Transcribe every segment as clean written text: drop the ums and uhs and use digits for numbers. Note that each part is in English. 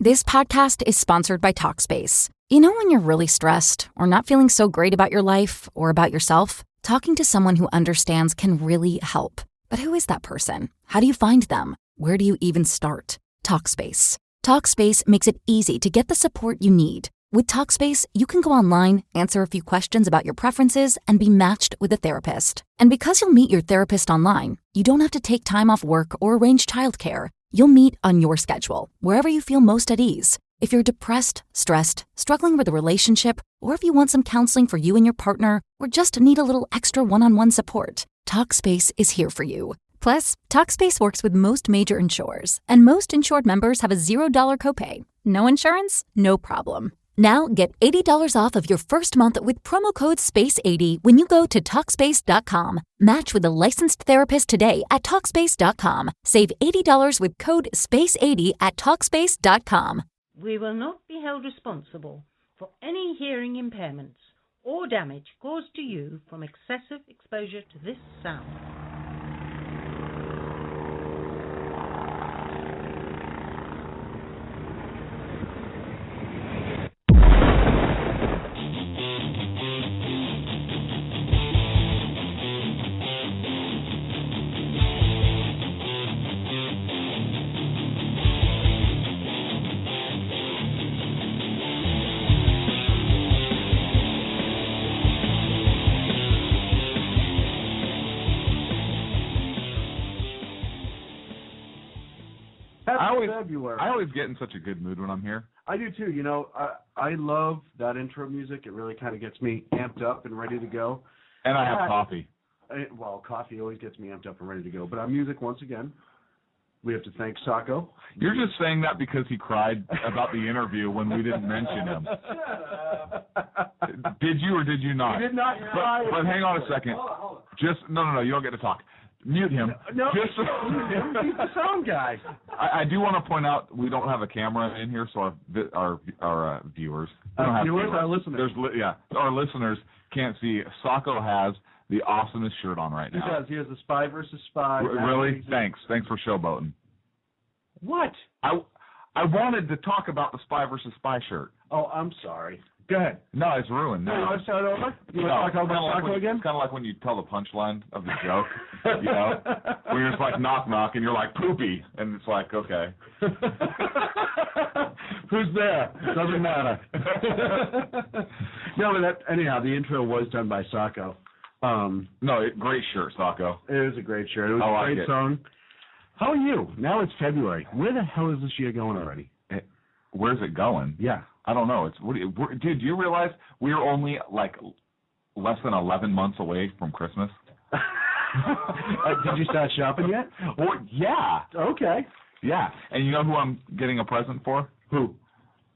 This podcast is sponsored by Talkspace. You know when you're really stressed or not feeling so great about your life or about yourself? Talking to someone who understands can really help. But who is that person? How do you find them? Where do you even start? Talkspace. Talkspace makes it easy to get the support you need. With Talkspace, you can go online, answer a few questions about your preferences, and be matched with a therapist. And because you'll meet your therapist online, you don't have to take time off work or arrange childcare. You'll meet on your schedule, wherever you feel most at ease. If you're depressed, stressed, struggling with a relationship, or if you want some counseling for you and your partner, or just need a little extra one-on-one support, Talkspace is here for you. Plus, Talkspace works with most major insurers, and most insured members have a $0 copay. No insurance? No problem. Now get $80 off of your first month with promo code SPACE80 when you go to Talkspace.com. Match with a licensed therapist today at Talkspace.com. Save $80 with code SPACE80 at Talkspace.com. We will not be held responsible for any hearing impairments or damage caused to you from excessive exposure to this sound. I always get in such a good mood when I'm here. I do too. You know, I love that intro music. It really kind of gets me amped up and ready to go. And I have coffee. Well, coffee always gets me amped up and ready to go. But our music, once again, we have to thank Sacco. You're just saying that because he cried about the interview when we didn't mention him. Did you or did you not? He did not cry. But hang on a second. Hold on. Just no, you don't get to talk. Mute him. No, he's the sound guy. I do want to point out we don't have a camera in here, so our viewers, our listeners, our listeners can't see. Sacco has the awesomest shirt on right now. He does. He has the Spy versus Spy. Really? Thanks for showboating. What? I wanted to talk about the Spy versus Spy shirt. Oh, I'm sorry. Go ahead. No, it's ruined now. You want to start over? You want to talk about Sacco again? It's kind of like when you tell the punchline of the joke, you know, where you're just like knock knock and you're like poopy, and it's like okay, who's there? Doesn't matter. No, but anyhow, the intro was done by Sacco. Great shirt, Sacco. It is a great shirt. It was a great song. How are you? Now it's February. Where the hell is this year going already? Where's it going? Yeah. I don't know. Dude, do you realize we're only like less than 11 months away from Christmas? Did you start shopping yet? Yeah. Okay. Yeah. And you know who I'm getting a present for? Who?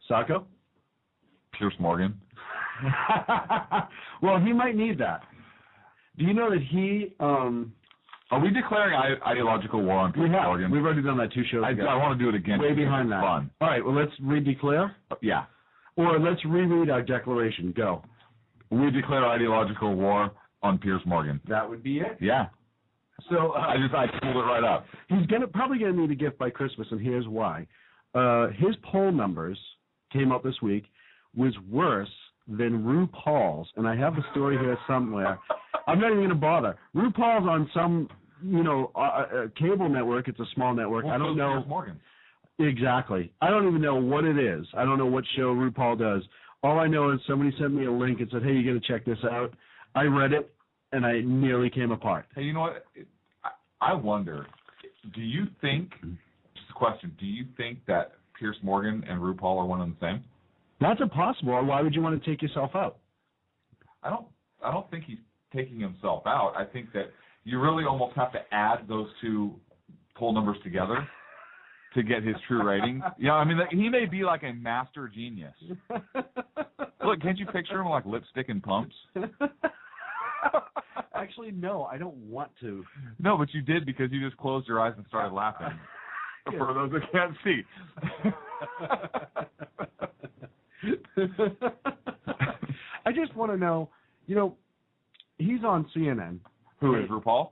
Sacco? Piers Morgan. Well, he might need that. Do you know that he... Are we declaring ideological war on Piers Morgan? We've already done that 2 shows ago. I want to do it again. Way behind that. Fun. All right, well, let's redeclare. Yeah. Or let's reread our declaration. Go. We declare ideological war on Piers Morgan. That would be it? Yeah. So I pulled it right up. He's probably going to need a gift by Christmas, and here's why. His poll numbers came up this week was worse than RuPaul's, and I have the story here somewhere. I'm not even going to bother. RuPaul's on some, cable network. It's a small network. Well, I don't know. Piers Morgan. Exactly. I don't even know what it is. I don't know what show RuPaul does. All I know is somebody sent me a link and said, hey, you got to check this out. I read it, and I nearly came apart. Hey, you know what? I wonder, do you think, just a question, do you think that Piers Morgan and RuPaul are one and the same? That's impossible. Why would you want to take yourself out? I don't think he's taking himself out. I think that you really almost have to add those 2 poll numbers together to get his true rating. Yeah, I mean, he may be like a master genius. Look, can't you picture him like lipstick and pumps? Actually, no, I don't want to. No, but you did because you just closed your eyes and started laughing. For those that can't see. I just want to know, he's on CNN. Who is RuPaul?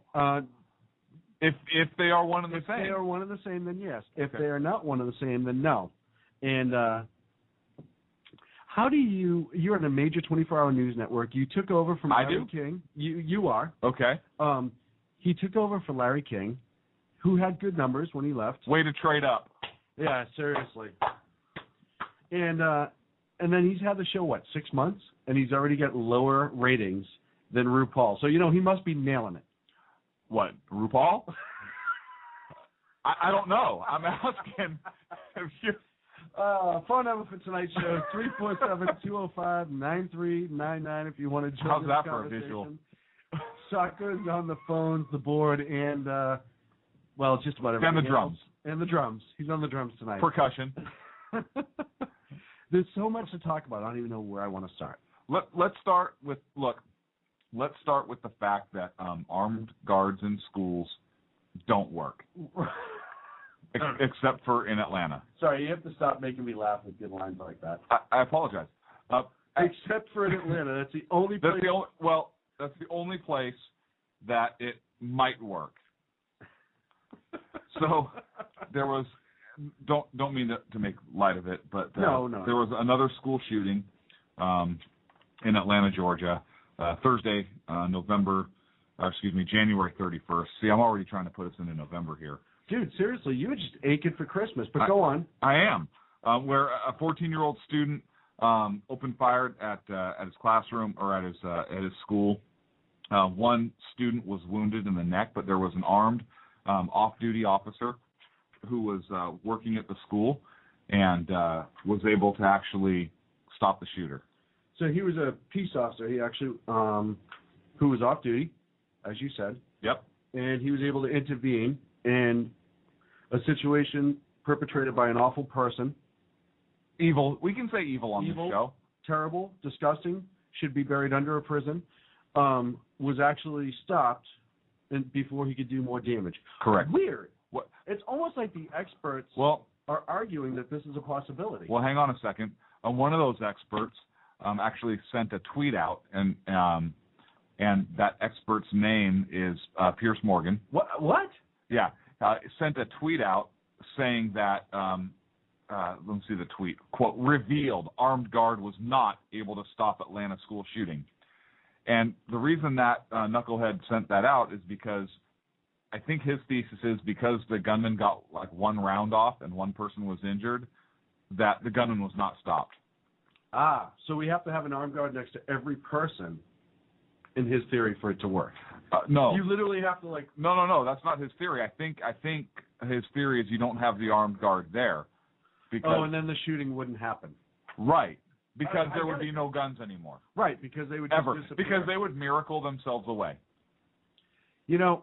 If they are one and the same. If they are one and the same, then yes. If they are not one and the same, then no. And how do you're on a major 24-hour news network. You took over from Larry King. You are. Okay. He took over for Larry King, who had good numbers when he left. Way to trade up. Yeah, seriously. And then he's had the show, 6 months? And he's already got lower ratings than RuPaul. So, he must be nailing it. What, RuPaul? I don't know. I'm asking if you... Phone number for tonight's show, 347-205-9399 if you want to join How's this that for a conversation. visual? Soccer's on the phones, the board, and, just about everything. And the drums. And the drums. He's on the drums tonight. Percussion. There's so much to talk about. I don't even know where I want to start. Let's start with the fact that armed guards in schools don't work. Except for in Atlanta. Sorry, you have to stop making me laugh with good lines like that. I apologize. Except for in Atlanta. That's the only place. That's the only place that it might work. So there was, don't mean to make light of it, but no. There was another school shooting in Atlanta, Georgia, Thursday, January 31st. See, I'm already trying to put us into November here. Dude, seriously, you were just aching for Christmas, but go on. I am. Where a 14-year-old student opened fire at his classroom or at his school. One student was wounded in the neck, but there was an armed off-duty officer who was working at the school and was able to actually stop the shooter. So he was a peace officer. He actually, who was off-duty, as you said. Yep. And he was able to intervene in a situation perpetrated by an awful person. Evil. We can say evil on this show. Terrible, disgusting, should be buried under a prison, was actually stopped before he could do more damage. Correct. Weird. What? It's almost like the experts are arguing that this is a possibility. Well, hang on a second. One of those experts actually sent a tweet out, and that expert's name is Pierce Morgan. What? Yeah. Sent a tweet out saying that, let me see the tweet, quote, revealed armed guard was not able to stop Atlanta school shooting. And the reason that knucklehead sent that out is because I think his thesis is because the gunman got like one round off and one person was injured, that the gunman was not stopped. So we have to have an armed guard next to every person in his theory for it to work. No. You literally have to No, that's not his theory. I think his theory is you don't have the armed guard there. And then the shooting wouldn't happen. Right. Because there would be no guns anymore. Right, because they would just disappear. Because they would miracle themselves away. There's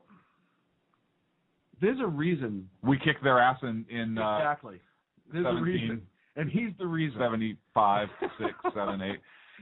a reason. We kick their ass in exactly. There's 17, a reason. And he's the reason. 75, 6, 7, 8.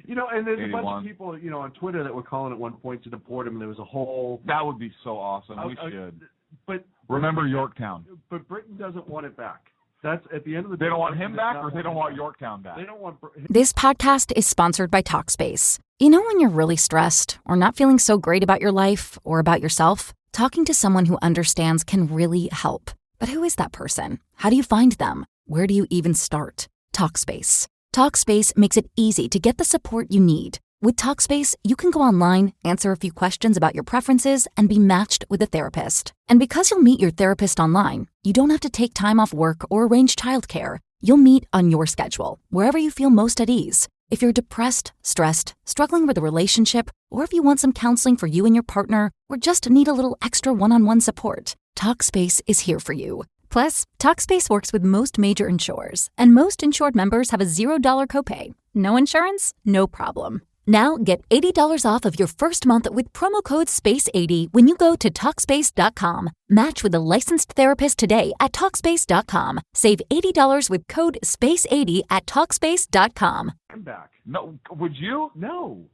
And there's 81. a bunch of people, on Twitter that were calling at one point to deport him, and there was a whole... That would be so awesome. We should. But remember Yorktown. But Britain doesn't want it back. That's at the end of the day. They don't want him back, or they don't want Yorktown back? They don't want... This podcast is sponsored by Talkspace. When you're really stressed or not feeling so great about your life or about yourself, talking to someone who understands can really help. But who is that person? How do you find them? Where do you even start? Talkspace. Talkspace makes it easy to get the support you need. With Talkspace, you can go online, answer a few questions about your preferences, and be matched with a therapist. And because you'll meet your therapist online, you don't have to take time off work or arrange childcare. You'll meet on your schedule, wherever you feel most at ease. If you're depressed, stressed, struggling with a relationship, or if you want some counseling for you and your partner, or just need a little extra one-on-one support, Talkspace is here for you. Plus, Talkspace works with most major insurers, and most insured members have a $0 copay. No insurance? No problem. Now get $80 off of your first month with promo code SPACE80 when you go to Talkspace.com. Match with a licensed therapist today at Talkspace.com. Save $80 with code SPACE80 at Talkspace.com. I'm back. No, would you? No.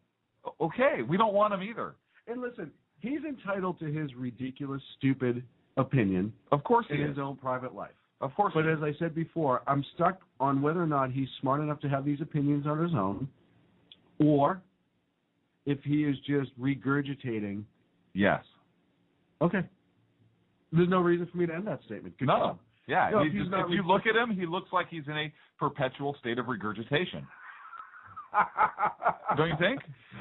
Okay, we don't want him either. And listen, he's entitled to his ridiculous, stupid opinion. Of course he in is. his own private life. Of course. But as I said before, I'm stuck on whether or not he's smart enough to have these opinions on his own, or if he is just regurgitating. Yes. Okay. There's no reason for me to end that statement. Good No. job. Yeah, No, if you look at him, he looks like he's in a perpetual state of regurgitation. Don't you think?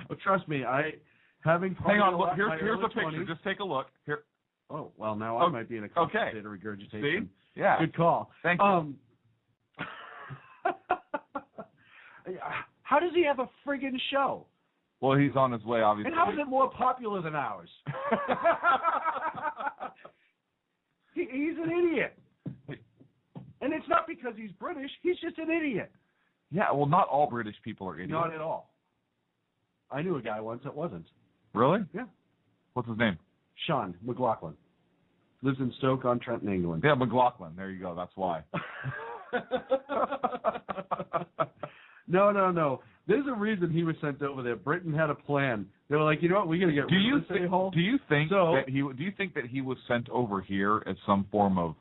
Well, trust me, Hang on, look, here's a picture. 20s. Just take a look. Here. Oh, well, now I might be in a constant state of regurgitation. See? Yeah. Good call. Thank you. How does he have a friggin' show? Well, he's on his way, obviously. And how is it more popular than ours? He's an idiot. And it's not because he's British. He's just an idiot. Yeah, well, not all British people are idiots. Not at all. I knew a guy once that wasn't. Really? Yeah. What's his name? Sean McLaughlin. Lives in Stoke-on-Trent in England. Yeah, McLaughlin. There you go. That's why. No. There's a reason he was sent over there. Britain had a plan. They were like, you know what? We're going to get rid of this a-hole. Do you think that he was sent over here as some form of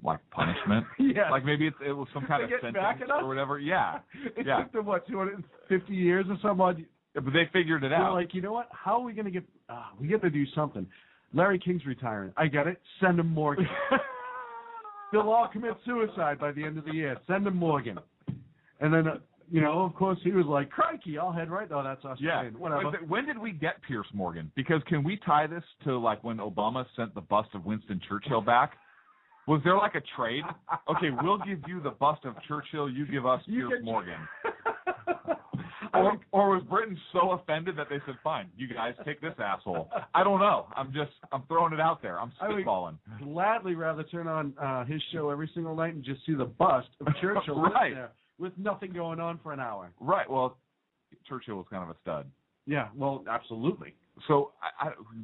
like punishment? Yeah. Like maybe it was some kind of sentence or whatever. Yeah. It took them, 250 years or some odd. Yeah, but they figured it out. They're like, you know what? How are we going to get? We got to do something. Larry King's retiring. I get it. Send him Morgan. They'll all commit suicide by the end of the year. Send him Morgan. And then, of course, he was like, crikey, I'll head right. Oh, that's Australian. Yeah. Whatever. When did we get Pierce Morgan? Because can we tie this to like when Obama sent the bust of Winston Churchill back? Was there like a trade? Okay, we'll give you the bust of Churchill. You give us Pierce Morgan. Or was Britain so offended that they said, fine, you guys take this asshole? I don't know. I'm throwing it out there. I'm spitballing. I would gladly rather turn on his show every single night and just see the bust of Churchill right there with nothing going on for an hour. Right. Well, Churchill was kind of a stud. Yeah, well, absolutely. So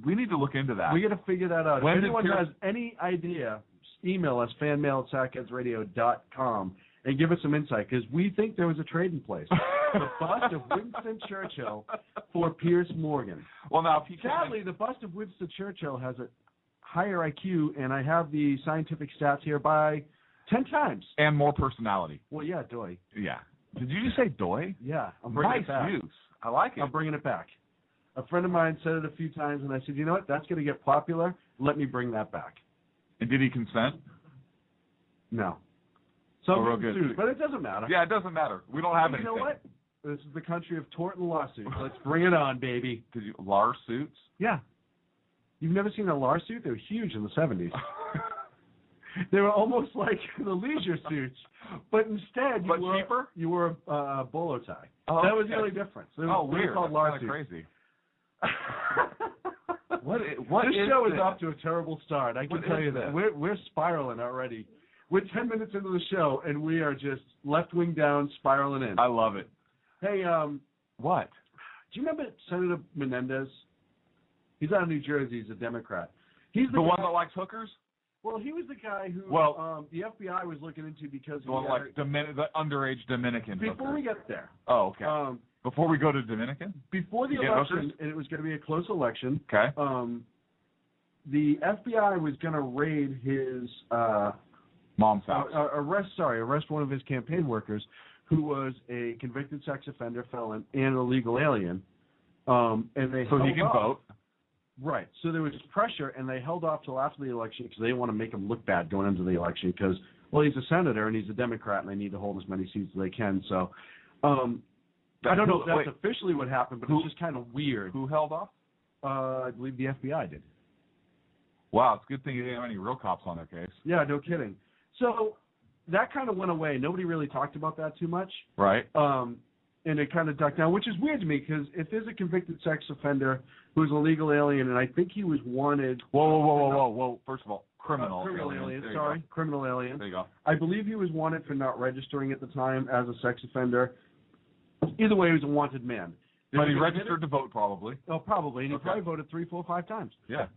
we need to look into that. We got to figure that out. If anyone has any idea, email us, fanmail@sackheadsradio.com, and give us some insight, because we think there was a trade in place. The bust of Winston Churchill for Pierce Morgan. Well, now, sadly, the bust of Winston Churchill has a higher IQ, and I have the scientific stats here, by 10 times. And more personality. Well, yeah, doy. Yeah. Did you just say doy? Yeah. I'm bringing it back. Nice use. I like it. I'm bringing it back. A friend of mine said it a few times, and I said, you know what? That's going to get popular. Let me bring that back. And did he consent? No. So real good. Sued, but it doesn't matter. Yeah, it doesn't matter. We don't have anything. You know what? This is the country of tort and lawsuits. Let's bring it on, baby. Did you lawsuits? Yeah. You've never seen a lawsuit? They were huge in the 70s. They were almost like the leisure suits, but instead you wore a bolo tie. Oh, that was the only difference. Weird. Called That's kind of crazy. What this show is off to a terrible start. I can tell you that. We're spiraling already. We're 10 minutes into the show, and we are just left wing down, spiraling in. I love it. Hey, what? Do you remember Senator Menendez? He's out of New Jersey. He's a Democrat. He's the one that likes hookers? Well, he was the guy who the FBI was looking into because the underage Dominican. Before we get there. Oh, okay. Before we go to Dominican? Before the election, and it was going to be a close election. Okay. The FBI was going to raid his mom's house. Arrest one of his campaign workers, who was a convicted sex offender, felon, and illegal alien. And they so he can vote. Right. So there was pressure, and they held off till after the election because they didn't want to make him look bad going into the election because, well, he's a senator and he's a Democrat, and they need to hold as many seats as they can. So I don't know if that's officially what happened, but it's just kind of weird. Who held off? I believe the FBI did. Wow, it's a good thing you didn't have any real cops on their case. Yeah, no kidding. So that kind of went away. Nobody really talked about that too much. Right. And it kind of ducked down, which is weird to me because if there's a convicted sex offender who's a legal alien, and I think he was wanted. Whoa. First of all, criminal alien. Sorry, criminal alien. There you go. I believe he was wanted for not registering at the time as a sex offender. Either way, he was a wanted man. But he registered to vote, probably. Oh, probably. And he probably voted 3, 4, 5 times. Yeah.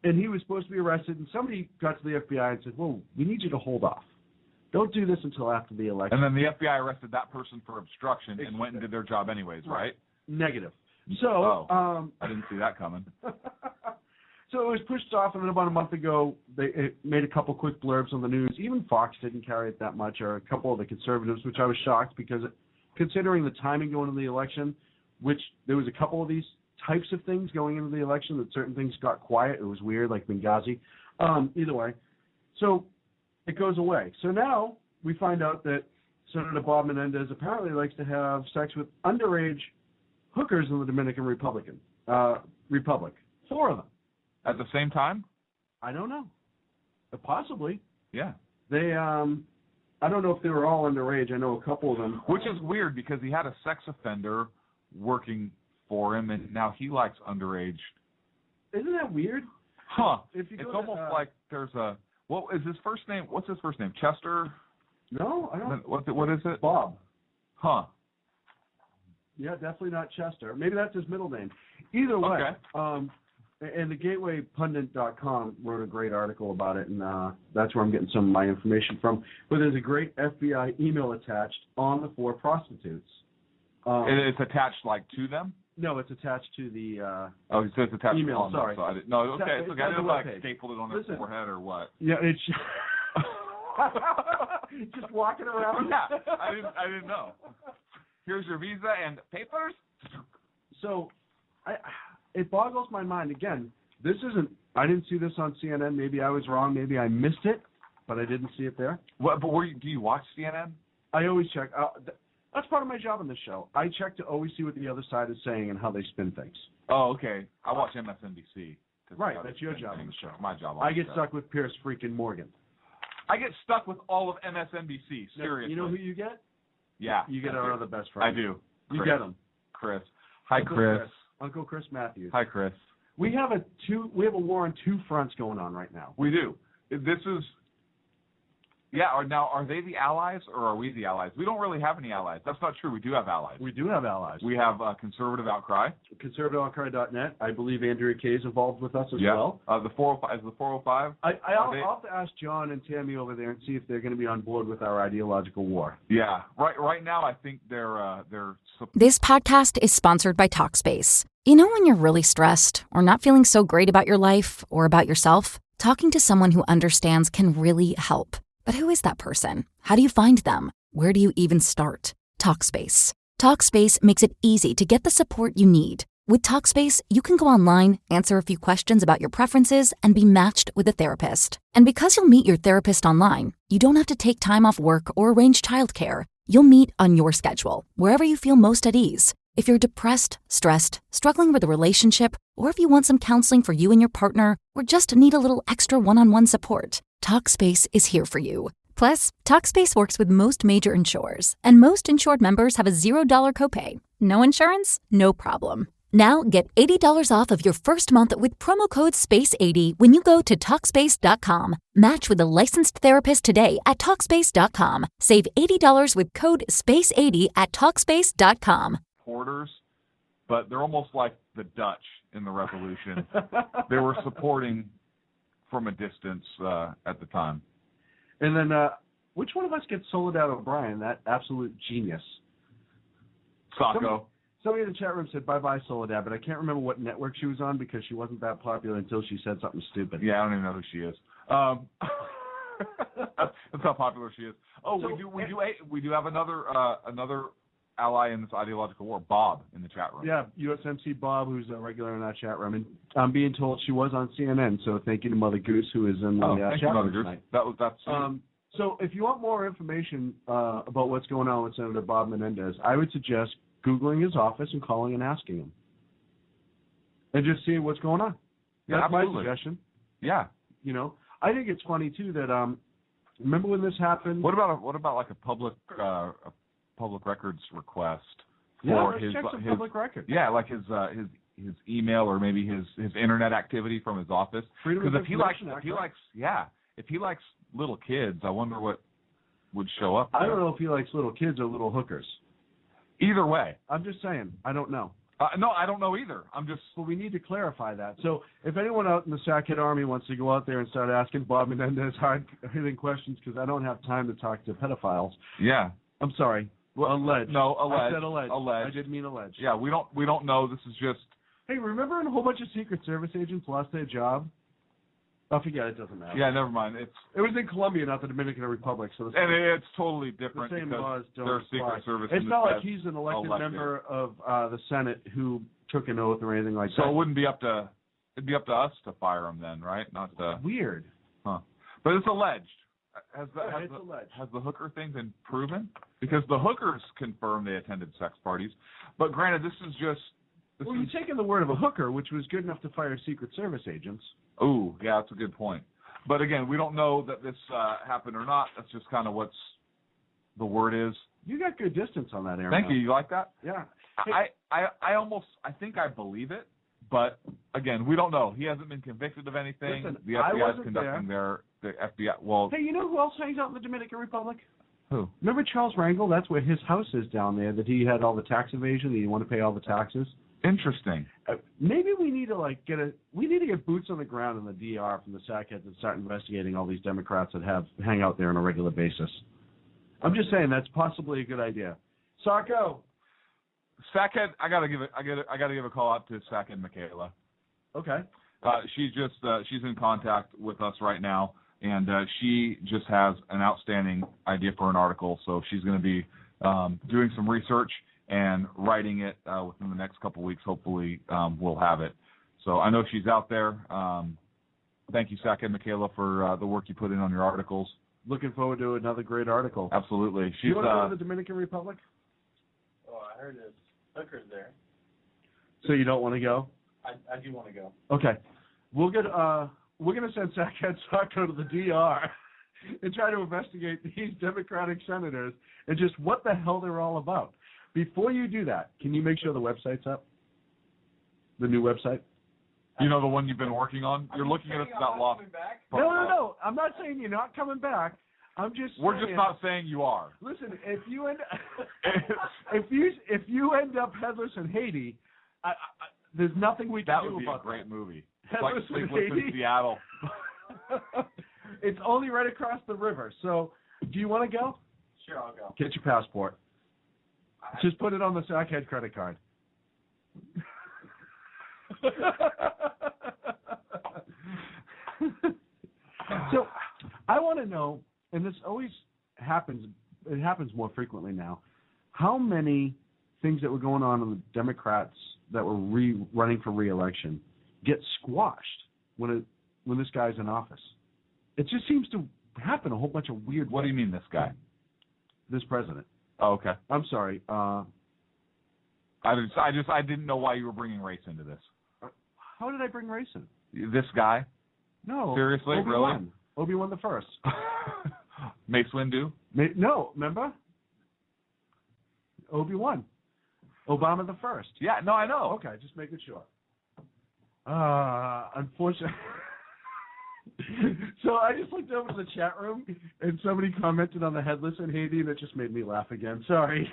And he was supposed to be arrested, and somebody got to the FBI and said, whoa, we need you to hold off. Don't do this until after the election. And then the FBI arrested that person for obstruction and went and did their job anyways, right? Negative. So, I didn't see that coming. So it was pushed off, and then about a month ago, it made a couple quick blurbs on the news. Even Fox didn't carry it that much, or a couple of the conservatives, which I was shocked because considering the timing going into the election, which there was a couple of these types of things going into the election, that certain things got quiet. It was weird, like Benghazi. Either way. So it goes away. So now we find out that Senator Bob Menendez apparently likes to have sex with underage hookers in the Dominican Republic. 4 of them. At the same time? I don't know. Possibly. Yeah. They, I don't know if they were all underage. I know a couple of them. Which is weird because he had a sex offender working for him, and now he likes underage. Isn't that weird? Huh. If you it's go almost like there's a, what is his first name? What's his first name? Chester? No, I don't. What is it? Bob. Huh. Yeah, definitely not Chester. Maybe that's his middle name. Either way, okay. And the GatewayPundit.com wrote a great article about it, and that's where I'm getting some of my information from. But there's a great FBI email attached on the 4 prostitutes. It's attached like to them? No, it's attached to the it says attached email. on Sorry. So no, okay. It's okay. I didn't like stapled it on their Listen, forehead or what. Yeah, it's just walking around. Yeah, I didn't know. Here's your visa and papers. So, it boggles my mind. Again, this isn't. I didn't see this on CNN. Maybe I was wrong. Maybe I missed it, but I didn't see it there. What? But do you watch CNN? I always check. That's part of my job on this show. I check to always see what the other side is saying and how they spin things. Oh, okay. I watch MSNBC. Right, that's your job on the show. That's my job. I get stuck with Pierce freaking Morgan. I get stuck with all of MSNBC. Seriously. You know who you get? Yeah. You get our other best friend. I do. You Chris. get him. Chris. Hi, Chris. Uncle Chris Matthews. Hi, Chris. We have a war on 2 fronts going on right now. We do. This is. Yeah. Now, are they the allies or are we the allies? We don't really have any allies. That's not true. We do have allies. We do have allies. We have Conservative Outcry. ConservativeOutcry.net. I believe Andrea Kay is involved with us as well. The 405 is the 405. I'll have to ask John and Tammy over there and see if they're going to be on board with our ideological war. Yeah. Right now, I think they're. This podcast is sponsored by Talkspace. You know when you're really stressed or not feeling so great about your life or about yourself? Talking to someone who understands can really help. But who is that person? How do you find them? Where do you even start? Talkspace. Talkspace makes it easy to get the support you need. With Talkspace, you can go online, answer a few questions about your preferences, and be matched with a therapist. And because you'll meet your therapist online, you don't have to take time off work or arrange childcare. You'll meet on your schedule, wherever you feel most at ease. If you're depressed, stressed, struggling with a relationship, or if you want some counseling for you and your partner, or just need a little extra one-on-one support, Talkspace is here for you. Plus, Talkspace works with most major insurers, and most insured members have a $0 copay. No insurance? No problem. Now get $80 off of your first month with promo code SPACE80 when you go to Talkspace.com. Match with a licensed therapist today at Talkspace.com. Save $80 with code SPACE80 at Talkspace.com. Supporters, but they're almost like the Dutch in the Revolution. They were supporting from a distance at the time. And then, which one of us gets Soledad O'Brien, that absolute genius? Sacco. Somebody in the chat room said, bye-bye, Soledad, but I can't remember what network she was on because she wasn't that popular until she said something stupid. Yeah, I don't even know who she is. That's how popular she is. Oh, so, we do have another ally in this ideological war, Bob, in the chat room. Yeah, USMC Bob, who's a regular in that chat room. And I'm being told she was on CNN, so thank you to Mother Goose, who is in the chat room tonight. That's so if you want more information about what's going on with Senator Bob Menendez, I would suggest Googling his office and calling and asking him. And just seeing what's going on. Yeah, that's absolutely. my suggestion. Yeah. You know, I think it's funny, too, that remember when this happened? What about like a public records request for his public record. Yeah, like his email or maybe his internet activity from his office. Because if he likes little kids, I wonder what would show up there. I don't know if he likes little kids or little hookers. Either way. I'm just saying. I don't know. No, I don't know either. Well, we need to clarify that. So if anyone out in the Sackhead Army wants to go out there and start asking Bob Menendez hard-hitting questions, because I don't have time to talk to pedophiles. Yeah. I'm sorry. Well, alleged. No, alleged. I said alleged. Alleged. I didn't mean alleged. Yeah, we don't know. This is just. Hey, remember when a whole bunch of Secret Service agents lost their job? Oh, forget it. Doesn't matter. Yeah, never mind. It was in Colombia, not the Dominican Republic. So it's totally different. The same laws don't there's Secret Service. It's not like he's an elected member of the Senate who took an oath or anything like that. So it wouldn't be up to. It'd be up to us to fire him then, right? Not the. Weird. Huh. But it's alleged. Has the hooker thing been proven? Because the hookers confirmed they attended sex parties. But granted, this is just... You're taking the word of a hooker, which was good enough to fire Secret Service agents. Ooh, yeah, that's a good point. But again, we don't know that this happened or not. That's just kind of what's the word is. You got good distance on that, Aaron. Thank you. You like that? Yeah. I think I believe it. But again, we don't know. He hasn't been convicted of anything. Listen, the FBI is conducting the FBI. Well, hey, you know who else hangs out in the Dominican Republic? Who? Remember Charles Rangel? That's where his house is down there. That he had all the tax evasion. That he wanted to pay all the taxes. Interesting. Maybe we need to get boots on the ground in the DR from the sackheads and start investigating all these Democrats that hang out there on a regular basis. I'm just saying that's possibly a good idea. Sarko. Sackhead, I gotta give a call out to Sackhead Michaela. Okay. She's in contact with us right now, and she just has an outstanding idea for an article. So she's going to be doing some research and writing it within the next couple weeks. Hopefully, we'll have it. So I know she's out there. Thank you, Sackhead Michaela, for the work you put in on your articles. Looking forward to another great article. Absolutely. Do you want to go to the Dominican Republic? Oh, I heard there's hookers there. So you don't want to go? I do want to go. Okay. We're going to send Sackhead Sarko to the DR and try to investigate these Democratic senators and just what the hell they're all about. Before you do that, can you make sure the website's up? The new website? You know, the one you've been working on? You're looking at us about lost. No. I'm not saying you're not coming back. We're just not saying you are. Listen, if you end up headless in Haiti, there's nothing we can do about that. That would be a great movie. Headless like in Sleepless in Seattle. It's only right across the river. So, do you want to go? Sure, I'll go. Get your passport. Just put it on the Sackhead credit card. So, I want to know, and this always happens, it happens more frequently now, how many things that were going on in the Democrats that were running for re-election get squashed when this guy's in office? It just seems to happen a whole bunch of weird What do you mean, this guy? This president. Oh, okay. I'm sorry. I didn't know why you were bringing race into this. How did I bring race in? This guy? No. Seriously? Obi-Wan. Really? Obi-Wan the First. Mace Windu? No, remember? Obi-Wan. Obama the First. Yeah, no, I know. Okay, just making sure. Unfortunately. So I just looked over to the chat room, and somebody commented on the headless in Haiti, and it just made me laugh again. Sorry.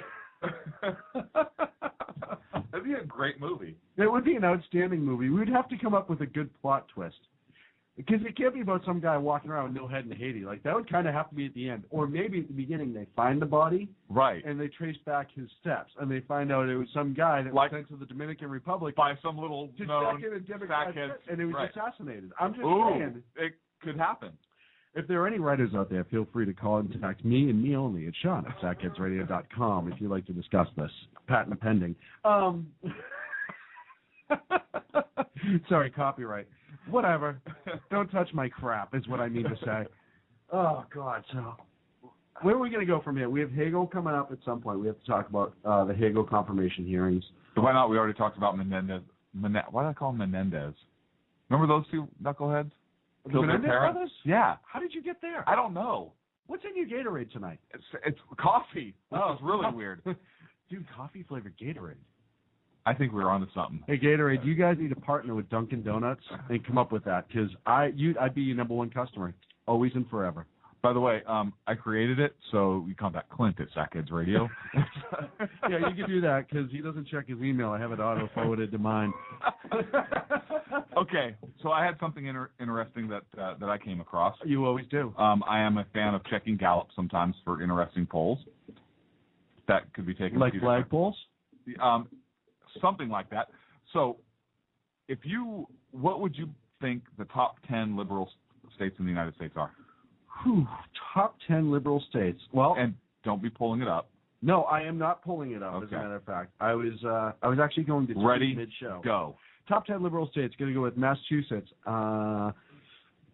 That'd be a great movie. It would be an outstanding movie. We would have to come up with a good plot twist. Because it can't be about some guy walking around with no head in Haiti. Like, that would kind of have to be at the end. Or maybe at the beginning they find the body. Right. And they trace back his steps. And they find out it was some guy that was sent to the Dominican Republic. By some little known sackhead. And it was assassinated. I'm just saying. It could happen. If there are any writers out there, feel free to contact me and me only at Sean at sackheadsradio.com if you'd like to discuss this. Patent pending. Sorry, copyright. Whatever. Don't touch my crap is what I mean to say. Oh, God. So where are we going to go from here? We have Hagel coming up at some point. We have to talk about the Hagel confirmation hearings. Why not? We already talked about Menendez. Why did I call him Menendez? Remember those two knuckleheads? The Menendez brothers? Yeah. How did you get there? I don't know. What's in your Gatorade tonight? It's coffee. This is really weird. Dude, coffee-flavored Gatorade. I think we're onto something. Hey, Gatorade, you guys need to partner with Dunkin' Donuts and come up with that, because I'd be your number one customer, always and forever. By the way, I created it, so you contact Clint at Sackheads Radio. Yeah, you can do that, because he doesn't check his email. I have it auto-forwarded to mine. Okay, so I had something interesting that I came across. You always do. I am a fan of checking Gallup sometimes for interesting polls that could be taken. Like flag polls? Something like that. So, what would you think the top 10 liberal states in the United States are? Top 10 liberal states. Well, and don't be pulling it up. No, I am not pulling it up. Okay. As a matter of fact, I was actually going to ready mid-show. Go. Top 10 liberal states. Going to go with Massachusetts,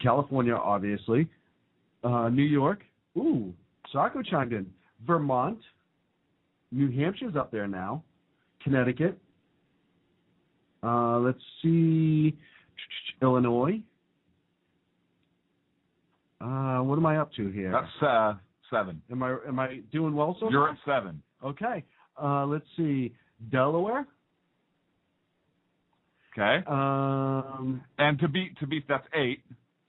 California, obviously, New York. Ooh, Sacco chimed in. Vermont. New Hampshire's up there now. Connecticut. Let's see. Illinois. What am I up to here? That's 7. Am I doing well so You're far? at 7. Okay. Let's see. Delaware. Okay. And to be that's 8.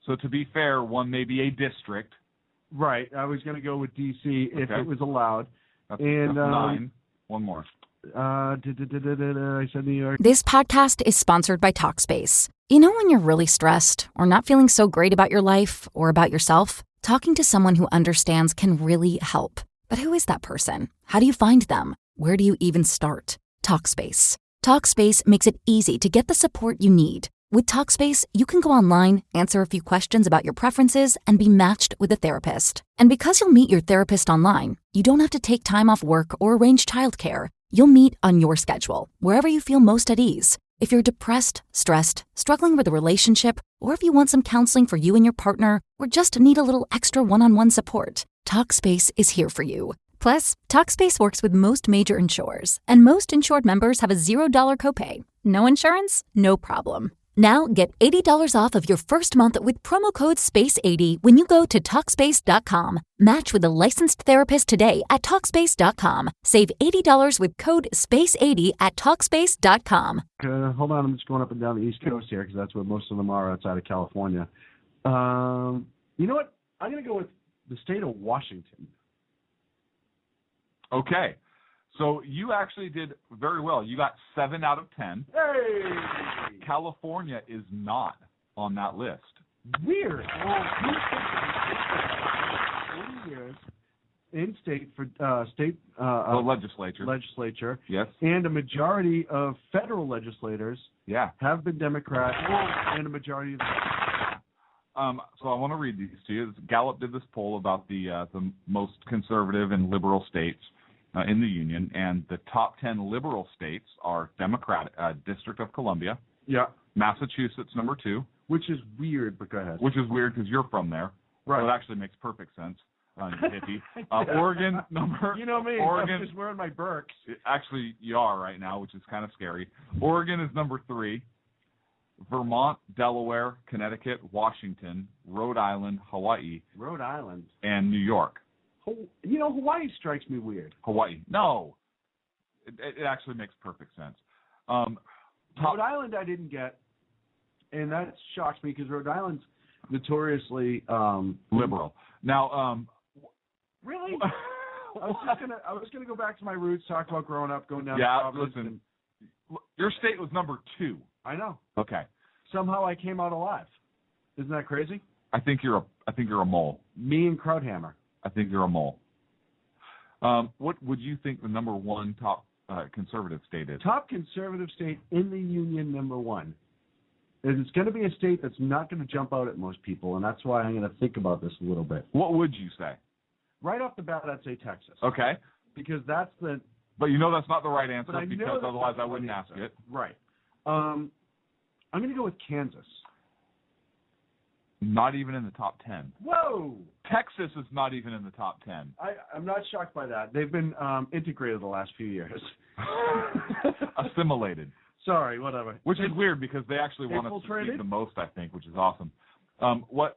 So to be fair, one may be a district. Right. I was going to go with D.C. if Okay. it was allowed. That's 9. One more. I said New York. This podcast is sponsored by Talkspace. You know when you're really stressed or not feeling so great about your life or about yourself? Talking to someone who understands can really help. But who is that person? How do you find them? Where do you even start? Talkspace. Talkspace makes it easy to get the support you need. With Talkspace, you can go online, answer a few questions about your preferences, and be matched with a therapist. And because you'll meet your therapist online, you don't have to take time off work or arrange childcare. You'll meet on your schedule, wherever you feel most at ease. If you're depressed, stressed, struggling with a relationship, or if you want some counseling for you and your partner, or just need a little extra one-on-one support, Talkspace is here for you. Plus, Talkspace works with most major insurers, and most insured members have a $0 copay. No insurance? No problem. Now get $80 off of your first month with promo code SPACE80 when you go to Talkspace.com. Match with a licensed therapist today at Talkspace.com. Save $80 with code SPACE80 at Talkspace.com. Hold on, I'm just going up and down the East Coast here because that's where most of them are outside of California. You know what? I'm going to go with the state of Washington. Okay. So you actually did very well. You got 7 out of 10. Hey! California is not on that list. Weird. Well, 40 years in state for The legislature. Yes. And a majority of federal legislators have been Democrats, and a majority of so I want to read these to you. Gallup did this poll about the most conservative and liberal states in the Union, and the top 10 liberal states are Democratic, District of Columbia. Yeah. Massachusetts, number 2. Which is weird, but go ahead. Which is weird because you're from there. Right. So it actually makes perfect sense. Hippie. Oregon, number... You know me, Oregon, I'm just wearing my Birks. Actually, you are right now, which is kind of scary. Oregon is number 3. Vermont, Delaware, Connecticut, Washington, Rhode Island, Hawaii. Rhode Island. And New York. You know, Hawaii strikes me weird. Hawaii. No. It actually makes perfect sense. Rhode Island I didn't get, and that shocks me because Rhode Island's notoriously liberal. Now, really? I was gonna go back to my roots, talk about growing up, going down. Yeah, to Providence. listen. Your state was number 2. I know. Okay. Somehow I came out alive. Isn't that crazy? I think you're a mole. Me and Krauthammer. I think you're a mole. What would you think the number 1 top conservative state is? Top conservative state in the Union, number 1. And it's going to be a state that's not going to jump out at most people, and that's why I'm going to think about this a little bit. What would you say? Right off the bat, I'd say Texas. Okay. Because that's the... But you know that's not the right answer because otherwise I wouldn't ask it. Right. I'm going to go with Kansas. Not even in the top 10. Whoa! Texas is not even in the top 10. I'm not shocked by that. They've been integrated the last few years. Assimilated. Sorry, whatever. Which is weird because they actually want us to speak the most, I think, which is awesome. So what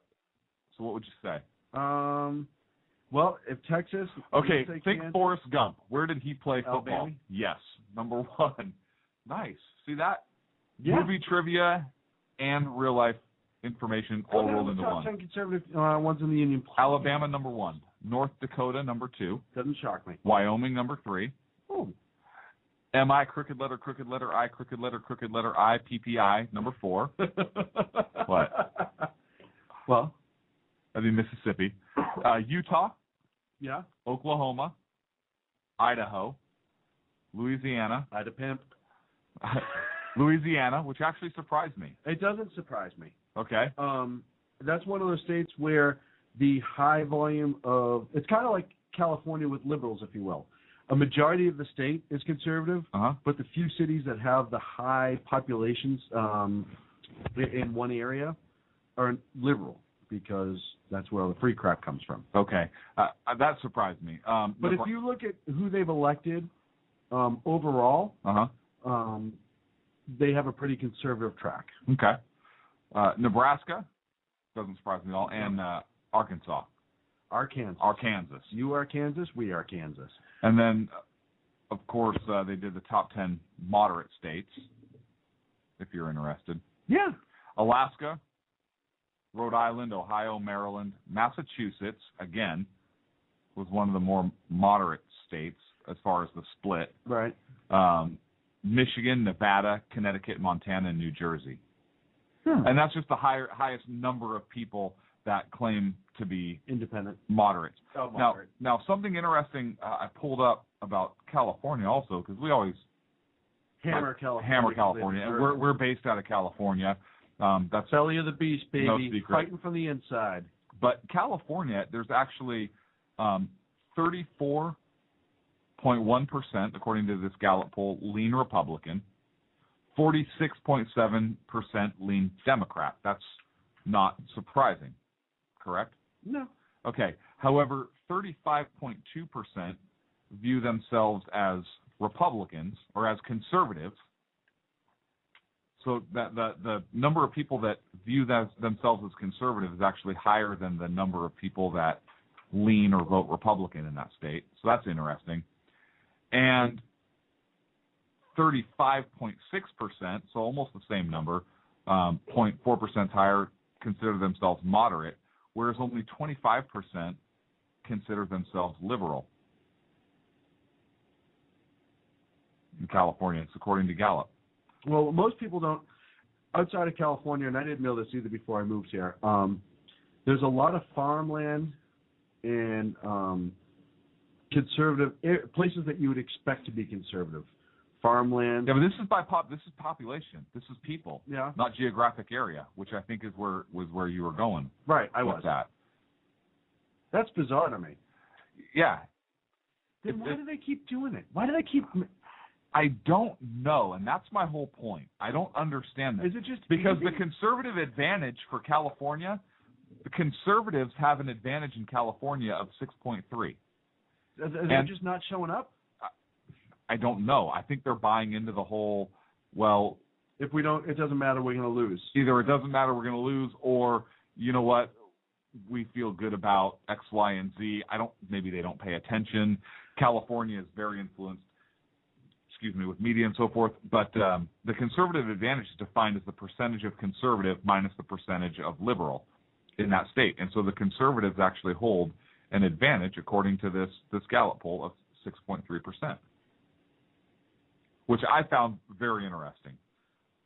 would you say? Well, if Texas... Okay, think Kansas. Forrest Gump. Where did he play football? Alabama? Yes, number 1. Nice. See that? Yeah. Movie trivia and real-life information all rolled into one. Top 10 conservative ones in the Union. Alabama, number 1. North Dakota, number 2. Doesn't shock me. Wyoming, number 3. Oh. M-I, crooked letter, I, crooked letter, I, P-P-I, number 4. What? Well? I mean, Mississippi. Utah. Yeah. Oklahoma. Idaho. Louisiana. Ida Pimp. Louisiana, which actually surprised me. It doesn't surprise me. Okay. That's one of those states where the high volume of... It's kind of like California with liberals, if you will. A majority of the state is conservative, but the few cities that have the high populations in one area are liberal. because that's where all the free crap comes from. Okay. That surprised me. But if you look at who they've elected overall, they have a pretty conservative track. Okay. Nebraska, doesn't surprise me at all, and Arkansas. Arkansas. You are Kansas, we are Kansas. And then, of course, they did the top 10 moderate states, if you're interested. Yeah. Alaska, Rhode Island, Ohio, Maryland, Massachusetts, again, was one of the more moderate states as far as the split. Right. Michigan, Nevada, Connecticut, Montana, and New Jersey. And that's just the highest number of people that claim to be independent, moderate. Oh, moderate. Now something interesting I pulled up about California also, because we always hammer California. And we're based out of California. That's belly of the beast, baby. No secret. Fighting from the inside. But California, there's actually 34.1%, according to this Gallup poll, lean Republican. 46.7% lean Democrat. That's not surprising, correct? No. Okay. However, 35.2% view themselves as Republicans or as conservatives. So that the number of people that view themselves as conservative is actually higher than the number of people that lean or vote Republican in that state. So that's interesting. And 35.6%, so almost the same number, 0.4% higher, consider themselves moderate, whereas only 25% consider themselves liberal. In California, it's according to Gallup. Well, most people don't, outside of California, and I didn't know this either before I moved here, there's a lot of farmland and conservative places that you would expect to be conservative. Farmland. Yeah, but this is population. This is people. Yeah. Not geographic area, which I think was where you were going. Right, I with was. that. That's bizarre to me. Yeah. Then why do they keep doing it? Why do they keep? I don't know, and that's my whole point. I don't understand that. Is it just because easy? the conservative advantage for California, the conservatives have an advantage in California of 6.3. Is it just not showing up? I don't know. I think they're buying into the whole, well, if we don't, it doesn't matter, we're going to lose. Either it doesn't matter, we're going to lose, or, you know what, we feel good about X, Y, and Z. Maybe they don't pay attention. California is very influenced, with media and so forth, but the conservative advantage is defined as the percentage of conservative minus the percentage of liberal in that state. And so the conservatives actually hold an advantage, according to this Gallup poll, of 6.3%. Which I found very interesting.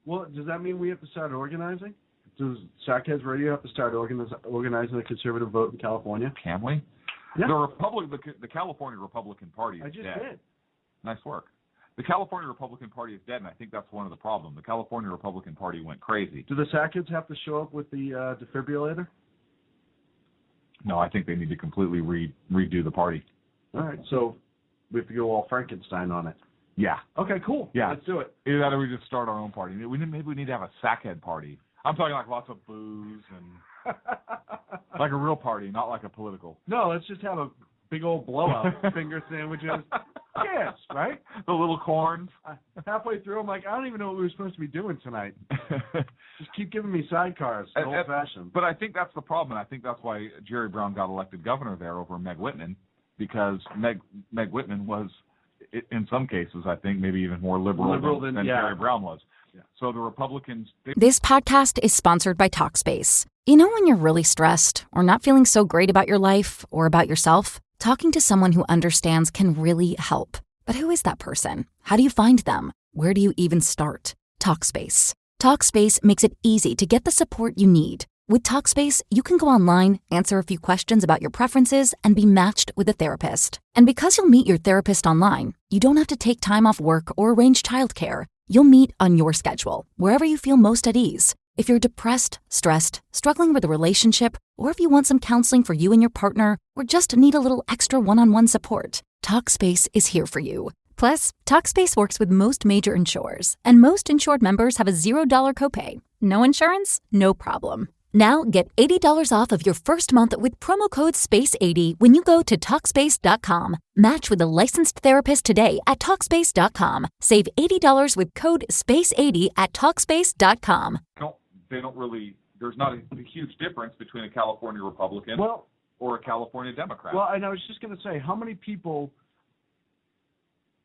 Well, does that mean we have to start organizing? Does Sackheads Radio have to start organizing the conservative vote in California? Can we? Yeah. The California Republican Party is dead. Did. Nice work. The California Republican Party is dead, and I think that's one of the problems. The California Republican Party went crazy. Do the Sackheads have to show up with the defibrillator? No, I think they need to completely redo the party. All right, so we have to go all Frankenstein on it. Yeah. Okay, cool. Yeah. Let's do it. Either that or we just start our own party. Maybe we need to have a Sackhead party. I'm talking like lots of booze and like a real party, not like a political. No, let's just have a big old blowout. Finger sandwiches. Yes, right? The little corns. Halfway through, I'm like, I don't even know what we were supposed to be doing tonight. Just keep giving me sidecars, old-fashioned. But I think that's the problem, and I think that's why Jerry Brown got elected governor there over Meg Whitman, because Meg Whitman was, in some cases, I think, maybe even more liberal than Jerry Brown was. Yeah. So the Republicans... This podcast is sponsored by Talkspace. You know when you're really stressed or not feeling so great about your life or about yourself? Talking to someone who understands can really help. But who is that person? How do you find them? Where do you even start? Talkspace. Talkspace makes it easy to get the support you need. With Talkspace, you can go online, answer a few questions about your preferences, and be matched with a therapist. And because you'll meet your therapist online, you don't have to take time off work or arrange childcare. You'll meet on your schedule, wherever you feel most at ease. If you're depressed, stressed, struggling with a relationship, or if you want some counseling for you and your partner, or just need a little extra one-on-one support, Talkspace is here for you. Plus, Talkspace works with most major insurers, and most insured members have a $0 copay. No insurance? No problem. Now get $80 off of your first month with promo code SPACE80 when you go to TalkSpace.com. Match with a licensed therapist today at TalkSpace.com. Save $80 with code SPACE80 at TalkSpace.com. They don't really, there's not a huge difference between a California Republican or a California Democrat. Well, and I was just going to say, how many people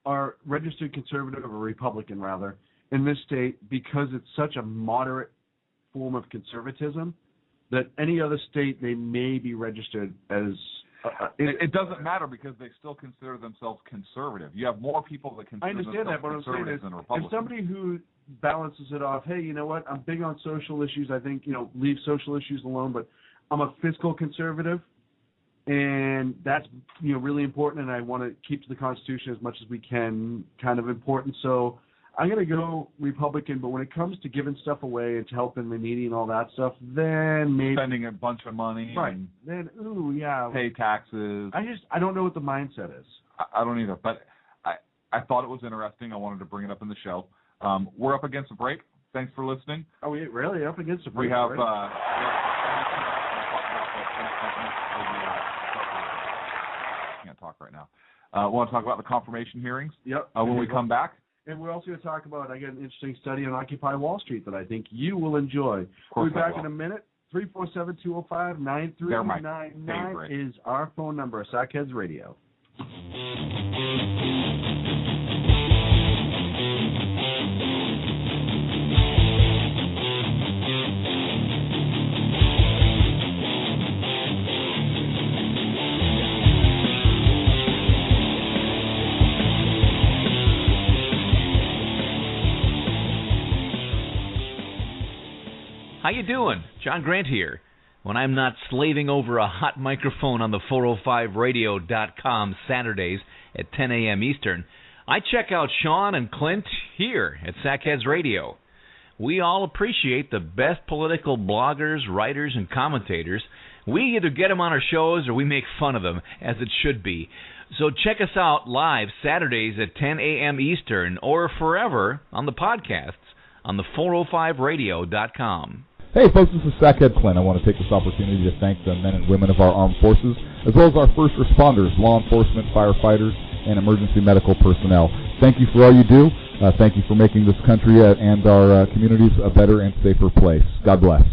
are registered conservative or Republican, rather, in this state because it's such a moderate form of conservatism that any other state they may be registered as it doesn't matter because they still consider themselves conservative. You have more people that consider themselves conservative than Republicans. If somebody who balances it off, hey, you know what, I'm big on social issues, I think, leave social issues alone, but I'm a fiscal conservative, and that's, really important, and I want to keep to the Constitution as much as we can, kind of important. So I'm going to go Republican, but when it comes to giving stuff away and to helping the needy and all that stuff, then maybe spending a bunch of money, right? And then yeah, pay taxes. I don't know what the mindset is. I don't either, but I thought it was interesting. I wanted to bring it up in the show. We're up against a break. Thanks for listening. Are we really up against a break? We have. Can't talk right now. Want to talk about the confirmation hearings? Yep. When we come back. And we're also going to talk about, I got an interesting study on Occupy Wall Street that I think you will enjoy. We'll be back in a minute. 347-205-9399 is our phone number, Sackheads Radio. How you doing? John Grant here. When I'm not slaving over a hot microphone on the 405radio.com Saturdays at 10 a.m. Eastern, I check out Sean and Clint here at Sackheads Radio. We all appreciate the best political bloggers, writers, and commentators. We either get them on our shows or we make fun of them, as it should be. So check us out live Saturdays at 10 a.m. Eastern or forever on the podcasts on the 405radio.com. Hey folks, this is Sackhead Clint. I want to take this opportunity to thank the men and women of our armed forces, as well as our first responders, law enforcement, firefighters, and emergency medical personnel. Thank you for all you do. Thank you for making this country and our communities a better and safer place. God bless.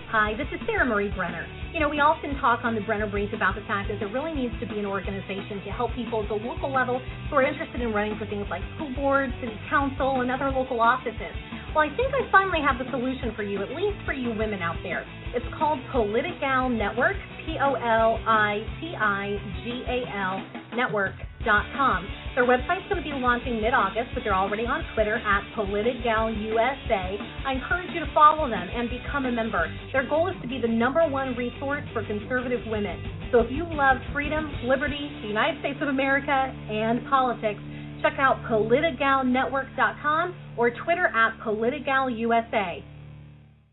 Hi, this is Sarah Marie Brenner. We often talk on the Brenner Brief about the fact that there really needs to be an organization to help people at the local level who are interested in running for things like school boards, city council, and other local offices. Well, I think I finally have the solution for you, at least for you women out there. It's called Politigal Network, Politigal Network.com. Their website's going to be launching mid-August, but they're already on Twitter at PolitigalUSA. I encourage you to follow them and become a member. Their goal is to be the #1 resource for conservative women. So if you love freedom, liberty, the United States of America, and politics, check out PolitigalNetwork.com or Twitter at PolitigalUSA.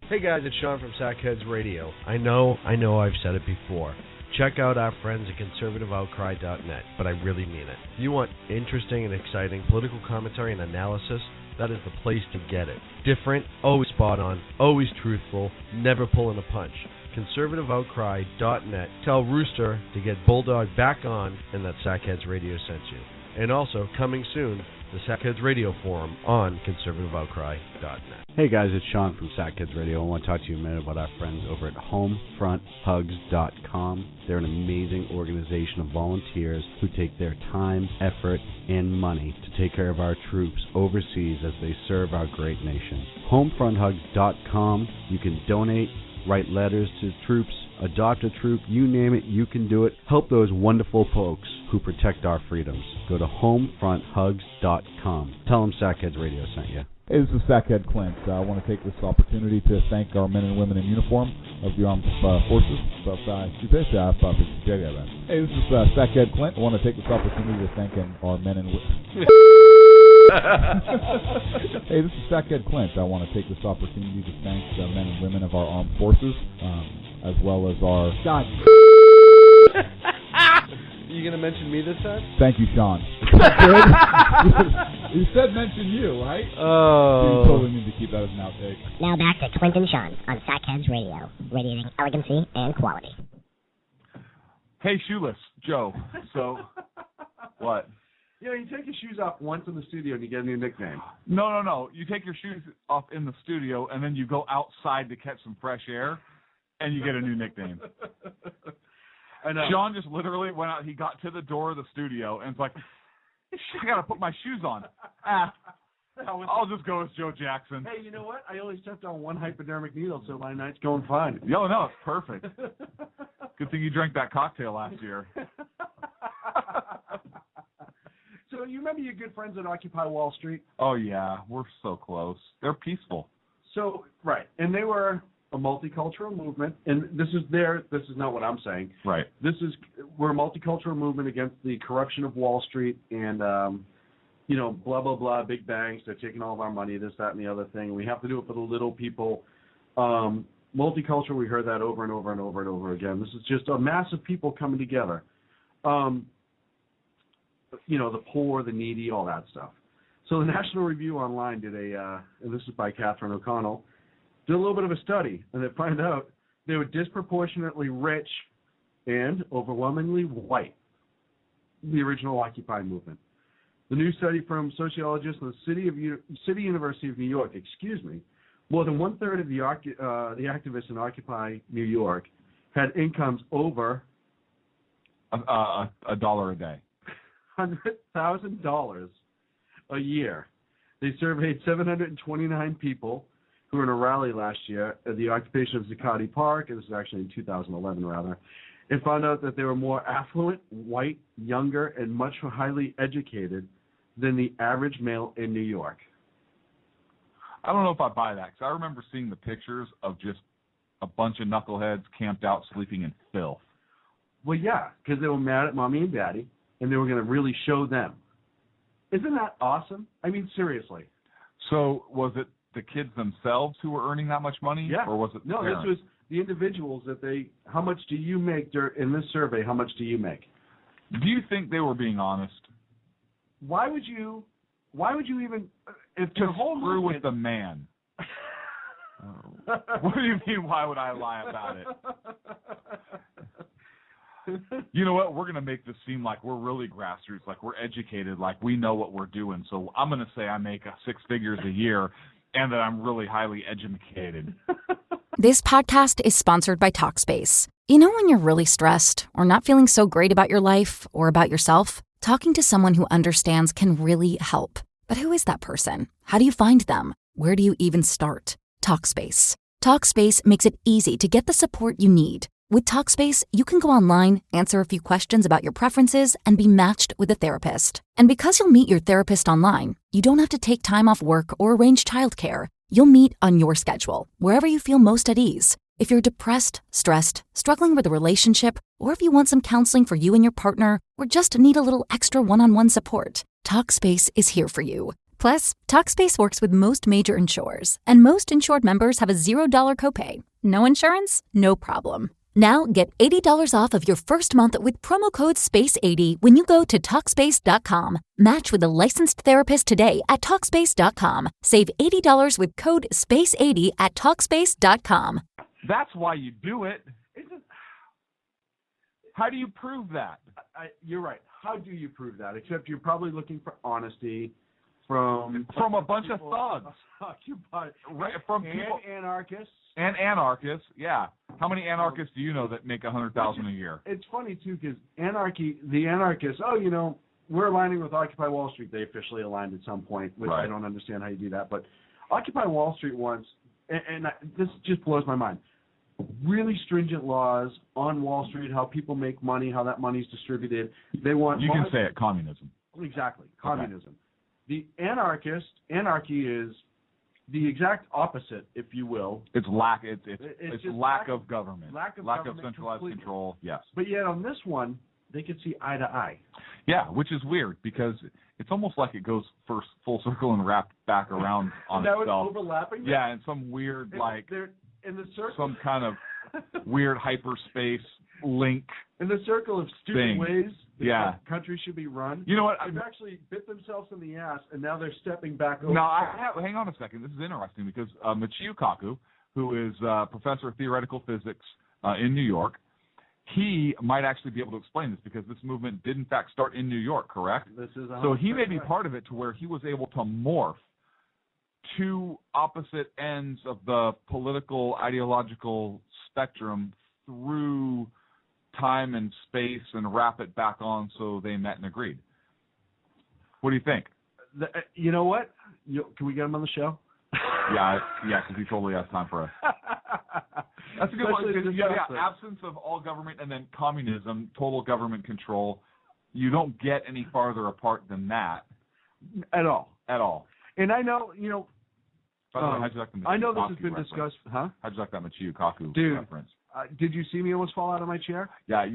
Hey guys, it's Sean from Sackheads Radio. I know I've said it before. Check out our friends at conservativeoutcry.net, but I really mean it. If you want interesting and exciting political commentary and analysis, that is the place to get it. Different, always spot on, always truthful, never pulling a punch. conservativeoutcry.net. Tell Rooster to get Bulldog back on and that Sackheads Radio sent you. And also, coming soon, the Sackheads Radio Forum on conservativeoutcry.net. Hey guys, it's Sean from Sackheads Radio. I want to talk to you a minute about our friends over at HomefrontHugs.com. They're an amazing organization of volunteers who take their time, effort, and money to take care of our troops overseas as they serve our great nation. HomefrontHugs.com. You can donate, write letters to troops, adopt a troop, you name it, you can do it. Help those wonderful folks who protect our freedoms. Go to HomefrontHugs.com. Tell them Sackheads Radio sent you. Hey, this is Sackhead Clint. I want to take this opportunity to thank our men and women in uniform of the armed forces. Hey, this is Sackhead Clint. I want to take this opportunity to thank our men and women. Hey, this is Sackhead Clint. I want to take this opportunity to thank the men and women of our armed forces, as well as our... God. You going to mention me this time? Thank you, Sean. Is that good? He said mention you, right? Oh. You totally need to keep that as an outtake. Now back to Clint and Sean on Sackheads Radio, radiating elegancy and quality. Hey, Shoeless Joe. So, what? You know, you take your shoes off once in the studio and you get a new nickname. No. You take your shoes off in the studio and then you go outside to catch some fresh air, and you get a new nickname. I know. Sean just literally went out. He got to the door of the studio and it's like, I gotta put my shoes on. I'll just go as Joe Jackson. Hey, you know what? I only stepped on one hypodermic needle, so my night's going fine. No, it's perfect. Good thing you drank that cocktail last year. So you remember your good friends at Occupy Wall Street? Oh, yeah. We're so close. They're peaceful. So, right. And they were a multicultural movement. And this is not what I'm saying. Right. We're a multicultural movement against the corruption of Wall Street and, blah, blah, blah, big banks. They're taking all of our money, this, that, and the other thing. We have to do it for the little people. Multicultural, we heard that over and over and over and over again. This is just a mass of people coming together. The poor, the needy, all that stuff. So the National Review Online did and this is by Catherine O'Connell, did a little bit of a study, and they find out they were disproportionately rich and overwhelmingly white, the original Occupy movement. The new study from sociologists of the City University of New York, more than one-third of the activists in Occupy New York had incomes over $1 a day. $100,000 a year. They surveyed 729 people who were in a rally last year at the occupation of Zuccotti Park, and this is actually in 2011 rather, and found out that they were more affluent, white, younger, and much more highly educated than the average male in New York. I don't know if I buy that, because I remember seeing the pictures of just a bunch of knuckleheads camped out sleeping in filth. Well, yeah, because they were mad at mommy and daddy, and they were going to really show them. Isn't that awesome? I mean, seriously. So was it the kids themselves who were earning that much money? Yeah. Or was it No, parents? this was the individuals how much do you make in this survey, how much do you make? Do you think they were being honest? Why would you even, if to your whole screw movement, with the man? What do you mean, why would I lie about it? You know what? We're going to make this seem like we're really grassroots, like we're educated, like we know what we're doing. So I'm going to say I make 6 figures a year and that I'm really highly educated. This podcast is sponsored by Talkspace. You know when you're really stressed or not feeling so great about your life or about yourself? Talking to someone who understands can really help. But who is that person? How do you find them? Where do you even start? Talkspace. Talkspace makes it easy to get the support you need. With Talkspace, you can go online, answer a few questions about your preferences, and be matched with a therapist. And because you'll meet your therapist online, you don't have to take time off work or arrange childcare. You'll meet on your schedule, wherever you feel most at ease. If you're depressed, stressed, struggling with a relationship, or if you want some counseling for you and your partner, or just need a little extra one-on-one support, Talkspace is here for you. Plus, Talkspace works with most major insurers, and most insured members have a $0 copay. No insurance? No problem. Now get $80 off of your first month with promo code SPACE80 when you go to Talkspace.com. Match with a licensed therapist today at Talkspace.com. Save $80 with code SPACE80 at Talkspace.com. That's why you do it. How do you prove that? You're right. How do you prove that? Except you're probably looking for honesty from a bunch of thugs. Occupy. Right, from people. Anarchists. And anarchists, yeah. How many anarchists do you know that make $100,000 a year? It's funny, too, because the anarchists, we're aligning with Occupy Wall Street. They officially aligned at some point, which right. I don't understand how you do that. But Occupy Wall Street wants, and this just blows my mind, really stringent laws on Wall Street, how people make money, how that money's distributed. They want... You can say it, communism. Exactly, communism. Okay. The anarchy is the exact opposite, if you will. It's lack of government. Lack of centralized control, yes. But yet on this one, they could see eye to eye. Yeah, which is weird because it's almost like it goes full circle and wrapped back around on now itself. It's overlapping? Yeah, and some weird, in the circle. Some kind of weird hyperspace link. In the circle of stupid ways Yeah. Countries should be run. You know what? They've actually bit themselves in the ass, and now they're stepping back over. Now, hang on a second. This is interesting because Michio Kaku, who is professor of theoretical physics in New York, he might actually be able to explain this because this movement did, in fact, start in New York, correct? This is so he may be part of it to where he was able to morph two opposite ends of the political, ideological spectrum through time and space and wrap it back on so they met and agreed. What do you think? You know what? Can we get him on the show? Yeah, because he totally has time for us. That's a good one. Absence of all government and then communism, total government control. You don't get any farther apart than that. At all. And I know, By the way, how'd you like the I know this Kaku has been reference? discussed. Huh? How'd you like that Michio Kaku reference? Did you see me almost fall out of my chair? Yeah.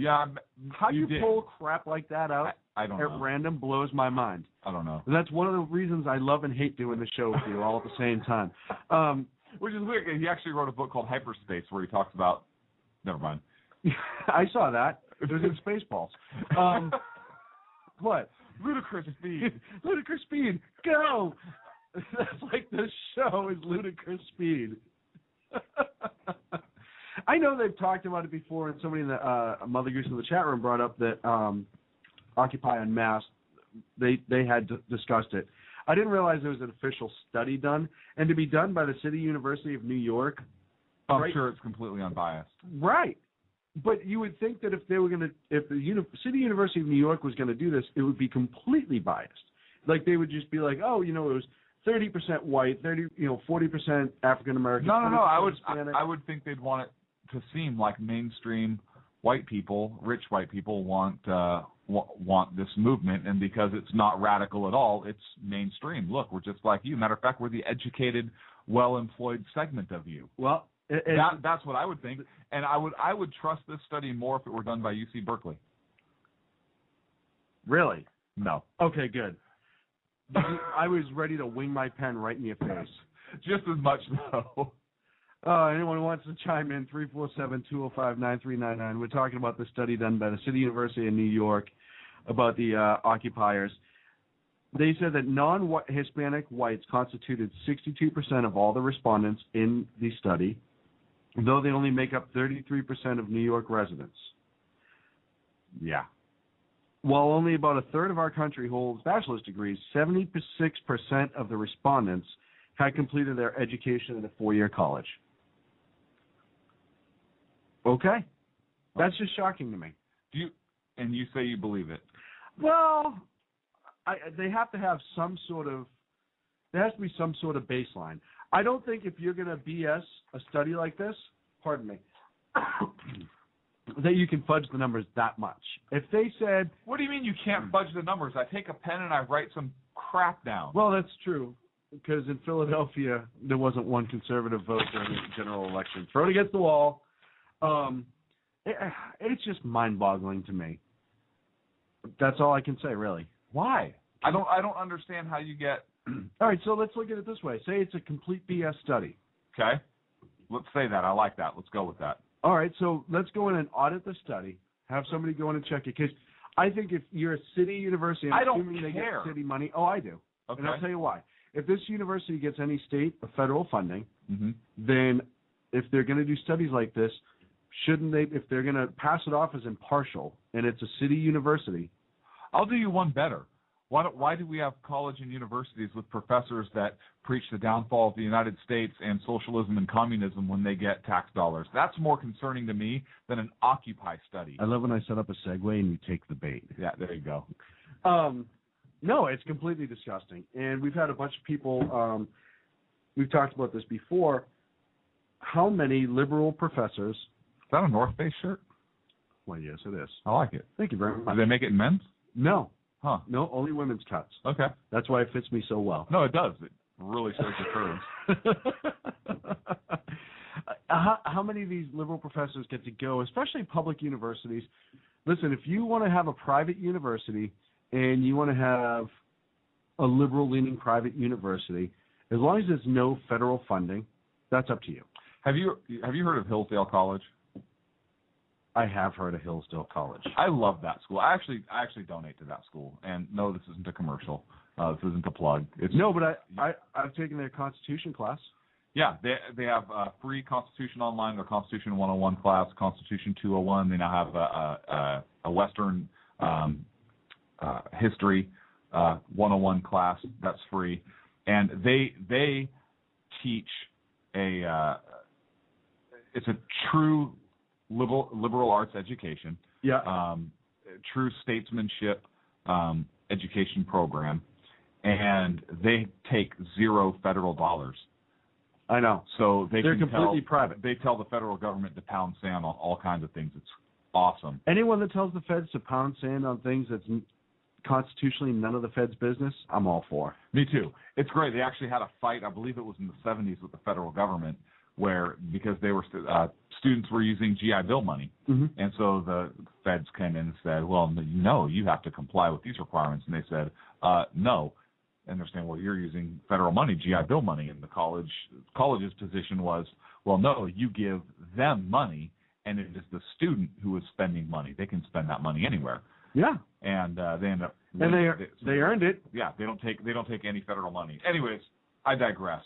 How you pull crap like that out I don't know. at random blows my mind. I don't know. And that's one of the reasons I love and hate doing the show with you all at the same time. Which is weird. He actually wrote a book called Hyperspace where he talks about. Never mind. I saw that. It was in Spaceballs. What? Ludicrous speed. Ludicrous speed. Go. That's like the show is ludicrous speed. I know they've talked about it before, and somebody in the Mother Goose in the chat room brought up that Occupy en masse, they had discussed it. I didn't realize there was an official study done, and to be done by the City University of New York. I'm sure it's completely unbiased. Right. But you would think that if the City University of New York was going to do this, it would be completely biased. Like they would just be like, oh, it was 30% white, 40% African American. No. I would think they'd want it to seem like mainstream white people, rich white people want this movement, and because it's not radical at all, it's mainstream. Look, we're just like you. Matter of fact, we're the educated, well-employed segment of you. Well, that's what I would think, and I would trust this study more if it were done by UC Berkeley. Really? No. Okay, good. I was ready to wing my pen right in your face. Just as much, though. Anyone who wants to chime in, 347-205-9399. We're talking about the study done by the City University of New York about the occupiers. They said that non-Hispanic whites constituted 62% of all the respondents in the study, though they only make up 33% of New York residents. Yeah. While only about a third of our country holds bachelor's degrees, 76% of the respondents had completed their education in a 4-year college. Okay. That's just shocking to me. And you say you believe it? Well, they have to have there has to be some sort of baseline. I don't think if you're going to BS a study like this, pardon me, that you can fudge the numbers that much. If they said... What do you mean you can't fudge the numbers? I take a pen and I write some crap down. Well, that's true, because in Philadelphia, there wasn't one conservative vote during the general election. Throw it against the wall. It's just mind-boggling to me. That's all I can say, really. Why? I don't understand how you get... All right, so let's look at it this way. Say it's a complete BS study. Okay. Let's say that. I like that. Let's go with that. All right, so let's go in and audit the study. Have somebody go in and check it. Because I think if you're a city university, I don't assuming they care. get city money. Oh, I do. Okay. And I'll tell you why. If this university gets any state or federal funding, mm-hmm. then if they're going to do studies like this, shouldn't they, if they're going to pass it off as impartial and it's a city university? I'll do you one better. Why do we have college and universities with professors that preach the downfall of the United States and socialism and communism when they get tax dollars? That's more concerning to me than an Occupy study. I love when I set up a segue and you take the bait. Yeah, there you go. No, it's completely disgusting. And we've had a bunch of people, we've talked about this before, how many liberal professors... Is that a North Face shirt? Well, yes, it is. I like it. Thank you very much. Do they make it in men's? No. Huh. No, only women's cuts. Okay. That's why it fits me so well. No, it does. It really shows the curves. How many of these liberal professors get to go, especially public universities? Listen, if you want to have a private university and you want to have a liberal-leaning private university, as long as there's no federal funding, that's up to you. Have you heard of Hillsdale College? I have heard of Hillsdale College. I love that school. I actually donate to that school. And no, this isn't a commercial. This isn't a plug. No, but I've taken their Constitution class. Yeah, they have free Constitution online, their Constitution 101 class, Constitution 201. They now have a Western history 101 class that's free, and they teach it's a true liberal arts education. Yeah. True statesmanship education program, and they take zero federal dollars. I know. So they're completely private. They tell the federal government to pound sand on all kinds of things. It's awesome. Anyone that tells the feds to pound sand on things that's constitutionally none of the feds' business, I'm all for. Me too. It's great. They actually had a fight, I believe it was in the 70s, with the federal government, where because they were students were using GI Bill money, and so the feds came in and said, well, no, you have to comply with these requirements, and they said, no. And they're saying, well, you're using federal money, GI Bill money, and the college's position was, well, no, you give them money, and it is the student who is spending money. They can spend that money anywhere. Yeah. And they end up. And they earned it. Yeah, they don't take any federal money. Anyways, I digress.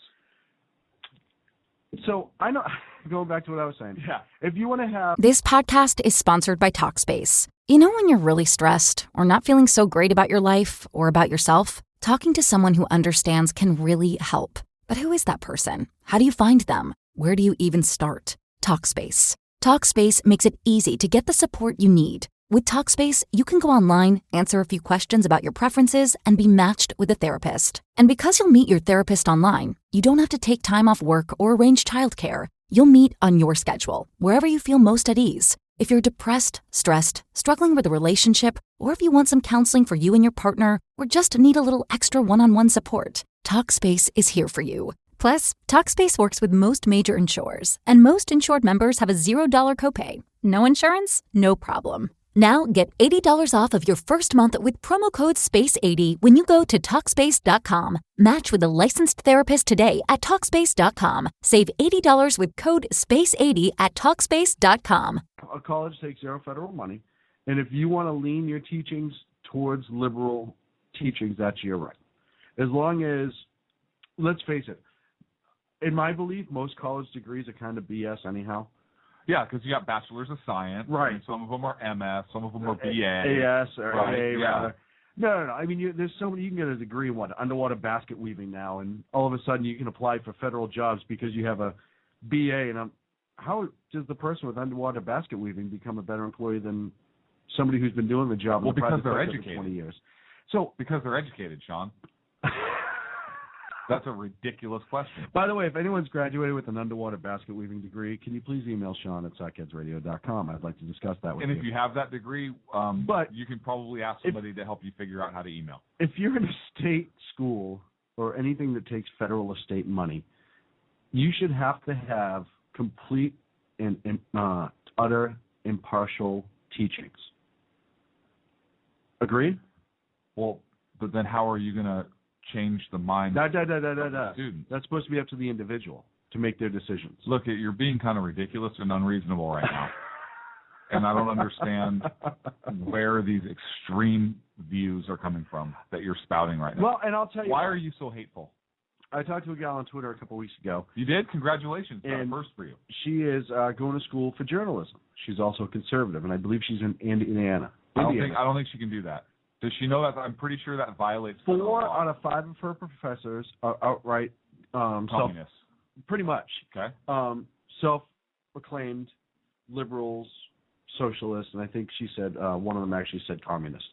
So I know, going back to what I was saying. Yeah. If you want to have. This podcast is sponsored by Talkspace. You know when you're really stressed or not feeling so great about your life or about yourself? Talking to someone who understands can really help. But who is that person? How do you find them? Where do you even start? Talkspace. Talkspace makes it easy to get the support you need. With Talkspace, you can go online, answer a few questions about your preferences, and be matched with a therapist. And because you'll meet your therapist online, you don't have to take time off work or arrange childcare. You'll meet on your schedule, wherever you feel most at ease. If you're depressed, stressed, struggling with a relationship, or if you want some counseling for you and your partner, or just need a little extra one-on-one support, Talkspace is here for you. Plus, Talkspace works with most major insurers, and most insured members have a $0 copay. No insurance? No problem. Now get $80 off of your first month with promo code SPACE80 when you go to Talkspace.com. Match with a licensed therapist today at Talkspace.com. Save $80 with code SPACE80 at Talkspace.com. A college takes zero federal money, and if you want to lean your teachings towards liberal teachings, that's your right. As long as, let's face it, in my belief, most college degrees are kind of BS anyhow. Yeah, because you got bachelors of science. Right. And some of them are MS, some of them are BA. AS or right, A, yeah. rather. No. I mean, there's so many. You can get a degree in underwater basket weaving now, and all of a sudden you can apply for federal jobs because you have a BA. And how does the person with underwater basket weaving become a better employee than somebody who's been doing the job in the private sector for 20 years? So because they're educated, Sean. That's a ridiculous question. By the way, if anyone's graduated with an underwater basket weaving degree, can you please email Sean at SockheadsRadio.com? I'd like to discuss that with you. And if you have that degree, but you can probably ask somebody to help you figure out how to email. If you're in a state school or anything that takes federal or state money, you should have to have complete and utter impartial teachings. Agreed? Well, but then how are you going to change the mind of the students? That's supposed to be up to the individual to make their decisions. Look, you're being kind of ridiculous and unreasonable right now. And I don't understand where these extreme views are coming from that you're spouting right now. Well, and I'll tell you why are you so hateful? I talked to a gal on Twitter a couple weeks ago. You did? Congratulations. And first for you. She is going to school for journalism. She's also conservative, and I believe she's in Indiana. I don't think she can do that. Does she know that? I'm pretty sure that violates 4 out of 5 of her professors are outright communists. Pretty much. Okay. Self-proclaimed liberals, socialists, and I think she said one of them actually said communist.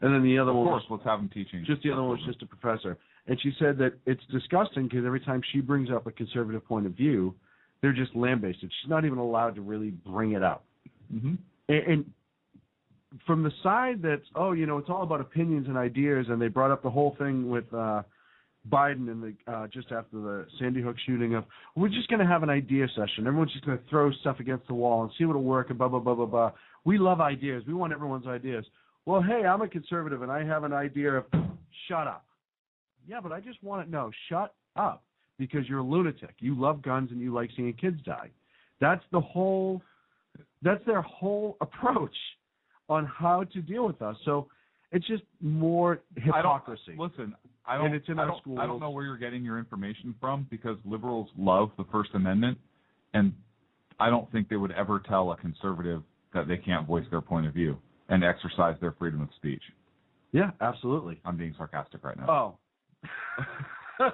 And then the other one, of course, let's have them teaching. Just the other one was just a professor. And she said that it's disgusting because every time she brings up a conservative point of view, they're just lambasted. She's not even allowed to really bring it up. Mm-hmm. And from the side that's, it's all about opinions and ideas, and they brought up the whole thing with Biden and just after the Sandy Hook shooting of, we're just going to have an idea session. Everyone's just going to throw stuff against the wall and see what'll work and blah, blah, blah, blah, blah. We love ideas. We want everyone's ideas. Well, hey, I'm a conservative, and I have an idea of shut up. Yeah, but I just want to know, shut up, because you're a lunatic. You love guns, and you like seeing kids die. That's the whole That's their whole approach on how to deal with us. So it's just more hypocrisy. I don't know where you're getting your information from, because liberals love the First Amendment, and I don't think they would ever tell a conservative that they can't voice their point of view and exercise their freedom of speech. Yeah, absolutely. I'm being sarcastic right now. Oh.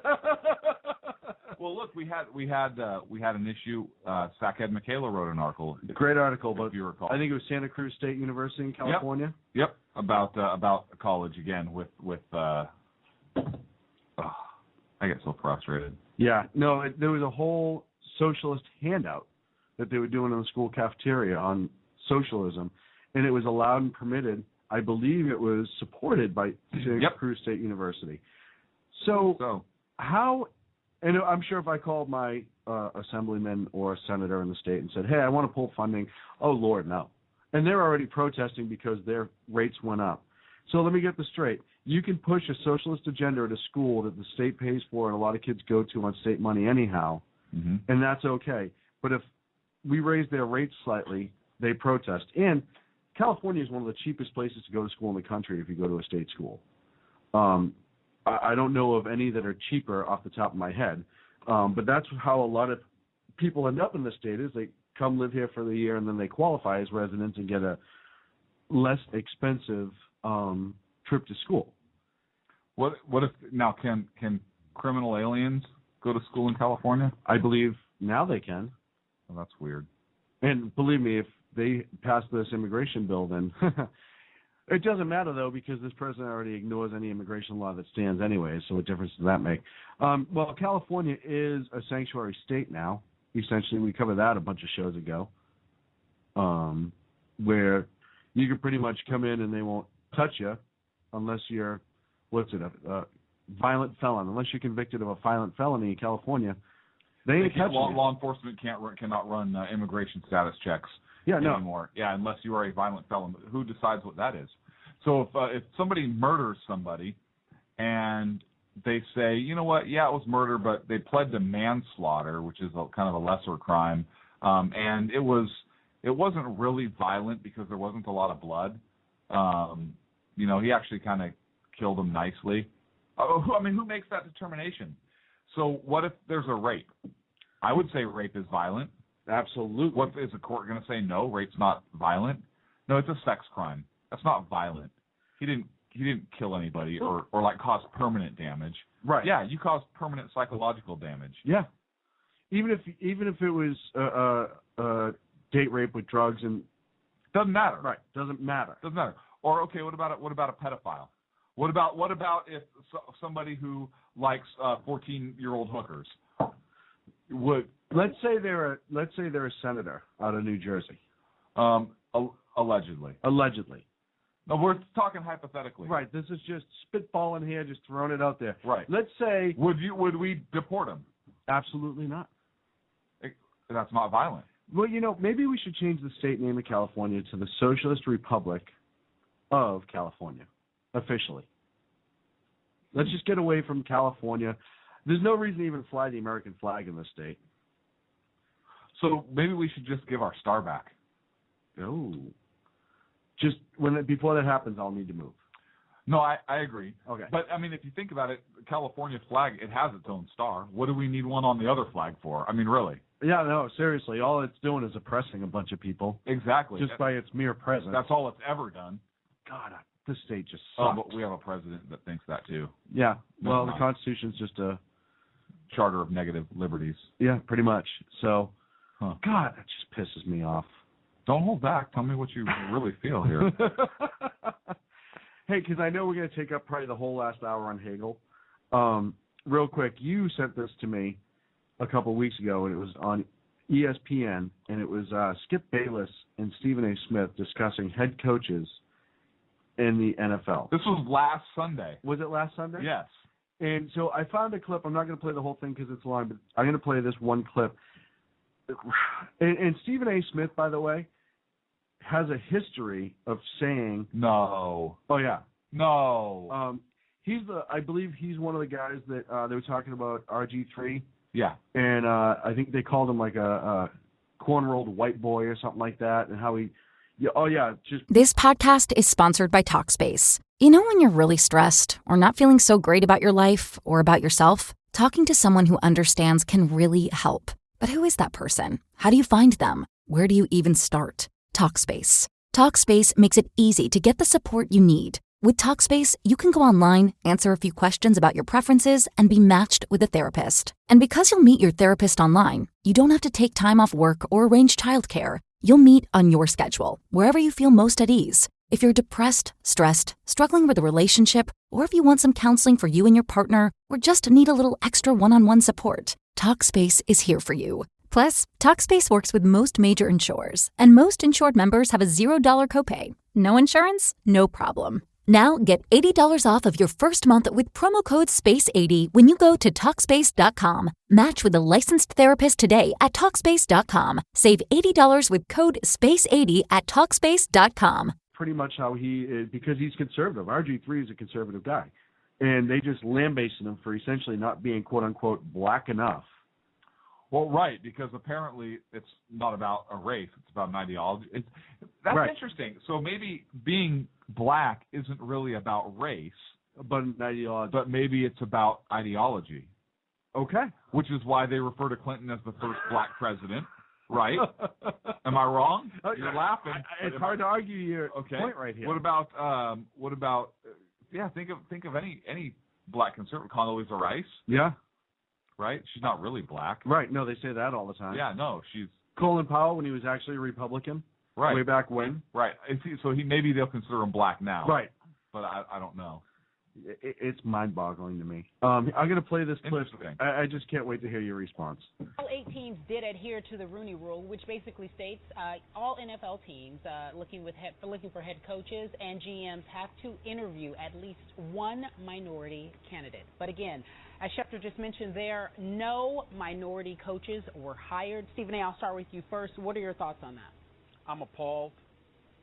Well, look, we had an issue. Sackhead Michaela wrote an article. Great article, but if you recall. I think it was Santa Cruz State University in California. Yep. About college again with I get so frustrated. Yeah, no, there was a whole socialist handout that they were doing in the school cafeteria on socialism, and it was allowed and permitted. I believe it was supported by Santa Cruz State University. So how, and I'm sure if I called my assemblyman or senator in the state and said, hey, I want to pull funding, oh, Lord, no. And they're already protesting because their rates went up. So let me get this straight. You can push a socialist agenda at a school that the state pays for and a lot of kids go to on state money anyhow, and that's okay. But if we raise their rates slightly, they protest. And California is one of the cheapest places to go to school in the country if you go to a state school. I don't know of any that are cheaper off the top of my head, but that's how a lot of people end up in the state is they come live here for the year and then they qualify as residents and get a less expensive trip to school. What if now can criminal aliens go to school in California? I believe now they can. Well, that's weird. And believe me, if they pass this immigration bill, then it doesn't matter, though, because this president already ignores any immigration law that stands anyway, so what difference does that make? Well, California is a sanctuary state now. Essentially, we covered that a bunch of shows ago, where you can pretty much come in and they won't touch you unless you're, a violent felon. Unless you're convicted of a violent felony in California, they ain't touching you. Law enforcement cannot run immigration status checks anymore. Yeah, unless you are a violent felon. Who decides what that is? So if somebody murders somebody and they say, you know what, yeah, it was murder, but they pled to manslaughter, which is kind of a lesser crime, and it wasn't really violent because there wasn't a lot of blood. He actually kind of killed him nicely. Who makes that determination? So what if there's a rape? I would say rape is violent. Absolutely. What is the court going to say? No, rape's not violent. No, it's a sex crime. That's not violent. He didn't kill anybody or like cause permanent damage. Right. Yeah, you caused permanent psychological damage. Yeah. Even if it was date rape with drugs and doesn't matter. Right. Doesn't matter. Doesn't matter. Or okay, what about a pedophile? What about if somebody who likes 14-year-old hookers would? Let's say they're a senator out of New Jersey. Allegedly. No, we're talking hypothetically. Right. This is just spitballing here, just throwing it out there. Right. Let's say. Would we deport him? Absolutely not. That's not violent. Well, maybe we should change the state name of California to the Socialist Republic of California, officially. Let's just get away from California. There's no reason to even fly the American flag in this state. So maybe we should just give our star back. Oh. Just before that happens, I'll need to move. No, I agree. Okay. But, if you think about it, California flag, it has its own star. What do we need one on the other flag for? Really. Yeah, no, seriously. All it's doing is oppressing a bunch of people. Exactly. Just by its mere presence. That's all it's ever done. God, this state just sucks. Oh, but we have a president that thinks that, too. Yeah. Well, the Constitution's just a charter of negative liberties. Yeah, pretty much. So, God, that just pisses me off. Don't hold back. Tell me what you really feel here. Hey, because I know we're going to take up probably the whole last hour on Hagel. Real quick, you sent this to me a couple of weeks ago, and it was on ESPN, and it was Skip Bayless and Stephen A. Smith discussing head coaches in the NFL. This was last Sunday. Was it last Sunday? Yes. And so I found a clip. I'm not going to play the whole thing because it's long, but I'm going to play this one clip. And Stephen A. Smith, by the way, has a history of saying no. Oh yeah, no. I believe he's one of the guys that they were talking about RG3. Yeah. And I think they called him like a cornrowed white boy or something like that, and how he, just. This podcast is sponsored by Talkspace. You know when you're really stressed or not feeling so great about your life or about yourself? Talking to someone who understands can really help. But who is that person? How do you find them? Where do you even start? Talkspace. Talkspace makes it easy to get the support you need. With Talkspace, you can go online, answer a few questions about your preferences, and be matched with a therapist. And because you'll meet your therapist online, you don't have to take time off work or arrange childcare. You'll meet on your schedule, wherever you feel most at ease. If you're depressed, stressed, struggling with a relationship, or if you want some counseling for you and your partner, or just need a little extra one-on-one support, Talkspace is here for you. Plus, Talkspace works with most major insurers, and most insured members have a $0 copay. No insurance? No problem. Now get $80 off of your first month with promo code SPACE80 when you go to Talkspace.com. Match with a licensed therapist today at Talkspace.com. Save $80 with code SPACE80 at Talkspace.com. Pretty much how he is, because he's conservative. RG3 is a conservative guy. And they just lambasted him for essentially not being, quote-unquote, black enough. Well, right, because apparently it's not about a race. It's about an ideology. That's right. Interesting. So maybe being black isn't really about race. But an ideology. But maybe it's about ideology. Okay. Which is why they refer to Clinton as the first black president, right? Am I wrong? You're laughing. It's hard to argue your point right here. What about think of any black conservative, Condoleezza Rice? Yeah. Right? She's not really black. Right. No, they say that all the time. Yeah, no, she's... Colin Powell, when he was actually a Republican. Right. Way back when. Right. So maybe they'll consider him black now. Right. But I don't know. It's mind-boggling to me. I'm going to play this clip. Interesting. I just can't wait to hear your response. All 8 teams did adhere to the Rooney Rule, which basically states all NFL teams looking for head coaches and GMs have to interview at least one minority candidate. But again, as Schefter just mentioned there, no minority coaches were hired. Stephen A., I'll start with you first. What are your thoughts on that? I'm appalled.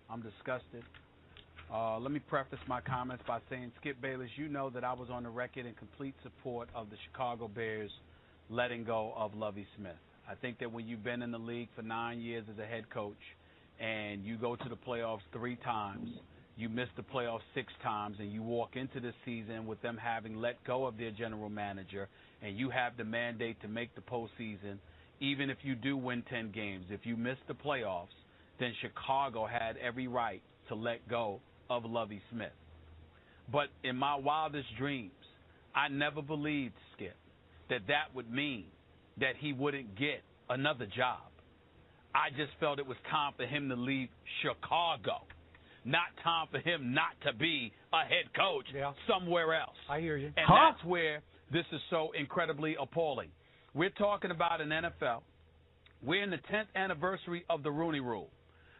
I'm disgusted. Let me preface my comments by saying, Skip Bayless, you know that I was on the record in complete support of the Chicago Bears letting go of Lovie Smith. I think that when you've been in the league for 9 years as a head coach and you go to the playoffs 3 times, you miss the playoffs 6 times, and you walk into this season with them having let go of their general manager, and you have the mandate to make the postseason, even if you do win 10 games. If you miss the playoffs, then Chicago had every right to let go of Lovie Smith. But in my wildest dreams, I never believed, Skip, that would mean that he wouldn't get another job. I just felt it was time for him to leave Chicago, not time for him not to be a head coach somewhere else. I hear you. And that's where this is so incredibly appalling. We're talking about an NFL. We're in the 10th anniversary of the Rooney Rule.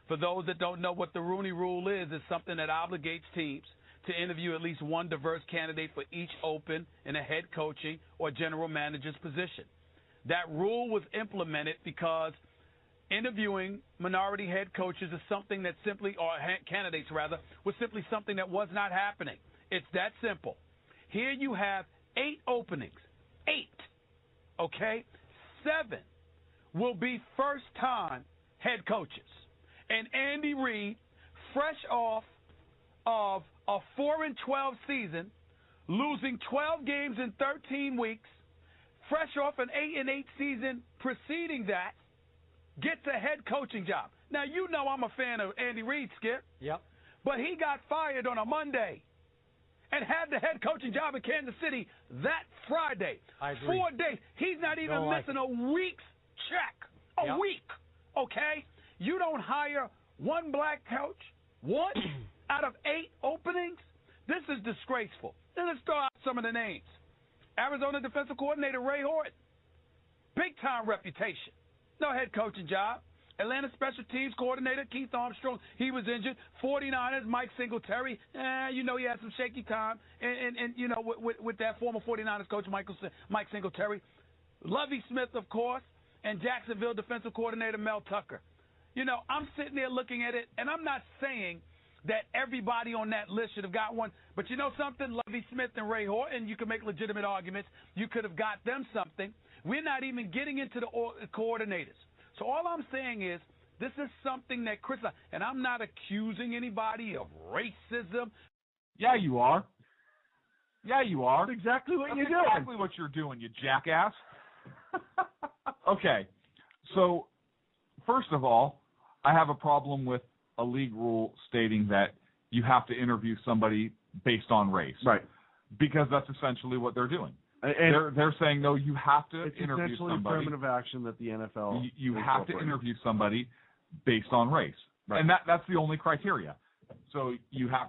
For those that don't know what the Rooney Rule is, it's something that obligates teams to interview at least one diverse candidate for each open in a head coaching or general manager's position. That rule was implemented because interviewing minority head coaches is something that simply, or candidates rather, was simply something that was not happening. It's that simple. Here you have 8 openings. 8. Okay? 7 will be first-time head coaches. And Andy Reid, fresh off of a 4-12 season, losing 12 games in 13 weeks, fresh off an 8-8 season preceding that, gets a head coaching job. Now, you know I'm a fan of Andy Reid, Skip. Yep. But he got fired on a Monday and had the head coaching job in Kansas City that Friday. I agree. 4 days. He's not even missing a week's check. A week. Okay? You don't hire one black coach, 1 out of 8 openings? This is disgraceful. Then let's throw out some of the names. Arizona defensive coordinator Ray Horton. Big-time reputation. No head coaching job. Atlanta special teams coordinator Keith Armstrong. He was injured. 49ers Mike Singletary. You know he had some shaky time. And you know, with that former 49ers coach Mike Singletary. Lovie Smith, of course. And Jacksonville defensive coordinator Mel Tucker. You know, I'm sitting there looking at it, and I'm not saying that everybody on that list should have got one. But you know something? Lovie Smith and Ray Horton, you can make legitimate arguments. You could have got them something. We're not even getting into the coordinators. So all I'm saying is this is something that Chris, and I'm not accusing anybody of racism. Yeah, you are. Yeah, you are. That's exactly what you're That's doing. exactly what you're doing, you jackass. Okay, so first of all, I have a problem with a league rule stating that you have to interview somebody based on race. Right. Because that's essentially what they're doing. And they're saying, no, you have to it's interview essentially somebody. affirmative action that the NFL You have to interview somebody based on race. Right. And that's the only criteria. So you have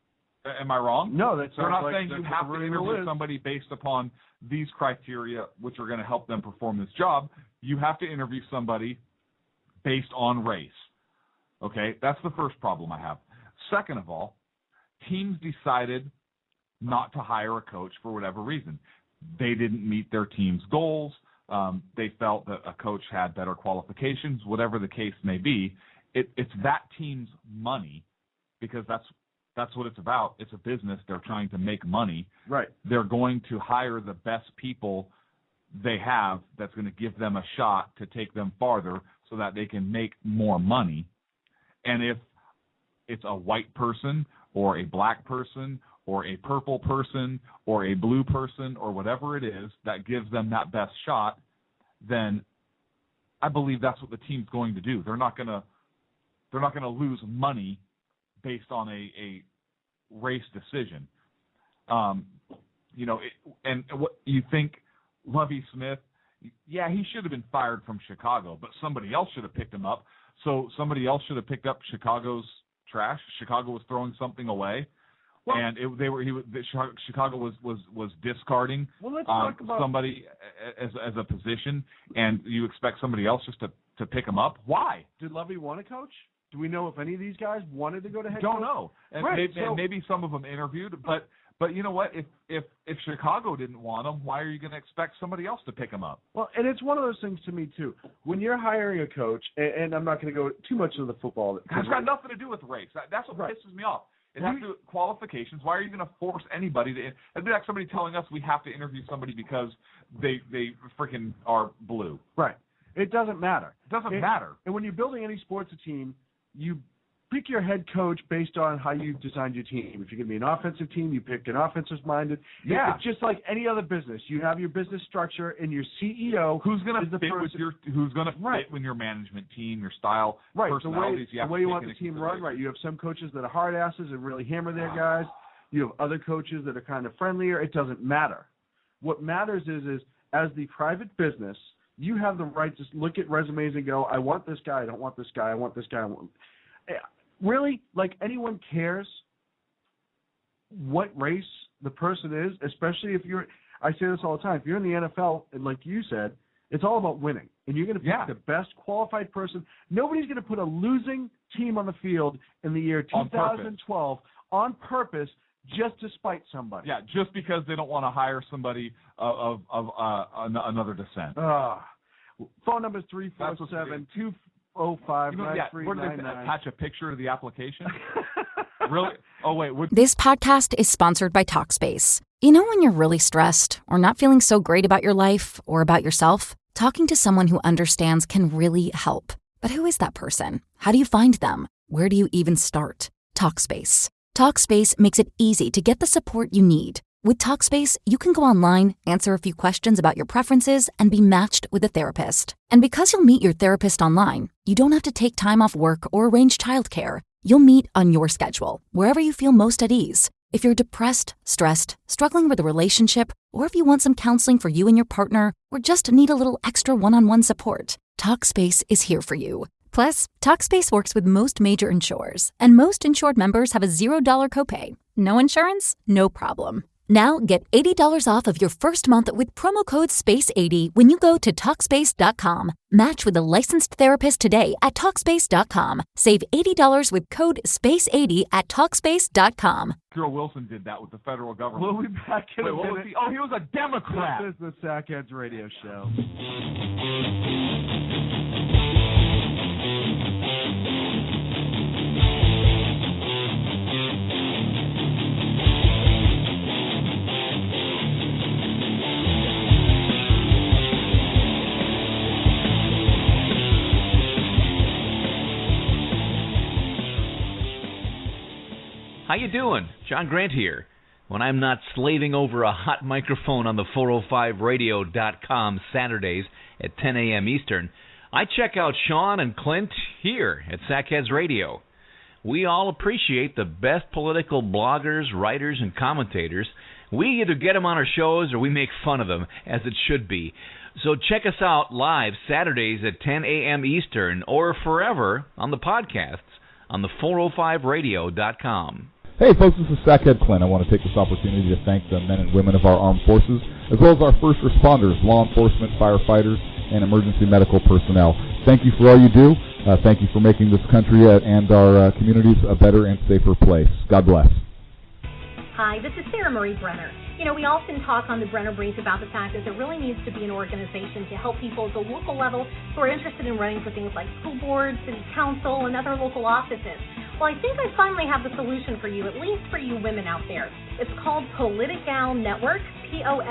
– am I wrong? No, that's They're not like, saying that's you what have the to rule interview is. somebody based upon these criteria, which are going to help them perform this job. You have to interview somebody based on race. Okay? That's the first problem I have. Second of all, teams decided not to hire a coach for whatever reason. They didn't meet their team's goals. They felt that a coach had better qualifications, whatever the case may be. It's that team's money, because that's what it's about. It's a business. They're trying to make money. Right. They're going to hire the best people they have that's going to give them a shot to take them farther so that they can make more money. And if it's a white person or a black person or a purple person or a blue person or whatever it is that gives them that best shot, then I believe that's what the team's going to do. They're not going to lose money based on a race decision. And what you think, Lovie Smith, yeah, he should have been fired from Chicago, but somebody else should have picked him up. So somebody else should have picked up Chicago's trash. Chicago was throwing something away. Well, and Chicago was discarding let's talk about somebody as a position, and you expect somebody else just to pick him up. Why? Did Lovie want to coach? Do we know if any of these guys wanted to go to head Don't coach? know. And Right, maybe some of them interviewed, but you know what? If Chicago didn't want him, why are you going to expect somebody else to pick him up? Well, and it's one of those things to me too. When you're hiring a coach, and I'm not going to go too much into the football. It's got nothing to do with race. That's what pisses me off. It has to do with qualifications. Why are you going to force anybody to? It'd be like somebody telling us we have to interview somebody because they freaking are blue. Right. It doesn't matter. It doesn't matter. And when you're building any sports team, you pick your head coach based on how you designed your team. If you're going to be an offensive team, you pick an offensive-minded. Yeah. It's just like any other business. You have your business structure, and your CEO who's going to fit right. with your management team, your style, right. personalities. The way you want the team run, right. You have some coaches that are hard asses and really hammer their guys. You have other coaches that are kind of friendlier. It doesn't matter. What matters is as the private business, you have the right to look at resumes and go, I want this guy, I don't want this guy, I want this guy. Really, like anyone cares what race the person is, especially if you're – I say this all the time. If you're in the NFL, and like you said, it's all about winning. And you're going to pick the best qualified person. Nobody's going to put a losing team on the field in the year 2012 on purpose just to spite somebody. Yeah, just because they don't want to hire somebody of another descent. Phone number is 347-205-9399. We're going to attach a picture to the application? Really? Oh, wait. This podcast is sponsored by Talkspace. You know when you're really stressed or not feeling so great about your life or about yourself? Talking to someone who understands can really help. But who is that person? How do you find them? Where do you even start? Talkspace. Talkspace makes it easy to get the support you need. With Talkspace, you can go online, answer a few questions about your preferences, and be matched with a therapist. And because you'll meet your therapist online, you don't have to take time off work or arrange childcare. You'll meet on your schedule, wherever you feel most at ease. If you're depressed, stressed, struggling with a relationship, or if you want some counseling for you and your partner, or just need a little extra one-on-one support, Talkspace is here for you. Plus, Talkspace works with most major insurers, and most insured members have a $0 copay. No insurance? No problem. Now get $80 off of your first month with promo code SPACE80 when you go to Talkspace.com. Match with a licensed therapist today at Talkspace.com. Save $80 with code SPACE80 at Talkspace.com. Carol Wilson did that with the federal government. We'll be back in a minute. He was a Democrat. This is the Sackheads Radio Show. you doing? John Grant here. When I'm not slaving over a hot microphone on the 405radio.com Saturdays at 10 a.m. Eastern, I check out Sean and Clint here at Sackheads Radio. We all appreciate the best political bloggers, writers, and commentators. We either get them on our shows or we make fun of them, as it should be. So check us out live Saturdays at 10 a.m. Eastern or forever on the podcasts on the 405radio.com. Hey folks, this is Sackhead Clint. I want to take this opportunity to thank the men and women of our armed forces, as well as our first responders, law enforcement, firefighters, and emergency medical personnel. Thank you for all you do. Thank you for making this country and our communities a better and safer place. God bless. Hi, this is Sarah Marie Brenner. You know, we often talk on the Brenner Brief about the fact that there really needs to be an organization to help people at the local level who are interested in running for things like school boards, city council, and other local offices. Well, I think I finally have the solution for you, at least for you women out there. It's called Politigal Network, Politigal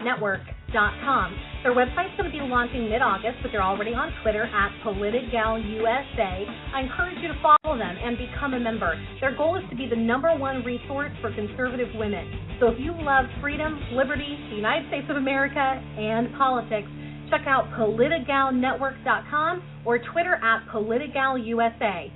Network.com. Their website's going to be launching mid-August, but they're already on Twitter at PolitigalUSA. I encourage you to follow them and become a member. Their goal is to be the #1 resource for conservative women. So if you love freedom, liberty, the United States of America, and politics, check out PolitigalNetwork.com or Twitter at PolitigalUSA.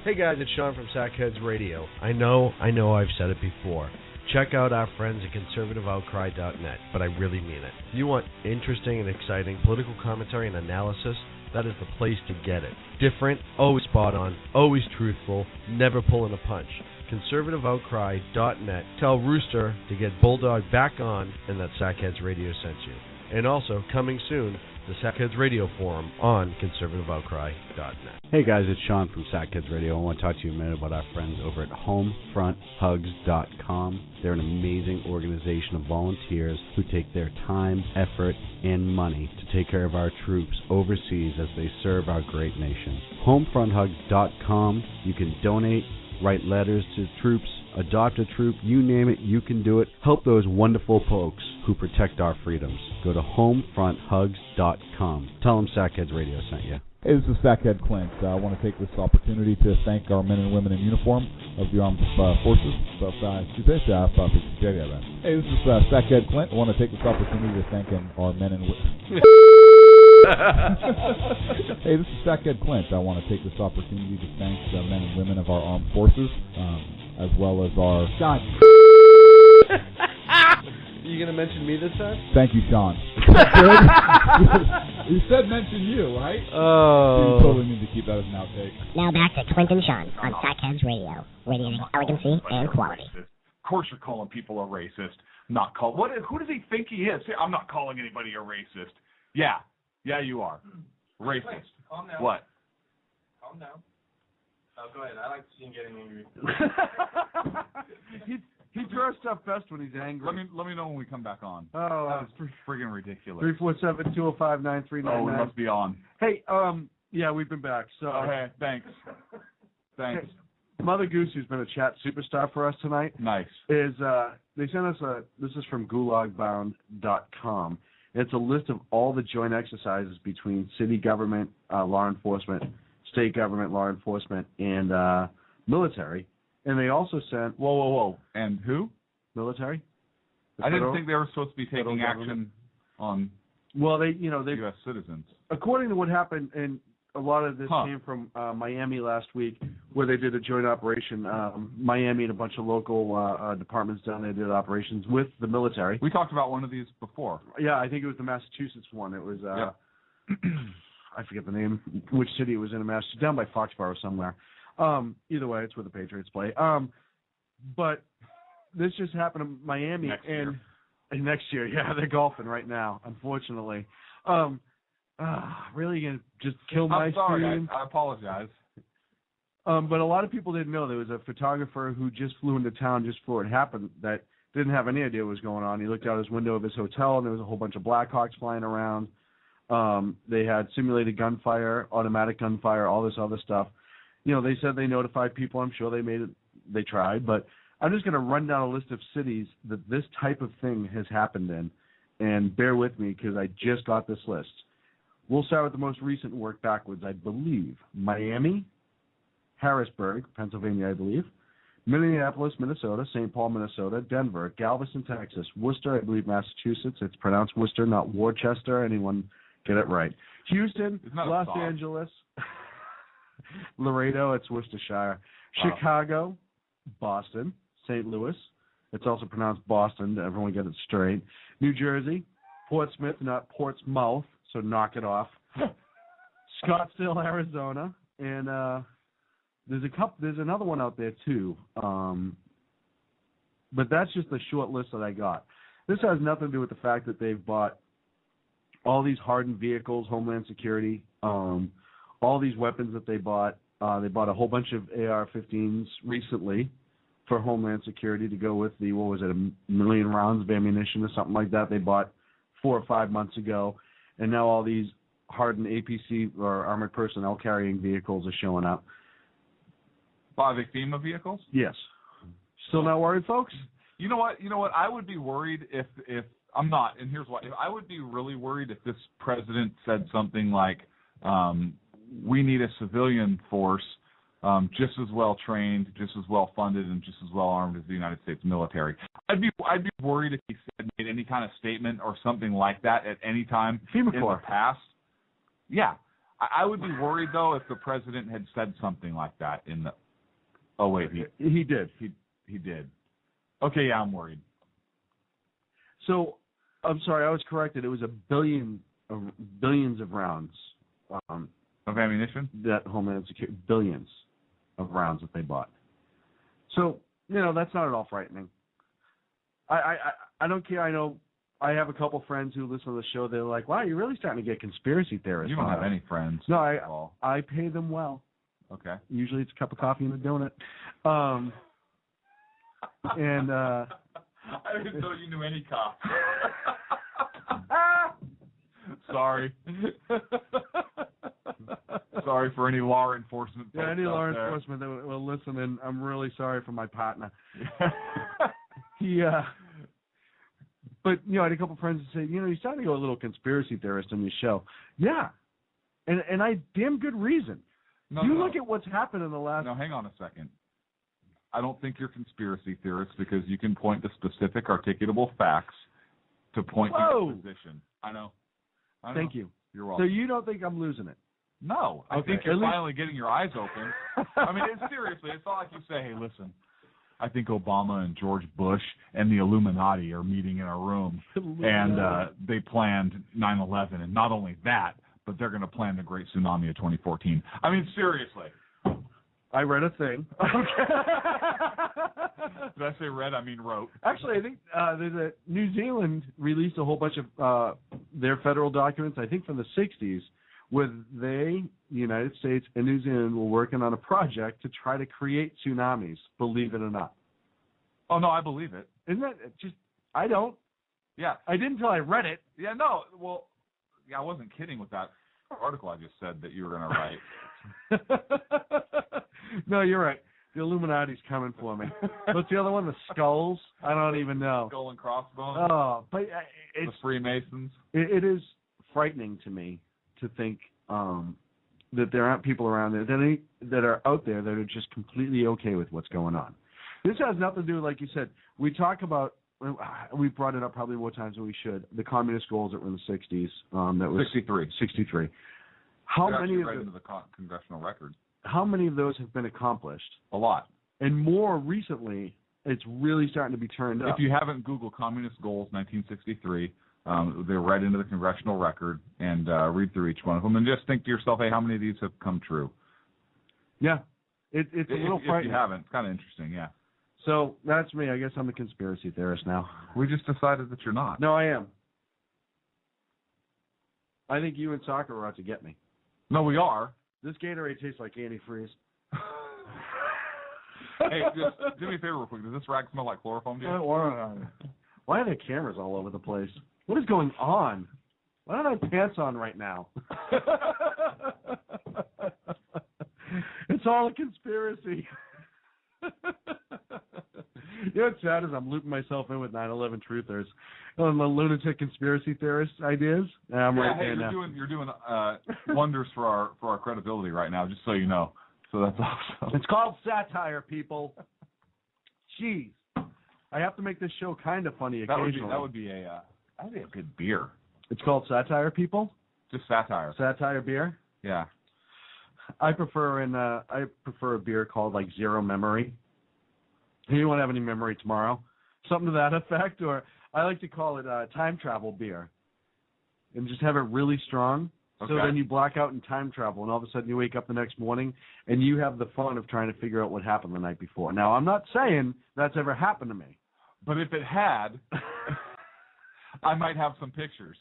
Hey guys, it's Sean from Sackheads Radio. I know I've said it before. Check out our friends at conservativeoutcry.net, but I really mean it. If you want interesting and exciting political commentary and analysis, that is the place to get it. Different, always spot on, always truthful, never pulling a punch. conservativeoutcry.net. Tell Rooster to get Bulldog back on and that Sackheads Radio sent you. And also, coming soon, the Sackheads Radio Forum on conservativeoutcry.net. Hey guys, it's Sean from Sackheads Radio. I want to talk to you a minute about our friends over at HomefrontHugs.com. They're an amazing organization of volunteers who take their time, effort, and money to take care of our troops overseas as they serve our great nation. HomefrontHugs.com. You can donate, write letters to troops, adopt a troop, you name it, you can do it. Help those wonderful folks who protect our freedoms. Go to HomefrontHugs.com. Tell them Sackheads Radio sent you. Hey, this is Sackhead Clint. I want to take this opportunity to thank our men and women in uniform of the armed forces. Hey, this is Sackhead Clint. I want to take this opportunity to thank our men and women. Hey, this is Sackhead Clint. I want to take this opportunity to thank the men and women of our armed forces, as well as our... God. You going to mention me this time? Thank you, Sean. You said mention you, right? Oh. You totally need to keep that as an outtake. Now back to Clint and Sean on Sackheads Radio, radiating elegancy and quality. Of course you're calling people a racist. Not call. Who does he think he is? I'm not calling anybody a racist. Yeah, you are. Racist. Wait, calm down. What? Calm down. Oh, go ahead. I like to see him getting angry. He dressed up best when he's angry. Let me know when we come back on. Oh, that's friggin' ridiculous. 347-205-9399. Oh, we must be on. Hey, yeah, we've been back. So, okay, thanks. Hey, Mother Goose, who's been a chat superstar for us tonight, nice. Is they sent us this is from gulagbound.com. It's a list of all the joint exercises between city government, law enforcement, state government, law enforcement, and military. And they also sent... Whoa. And who? Military. I didn't think they were supposed to be taking action on they U.S. citizens. According to what happened, and a lot of this came from Miami last week, where they did a joint operation. Miami and a bunch of local departments down there did operations with the military. We talked about one of these before. Yeah, I think it was the Massachusetts one. It was... I forget the name, which city it was in Massachusetts, down by Foxborough somewhere. Either way, it's where the Patriots play. But this just happened in Miami next year. Next year, yeah, they're golfing right now, unfortunately. Really gonna just kill my stream. I apologize. But a lot of people didn't know there was a photographer who just flew into town just before it happened that didn't have any idea what was going on. He looked out his window of his hotel and there was a whole bunch of Blackhawks flying around. They had simulated gunfire, automatic gunfire, all this other stuff. They said they notified people. I'm sure they tried, but I'm just going to run down a list of cities that this type of thing has happened in, and bear with me because I just got this list. We'll start with the most recent and work backwards. I believe Miami, Harrisburg, Pennsylvania, I believe, Minneapolis, Minnesota, St. Paul, Minnesota, Denver, Galveston, Texas, Worcester, I believe, Massachusetts. It's pronounced Worcester, not Worcester. Anyone get it right? Houston, Los Angeles, Laredo, it's Worcestershire, Chicago, Boston, St. Louis. It's also pronounced Boston. Everyone get it straight. New Jersey, Portsmouth, not Portsmouth, so knock it off. Scottsdale, Arizona, and there's another one out there too. But that's just the short list that I got. This has nothing to do with the fact that they've bought all these hardened vehicles, Homeland Security, all these weapons that they bought. They bought a whole bunch of AR-15s recently for Homeland Security to go with the, 1 million rounds of ammunition or something like that they bought 4 or 5 months ago. And now all these hardened APC or armored personnel carrying vehicles are showing up. By the FEMA vehicles? Yes. Still not worried, folks? You know what? I would be worried if I'm not, and here's why. I would be really worried if this president said something like, we need a civilian force just as well trained, just as well funded, and just as well armed as the United States military. I'd be worried if he made any kind of statement or something like that at any time in the past. Yeah. I would be worried, though, if the president had said something like that in the... Oh, wait. He did. He did. Okay, yeah, I'm worried. So, I'm sorry, I was corrected. It was billions of rounds. Of ammunition? That Homeland Security, billions of rounds that they bought. So, that's not at all frightening. I don't care. I know I have a couple friends who listen to the show. They're like, wow, you're really starting to get conspiracy theorists. You don't have any friends. No, I pay them well. Okay. Usually it's a cup of coffee and a donut. I didn't know you knew any cops. Sorry. Sorry for any law enforcement folks. Yeah, any law out there. enforcement that will listen, and I'm really sorry for my partner. But, I had a couple friends that say, you're starting to go a little conspiracy theorist on your show. Yeah. And I damn good reason. Look at what's happened in the last... Now, hang on a second. I don't think you're conspiracy theorists because you can point to specific articulable facts to point to your position. I know. Thank you. You're welcome. So you don't think I'm losing it? No. I think you're finally getting your eyes open. I mean, seriously, it's not like you say, hey, listen, I think Obama and George Bush and the Illuminati are meeting in a room and they planned 9/11. And not only that, but they're going to plan the Great Tsunami of 2014. I mean, seriously. I read a thing. Did I say read? I mean wrote. Actually, I think New Zealand released a whole bunch of their federal documents, I think from the 60s, where the United States and New Zealand were working on a project to try to create tsunamis, believe it or not. Oh, no, I believe it. Isn't that just, I don't. Yeah. I didn't until I read it. Yeah, no, well, I wasn't kidding with that article I just said that you were going to write. No, you're right. The Illuminati's coming for me. What's the other one? The skulls? I don't even know. Skull and crossbones? Oh, but it's... The Freemasons? It is frightening to me to think that there aren't people around there that are out there that are just completely okay with what's going on. This has nothing to do, like you said, we talk about, we brought it up probably more times than we should, the communist goals that were in the 60s. That was 63. How many of into the congressional record. How many of those have been accomplished? A lot. And more recently, it's really starting to be turned up. If you haven't Googled Communist Goals 1963, they're right into the congressional record, and read through each one of them, and just think to yourself, hey, how many of these have come true? Yeah. It's a little frightening. If you haven't, it's kind of interesting, yeah. So that's me. I guess I'm a conspiracy theorist now. We just decided that you're not. No, I am. I think you and soccer are out to get me. No, we are. This Gatorade tastes like antifreeze. Hey, just do me a favor real quick. Does this rag smell like chloroform to you? Why are there cameras all over the place? What is going on? Why don't I have pants on right now? It's all a conspiracy. You know what's sad is I'm looping myself in with 9/11 truthers and the lunatic conspiracy theorist ideas. I'm right there now. You're doing wonders for our credibility right now, just so you know. So that's awesome. It's called satire, people. Jeez. I have to make this show kind of funny occasionally. That would be a good beer. It's called satire, people? Just satire. Satire beer? Yeah. I prefer a beer called like Zero Memory. You won't have any memory tomorrow. Something to that effect. Or I like to call it time travel beer. And just have it really strong. So then you black out in time travel, and all of a sudden you wake up the next morning, and you have the fun of trying to figure out what happened the night before. Now, I'm not saying that's ever happened to me. But if it had, I might have some pictures.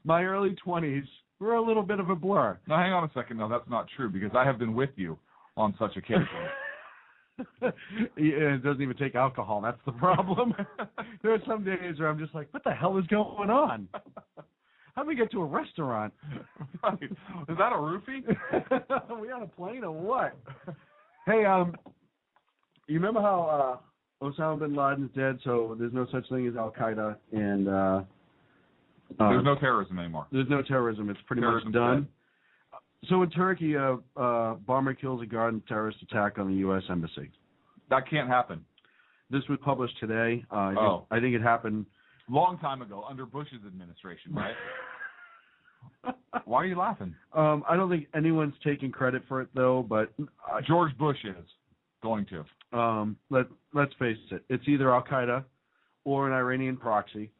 My early 20s were a little bit of a blur. Now, hang on a second. No, that's not true, because I have been with you on such occasions. It doesn't even take alcohol. That's the problem. There are some days where I'm just like, what the hell is going on? How do we get to a restaurant? Right. Is that a roofie? Are we on a plane or what? Hey, you remember how Osama bin Laden's dead, so there's no such thing as Al-Qaeda, and there's no terrorism anymore. There's no terrorism. It's pretty much done. Dead. So in Turkey, a bomber kills a guard in a terrorist attack on the U.S. Embassy. That can't happen. This was published today. I think it happened long time ago, under Bush's administration, right? Why are you laughing? I don't think anyone's taking credit for it, though, but George Bush is going to. Let's face it. It's either Al-Qaeda or an Iranian proxy,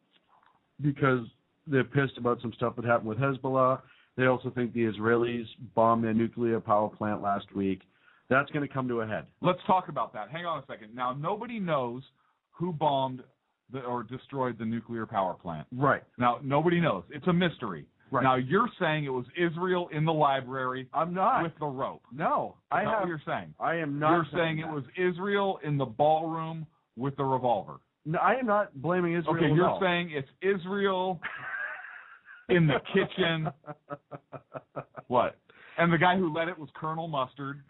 because they're pissed about some stuff that happened with Hezbollah. They also think the Israelis bombed their nuclear power plant last week. That's going to come to a head. Let's talk about that. Hang on a second. Now, nobody knows who bombed or destroyed the nuclear power plant. Right. Now, nobody knows. It's a mystery. Right. Now, you're saying it was Israel in the library. I'm not. With the rope. No. That's not what you're saying. I am not. You're saying it was Israel in the ballroom with the revolver. No, I am not blaming Israel. Okay, you're saying it's Israel in the kitchen. What? And the guy who led it was Colonel Mustard.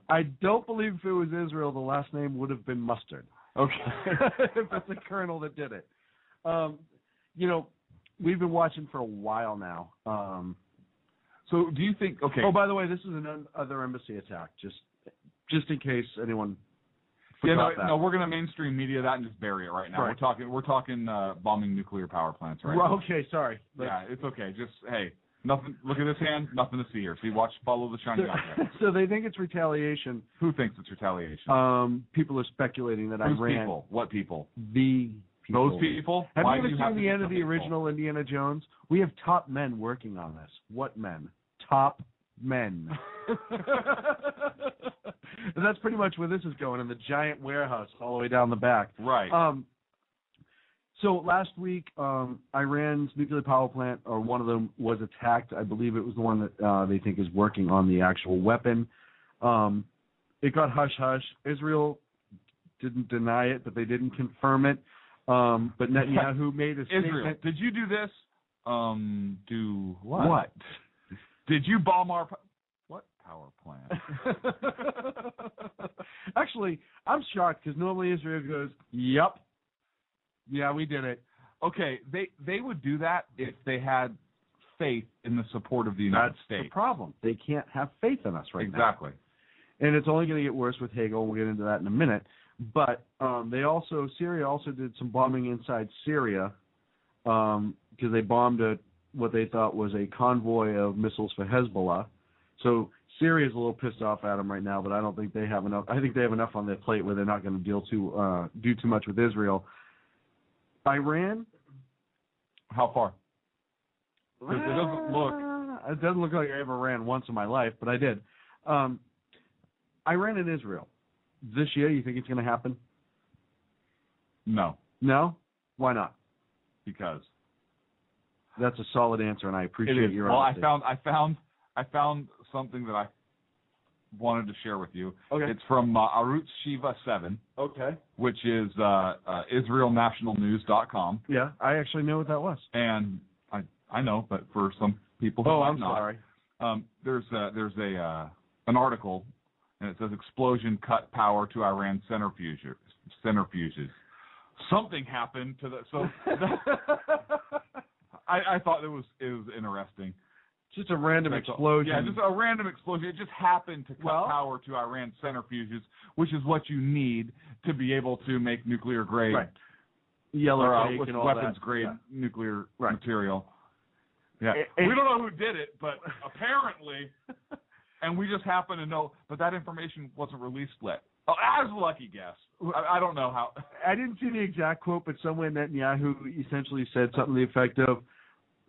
I don't believe if it was Israel, the last name would have been Mustard. Okay. If it's the colonel that did it. We've been watching for a while now. So do you think, okay. Oh, by the way, this is another embassy attack, just in case anyone forgot that. No, we're going to mainstream media that and just bury it right now. Right. We're talking bombing nuclear power plants right now. Okay, sorry. Yeah, it's okay. Just, hey. Nothing. Look at this hand. Nothing to see here. See, follow the shiny object. So they think it's retaliation. Who thinks it's retaliation? People are speculating that Who's Iran. People? What people? The people. Those people. Have you ever seen the end of the original Indiana Jones? We have top men working on this. What men? Top men. And that's pretty much where this is going, in the giant warehouse all the way down the back. Right. So last week, Iran's nuclear power plant, or one of them, was attacked. I believe it was the one that they think is working on the actual weapon. It got hush-hush. Israel didn't deny it, but they didn't confirm it. But Netanyahu made a statement. Israel, did you do this? Do what? What? Did you bomb our... What power plant? Actually, I'm shocked, because normally Israel goes, yep. Yeah, we did it. Okay, they would do that if they had faith in the support of the United States. That's the problem. They can't have faith in us right now. Exactly. And it's only going to get worse with Hagel. We'll get into that in a minute. But Syria also did some bombing inside Syria, because they bombed what they thought was a convoy of missiles for Hezbollah. So Syria's a little pissed off at them right now, but I don't think they have enough. I think they have enough on their plate where they're not going to do too much with Israel. Iran? How far? It doesn't look like I ever ran once in my life, but I did. Iran and Israel. This year, you think it's going to happen? No. No? Why not? Because. That's a solid answer, and I appreciate your honesty. Well, I found something that I wanted to share with you. Okay. It's from Arutz Shiva 7. Okay. Which is IsraelNationalNews.com. Yeah, I actually know what that was. And I know, but for some people who I'm sorry. There's an article, and it says explosion cut power to Iran centrifuges. Something happened to the I thought it was interesting. Just a random explosion. Yeah, just a random explosion. It just happened to cut power to Iran's centrifuges, which is what you need to be able to make nuclear grade, yellow cake and all weapons that. grade nuclear material. Yeah, And we don't know who did it, but apparently, and we just happen to know. But that information wasn't released yet. Oh, as a lucky guess. I don't know how. I didn't see the exact quote, but somewhere Netanyahu essentially said something to the effect of,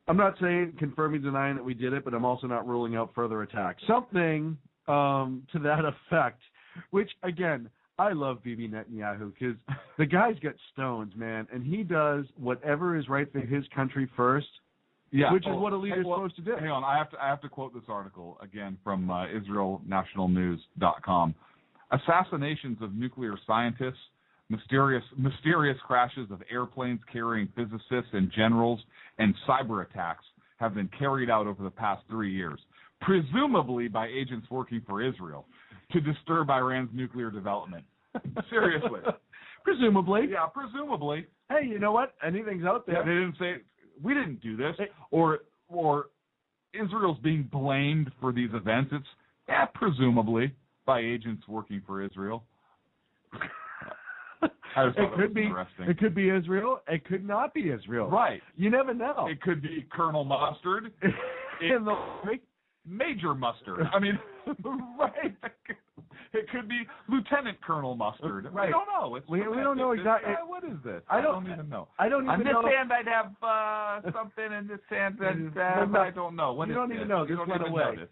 I'm not saying confirming, denying that we did it, but I'm also not ruling out further attacks. Something to that effect, which, again, I love Bibi Netanyahu because the guy's got stones, man, and he does whatever is right for his country first, which is what a leader's supposed to do. Hang on, I have to quote this article again from IsraelNationalNews.com. Assassinations of nuclear scientists, mysterious crashes of airplanes carrying physicists and generals, and cyber attacks have been carried out over the past 3 years, presumably by agents working for Israel, to disturb Iran's nuclear development. Seriously. Presumably. Yeah, presumably. Hey, you know what? Anything's out there. Yeah, they didn't say, we didn't do this, or Israel's being blamed for these events. It's, presumably by agents working for Israel. It could be Israel. It could not be Israel. Right. You never know. It could be Colonel Mustard. Major Mustard. I mean, right. It could be Lieutenant Colonel Mustard. Right. We don't know. We don't know exactly. What is this? I don't even know. I don't even know. On this hand, I'd have something. In this hand, I don't know. You don't even know. This went away. This.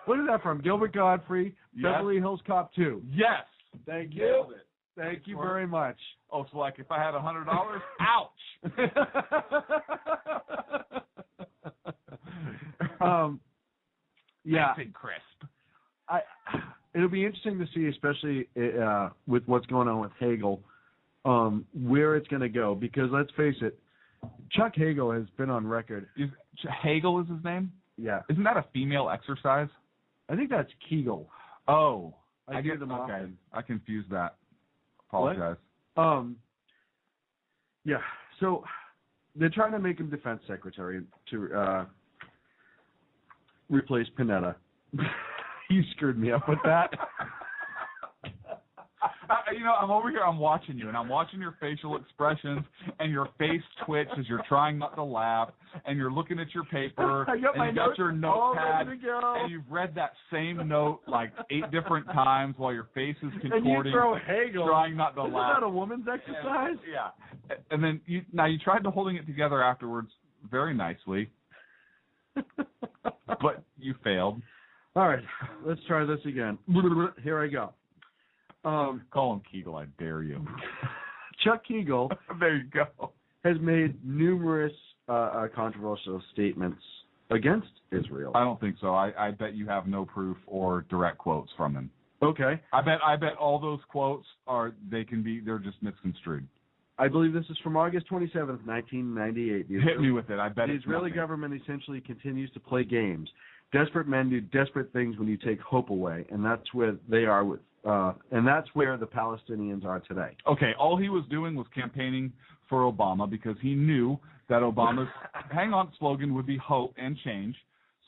What is that from? Gilbert Godfrey, Beverly Hills Cop 2. Yes. Thank you. Thank you very much. Oh, so like if I had $100, ouch. Yeah. Nice and crisp. It'll be interesting to see, especially with what's going on with Hagel, where it's going to go. Because let's face it, Chuck Hagel has been on record. Hagel is his name? Yeah. Isn't that a female exercise? I think that's Kegel. Oh. I get them okay. often. I confused that. Apologize. What? Yeah. So they're trying to make him defense secretary to replace Panetta. You screwed me up with that. I'm over here, I'm watching you, and I'm watching your facial expressions, and your face twitch as you're trying not to laugh, and you're looking at your paper, and you got your notepad, and you've read that same note like 8 different times while your face is contorting, and you throw Hagel, trying not to laugh. Is that a woman's exercise? Yeah. And then you tried to holding it together afterwards very nicely, but you failed. All right, let's try this again. Here I go. Call him Kegel, I dare you. Chuck Hagel there you go. has made numerous controversial statements against Israel. I don't think so. I bet you have no proof or direct quotes from him. Okay. I bet all those quotes they're just misconstrued. I believe this is from August 27th, 1998. Hit me with it. I bet the Israeli government essentially continues to play games. Desperate men do desperate things when you take hope away, and that's where they are with. And that's where the Palestinians are today. Okay, all he was doing was campaigning for Obama because he knew that Obama's slogan would be hope and change.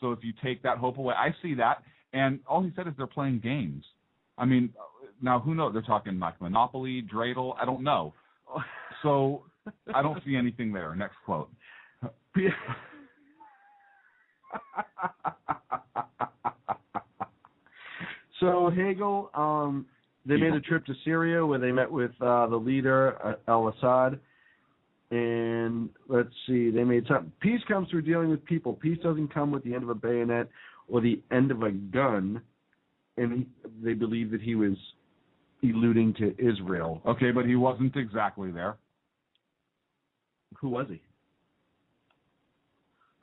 So if you take that hope away, I see that. And all he said is they're playing games. I mean, now who knows? They're talking like Monopoly, Dreidel. I don't know. So I don't see anything there. Next quote. So Hagel, they made a trip to Syria where they met with the leader, al-Assad. And let's see, they made some. Peace comes through dealing with people. Peace doesn't come with the end of a bayonet or the end of a gun. And they believe that he was alluding to Israel. Okay, but he wasn't exactly there. Who was he?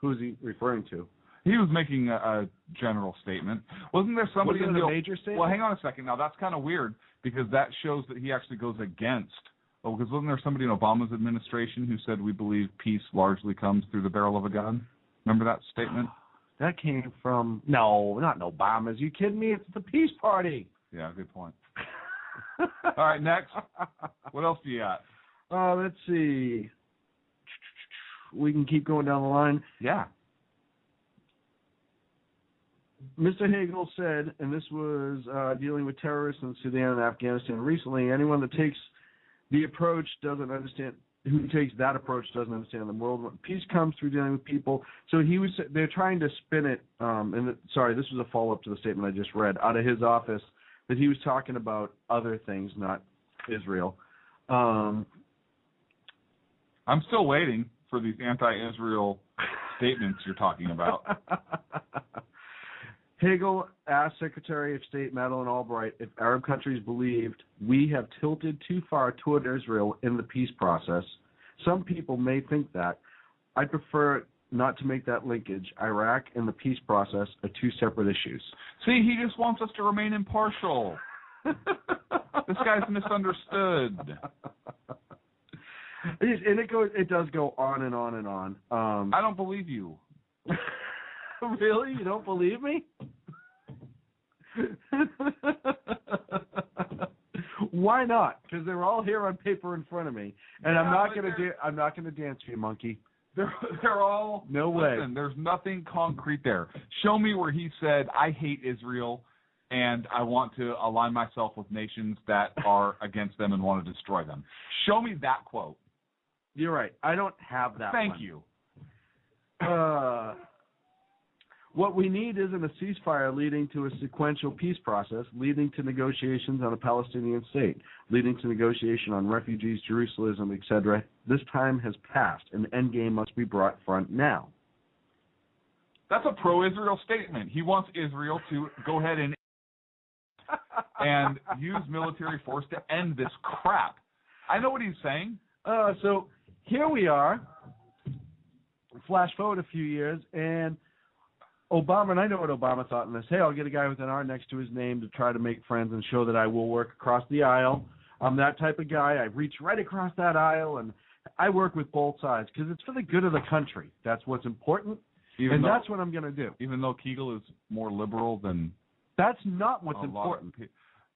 Who is he referring to? He was making a general statement. Wasn't there somebody in the major statement? Well, hang on a second. Now, that's kind of weird because that shows that he actually goes against. Well, because wasn't there somebody in Obama's administration who said we believe peace largely comes through the barrel of a gun? Remember that statement? That came from, no, not Obama's. You kidding me? It's the Peace Party. Yeah, good point. All right, next. What else do you got? Let's see. We can keep going down the line. Yeah. Mr. Hagel said, and this was dealing with terrorists in Sudan and Afghanistan recently, anyone that takes the approach doesn't understand, who takes that approach doesn't understand the world. Peace comes through dealing with people. So they're trying to spin it, sorry, this was a follow-up to the statement I just read, out of his office, that he was talking about other things, not Israel. I'm still waiting for these anti-Israel statements you're talking about. Hagel asked Secretary of State Madeleine Albright if Arab countries believed we have tilted too far toward Israel in the peace process. Some people may think that. I prefer not to make that linkage. Iraq and the peace process are two separate issues. See, he just wants us to remain impartial. This guy's misunderstood. And it does go on and on and on. I don't believe you. Really? You don't believe me? Why not? Because they're all here on paper in front of me, and I'm not going to dance for you, monkey. They're all. No way. Listen, there's nothing concrete there. Show me where he said, "I hate Israel, and I want to align myself with nations that are against them and want to destroy them." Show me that quote. You're right. I don't have that. Thank one. you. What we need isn't a ceasefire leading to a sequential peace process, leading to negotiations on a Palestinian state, leading to negotiation on refugees, Jerusalem, etc. This time has passed. An endgame must be brought front now. That's a pro-Israel statement. He wants Israel to go ahead and use military force to end this crap. I know what he's saying. So here we are. Flash forward a few years, and Obama, and I know what Obama thought in this. Hey, I'll get a guy with an R next to his name to try to make friends and show that I will work across the aisle. I'm that type of guy. I reach right across that aisle, and I work with both sides because it's for the good of the country. That's what's important, that's what I'm going to do. Even though Hagel is more liberal than... That's not what's important.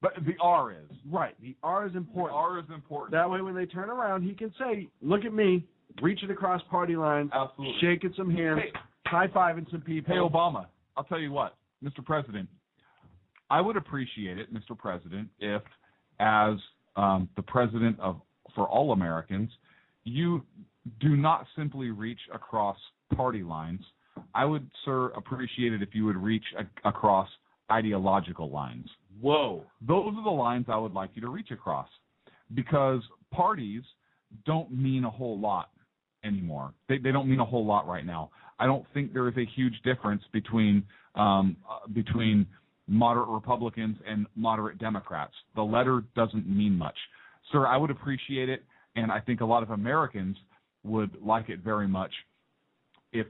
But the R is. Right. The R is important. The R is important. That way when they turn around, he can say, look at me, reaching across party lines, absolutely, shaking some hands, high-fiving some people. Hey, Obama, I'll tell you what, Mr. President, I would appreciate it, Mr. President, if as the president for all Americans, you do not simply reach across party lines. I would, sir, appreciate it if you would reach across ideological lines. Whoa. Those are the lines I would like you to reach across, because parties don't mean a whole lot anymore. They don't mean a whole lot right now. I don't think there is a huge difference between moderate Republicans and moderate Democrats. The letter doesn't mean much. Sir, I would appreciate it, and I think a lot of Americans would like it very much if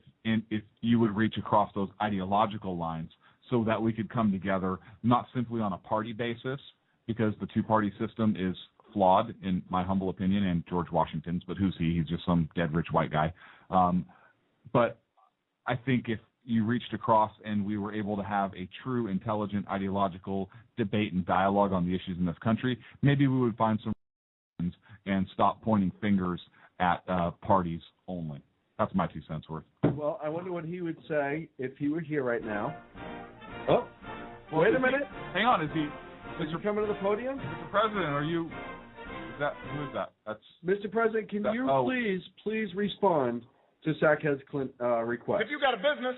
you would reach across those ideological lines so that we could come together, not simply on a party basis, because the two-party system is flawed, in my humble opinion, and George Washington's, but who's he? He's just some dead rich white guy. But I think if you reached across and we were able to have a true, intelligent, ideological debate and dialogue on the issues in this country, maybe we would find some friends and stop pointing fingers at parties only. That's my 2 cents worth. Well, I wonder what he would say if he were here right now. Oh, well, wait a minute. Hang on, is he coming to the podium? Mr. President, are you... Who is that? That's Mr. President, can you please respond to Sackhead's request? If you got a business,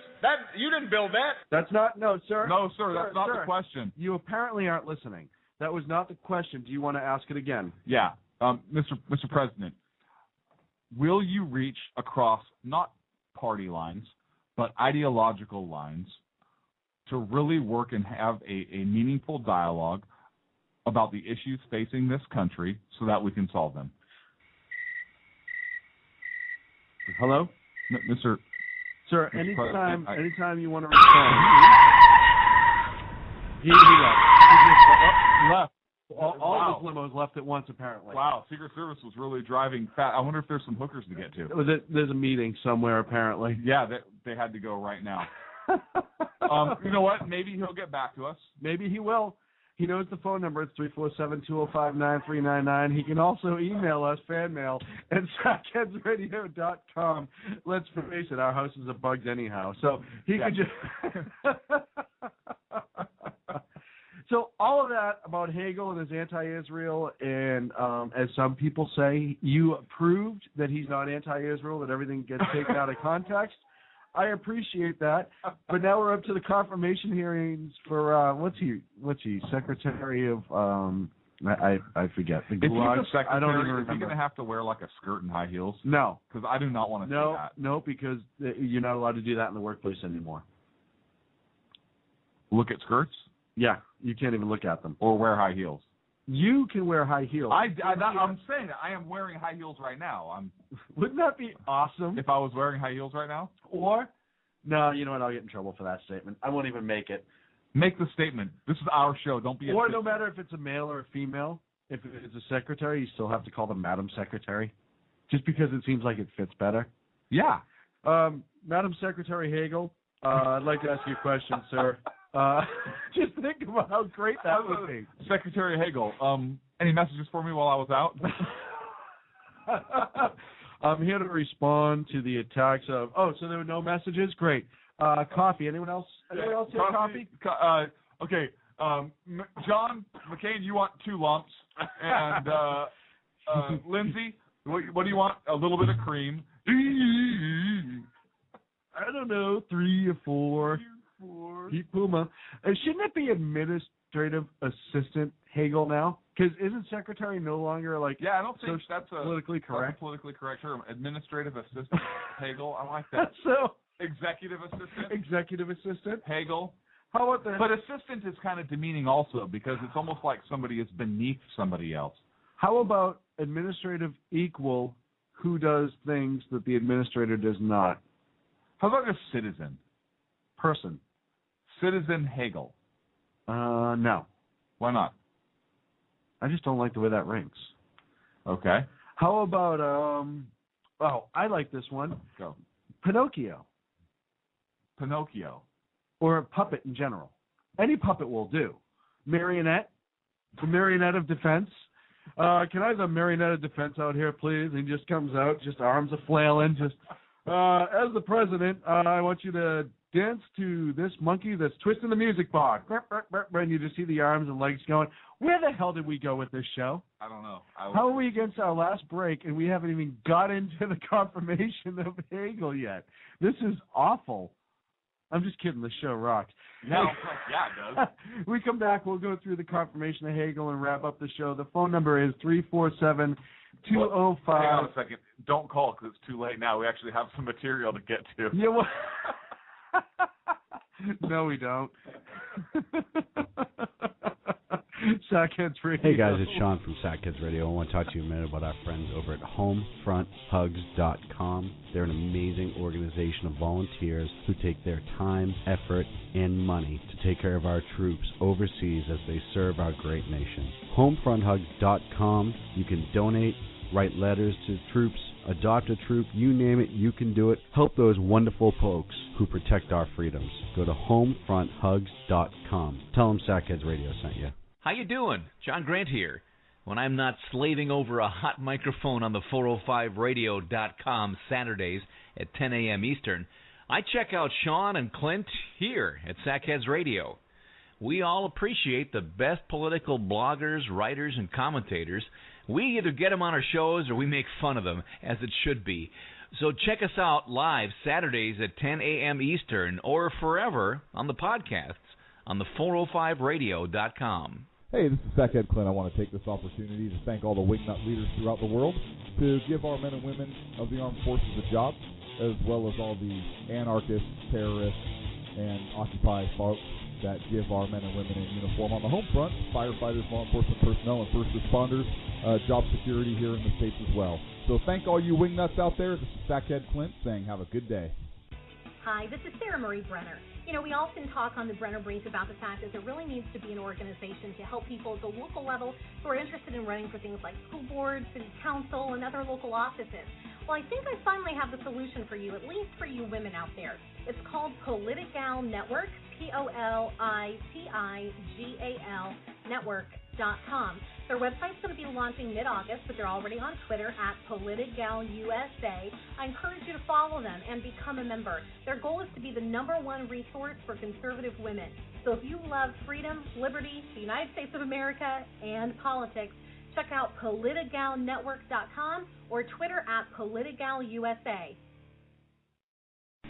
you didn't build that. That's not, no, sir. No, sir, that's not the question. You apparently aren't listening. That was not the question. Do you want to ask it again? Yeah. Mr. President, will you reach across not party lines, but ideological lines to really work and have a meaningful dialogue about the issues facing this country so that we can solve them? Hello? Mr. Sir, President, anytime you want to respond. He left. All of his limos left at once, apparently. Wow, Secret Service was really driving fast. I wonder if there's some hookers to get to. There's a meeting somewhere, apparently. Yeah, they had to go right now. You know what? Maybe he'll get back to us. Maybe he will. He knows the phone number. It's 347-205-9399. He can also email us, fan mail, at sackheadsradio.com. Let's face it, our house is a bugged anyhow. So he could just... So all of that about Hagel and his anti-Israel, and as some people say, you proved that he's not anti-Israel, that everything gets taken out of context. I appreciate that, but now we're up to the confirmation hearings for what's he? Secretary of I forget. The Gulag. If he's a secretary, I don't even is remember. he going to have to wear like a skirt and high heels? No, because I do not want to see that. No, because you're not allowed to do that in the workplace anymore. Look at skirts? Yeah, you can't even look at them. Or wear high heels. You can wear high heels. I'm saying that I am wearing high heels right now. Wouldn't that be awesome? If I was wearing high heels right now? Or, no, you know what? I'll get in trouble for that statement. I won't even make it. Make the statement. This is our show. Don't be. Or no matter if it's a male or a female, if it's a secretary, you still have to call them Madam Secretary, just because it seems like it fits better. Yeah. Madam Secretary Hagel, I'd like to ask you a question, sir. Just think about how great that would be. Secretary Hagel, any messages for me while I was out? I'm here to respond to the attacks of... Oh, so there were no messages? Great. Coffee. Anyone else? Anyone else have coffee? Okay. John McCain, you want 2 lumps. And Lindsay, what do you want? A little bit of cream. I don't know, 3 or 4. Pete Puma. Shouldn't it be administrative assistant Hagel now? Because isn't secretary no longer like... Yeah, I don't think that's a politically correct. Politically correct term. Administrative assistant Hagel. I like that. So executive assistant. Executive assistant Hagel. How about that? But assistant is kind of demeaning also because it's almost like somebody is beneath somebody else. How about administrative equal who does things that the administrator does not? How about a citizen? Person. Citizen Hagel. No. Why not? I just don't like the way that rings. Okay. How about, I like this one. Go. Pinocchio. Pinocchio. Or a puppet in general. Any puppet will do. Marionette. The marionette of defense. Can I have the marionette of defense out here, please? And he just comes out, just arms are flailing, just, as the president, I want you to dance to this monkey that's twisting the music box. And you just see the arms and legs going. Where the hell did we go with this show? I don't know. How are we against our last break and we haven't even got into the confirmation of Hagel yet? This is awful. I'm just kidding. The show rocks. No, yeah, it does. We come back. We'll go through the confirmation of Hagel and wrap up the show. The phone number is 347-205. Hang on a second. Don't call because it's too late now. We actually have some material to get to. Yeah, well, no, we don't. Sackheads Radio. Hey guys, it's Sean from Sackheads Radio. I want to talk to you a minute about our friends over at HomefrontHugs.com. They're an amazing organization of volunteers who take their time, effort, and money to take care of our troops overseas as they serve our great nation. HomefrontHugs.com. You can donate, write letters to troops, adopt a troop, you name it, you can do it. Help those wonderful folks who protect our freedoms. Go to HomefrontHugs.com. Tell them Sackheads Radio sent you. How you doing? John Grant here. When I'm not slaving over a hot microphone on the 405radio.com Saturdays at 10 a.m. Eastern, I check out Sean and Clint here at Sackheads Radio. We all appreciate the best political bloggers, writers, and commentators. We either get them on our shows or we make fun of them, as it should be. So check us out live Saturdays at 10 a.m. Eastern or forever on the podcasts on the 405radio.com. Hey, this is Sackhead Clint. I want to take this opportunity to thank all the wingnut leaders throughout the world to give our men and women of the armed forces a job, as well as all the anarchists, terrorists, and Occupy folks that give our men and women in uniform on the home front, firefighters, law enforcement personnel, and first responders, job security here in the States as well. So thank all you wingnuts out there. This is Sackhead Clint saying have a good day. Hi, this is Sarah Marie Brenner. You know, we often talk on the Brenner Brief about the fact that there really needs to be an organization to help people at the local level who are interested in running for things like school board, city council, and other local offices. Well, I think I finally have the solution for you, at least for you women out there. It's called Politigal Network, Politigal Network.com. Their website's going to be launching mid-August, but they're already on Twitter at PolitigalUSA. I encourage you to follow them and become a member. Their goal is to be the #1 resource for conservative women. So if you love freedom, liberty, the United States of America, and politics, check out PolitigalNetwork.com or Twitter at PolitigalUSA.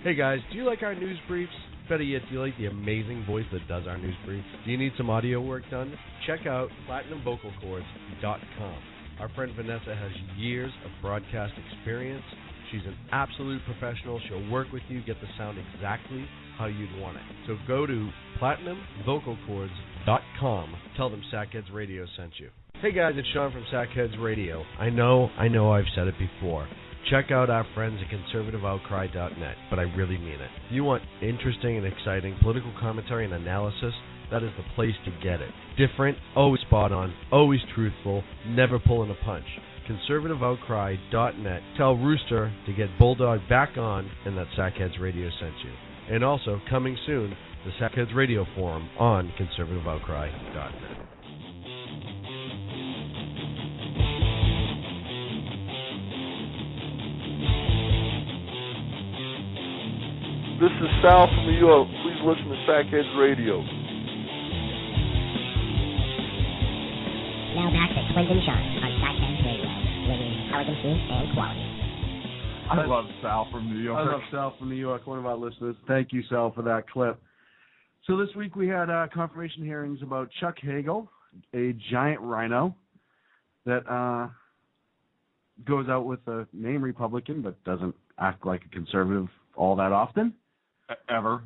Hey guys, do you like our news briefs? Better yet, do you like the amazing voice that does our news briefs? Do you need some audio work done? Check out PlatinumVocalCords.com. Our friend Vanessa has years of broadcast experience. She's an absolute professional. She'll work with you, get the sound exactly how you'd want it. So go to PlatinumVocalCords.com. Tell them Sackheads Radio sent you. Hey guys, it's Sean from Sackheads Radio. I know I've said it before. Check out our friends at conservativeoutcry.net, but I really mean it. If you want interesting and exciting political commentary and analysis, that is the place to get it. Different, always spot on, always truthful, never pulling a punch. conservativeoutcry.net. Tell Rooster to get Bulldog back on and that Sackheads Radio sent you. And also, coming soon, the Sackheads Radio Forum on conservativeoutcry.net. This is Sal from New York. Please listen to Sackheads Radio. Now back to Clint and Sean on Sackheads Radio, bringing elegancy and quality. I love Sal from New York. I love Sal from New York, one of our listeners. Thank you, Sal, for that clip. So this week we had confirmation hearings about Chuck Hagel, a giant rhino that goes out with a name Republican but doesn't act like a conservative all that often. Ever.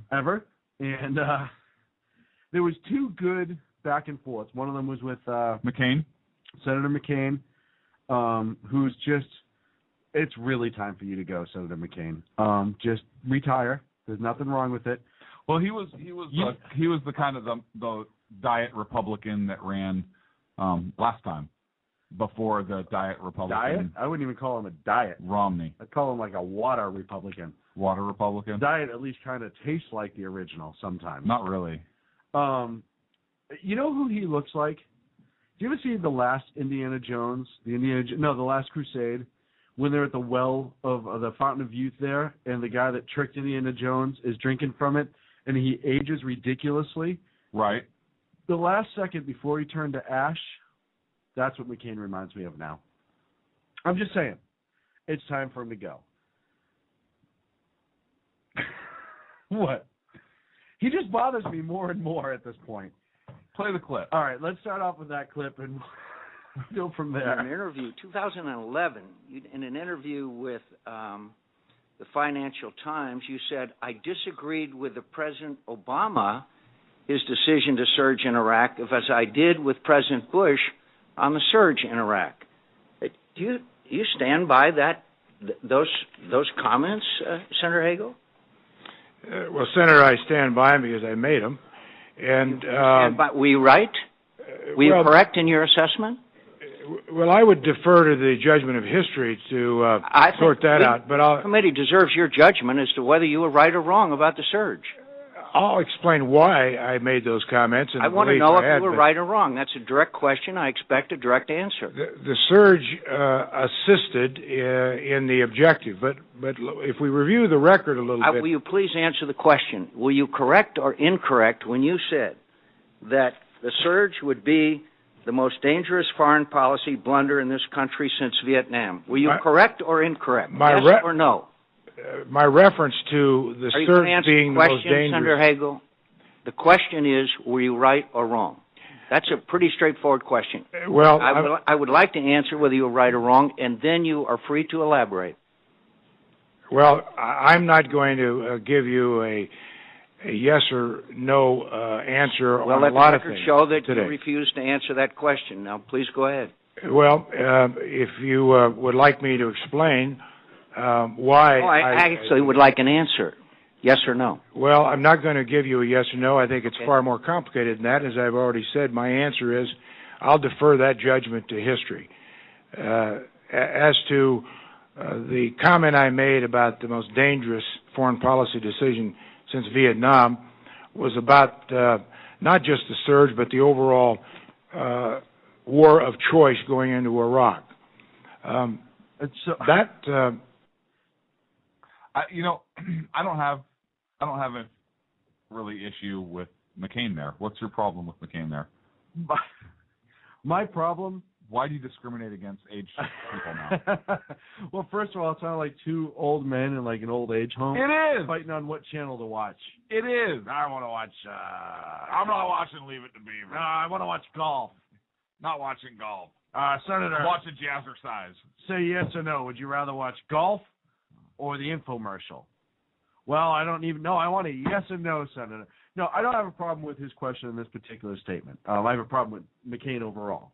And there was two good back and forths. One of them was with McCain. Senator McCain, who's just, it's really time for you to go, Senator McCain. Just retire. There's nothing wrong with it. Well, he was the kind of the diet Republican that ran last time, before the diet Republican. Diet? I wouldn't even call him a diet. Romney. I'd call him like a water Republican. Water Republican? Diet at least kind of tastes like the original sometimes. Not really. You know who he looks like? Do you ever see the last Indiana Jones? The Last Crusade, when they're at the well of the Fountain of Youth there, and the guy that tricked Indiana Jones is drinking from it, and he ages ridiculously. Right. The last second before he turned to ash, that's what McCain reminds me of now. I'm just saying, it's time for him to go. What? He just bothers me more and more at this point. Play the clip. All right, let's start off with that clip and go from there. In an interview, 2011, in an interview with the Financial Times, you said, I disagreed with the President Obama, his decision to surge in Iraq, as I did with President Bush on the surge in Iraq. Do you stand by those comments, Senator Hagel? Well, Senator, I stand by them because I made them. And were you right? Were you correct in your assessment? Well, I would defer to the judgment of history to sort that out. But the committee deserves your judgment as to whether you were right or wrong about the surge. I'll explain why I made those comments. And I want to know if you were right or wrong. That's a direct question. I expect a direct answer. The surge assisted in the objective, but if we review the record a little bit... Will you please answer the question? Were you correct or incorrect when you said that the surge would be the most dangerous foreign policy blunder in this country since Vietnam? Were you correct or incorrect? Yes or no? My reference to the surge being the most dangerous... Senator Hagel? The question is, were you right or wrong? That's a pretty straightforward question. Well, I would like to answer whether you were right or wrong, and then you are free to elaborate. Well, I'm not going to give you a yes or no answer on a lot of things. Well, let the record show that you refuse to answer that question. Now, please go ahead. Well, if you would like me to explain... why? I actually would like an answer, yes or no. Well, I'm not going to give you a yes or no. I think it's far more complicated than that. As I've already said, my answer is I'll defer that judgment to history. As to the comment I made about the most dangerous foreign policy decision since Vietnam was about not just the surge, but the overall war of choice going into Iraq. I don't have a really issue with McCain there. What's your problem with McCain there? My problem? Why do you discriminate against aged people now? Well, first of all, it sounded like two old men in like an old age home. It is fighting on what channel to watch. It is. I want to watch. I'm not watching Leave It to Beaver. No, I want to watch golf. Not watching golf. Senator, I'm watching jazzercise. Say yes or no. Would you rather watch golf or the infomercial? Well, I don't even know. I want a yes or no, Senator. No, I don't have a problem with his question in this particular statement. I have a problem with McCain overall.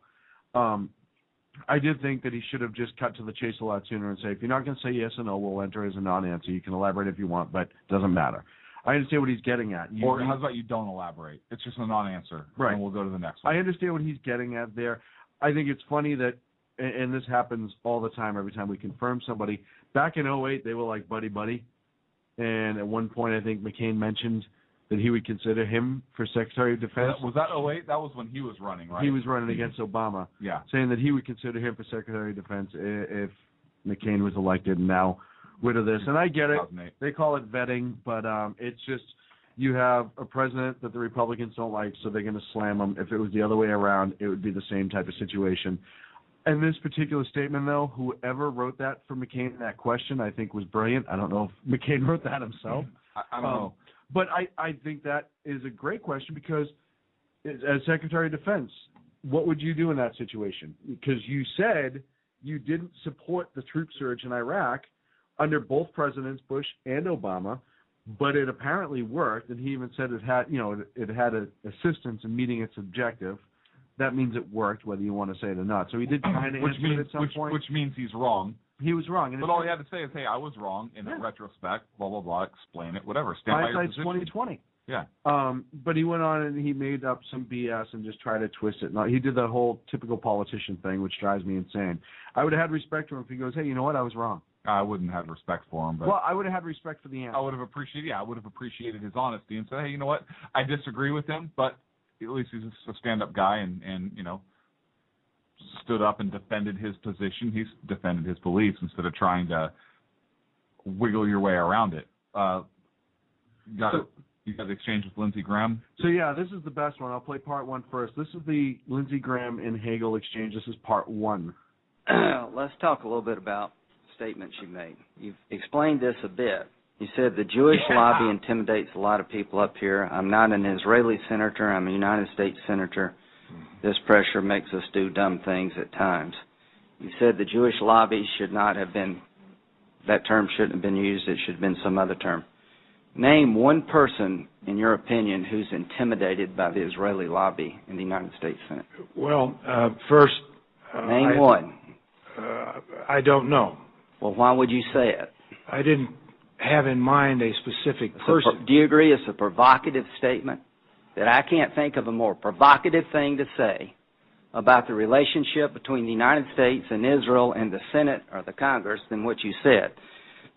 I did think that he should have just cut to the chase a lot sooner and say, if you're not going to say yes or no, we'll enter as a non-answer. You can elaborate if you want, but it doesn't matter. I understand what he's getting at. Or how about you don't elaborate? It's just a non-answer, right? And we'll go to the next one. I understand what he's getting at there. I think it's funny that, and this happens all the time, every time we confirm somebody. Back in 2008, they were like buddy-buddy. And at one point, I think McCain mentioned that he would consider him for Secretary of Defense. Was that 2008? That was when he was running, right? He was running against Obama. Yeah. Saying that he would consider him for Secretary of Defense if McCain was elected, and now rid of this. And I get it. They call it vetting, but it's just you have a president that the Republicans don't like, so they're going to slam him. If it was the other way around, it would be the same type of situation. And this particular statement, though, whoever wrote that for McCain, that question, I think was brilliant. I don't know if McCain wrote that himself. I don't know. But I think that is a great question because as Secretary of Defense, what would you do in that situation? Because you said you didn't support the troop surge in Iraq under both presidents, Bush and Obama, but it apparently worked, and he even said it had assistance in meeting its objective. That means it worked, whether you want to say it or not. So he did kind of answer it at some point. Which means he's wrong. He was wrong. But all he had to say is, hey, I was wrong in retrospect, blah, blah, blah, explain it, whatever. Stand by your position. 2020. Yeah. But he went on and he made up some BS and just tried to twist it. He did the whole typical politician thing, which drives me insane. I would have had respect for him if he goes, hey, you know what, I was wrong. I wouldn't have respect for him. But well, I would have had respect for the answer. I would have appreciated his honesty and said, hey, you know what, I disagree with him, but at least he's a stand-up guy and stood up and defended his position. He's defended his beliefs instead of trying to wiggle your way around it. You got the exchange with Lindsey Graham? So, yeah, this is the best one. I'll play part one first. This is the Lindsey Graham and Hagel exchange. This is part one. Let's talk a little bit about statements you made. You've explained this a bit. You said the Jewish lobby intimidates a lot of people up here. I'm not an Israeli senator. I'm a United States senator. This pressure makes us do dumb things at times. You said the Jewish lobby should not have been, that term shouldn't have been used. It should have been some other term. Name one person, in your opinion, who's intimidated by the Israeli lobby in the United States Senate. Well, first... Name one. I don't know. Well, why would you say it? I didn't have in mind a specific person. Do you agree it's a provocative statement? That I can't think of a more provocative thing to say about the relationship between the United States and Israel and the Senate or the Congress than what you said.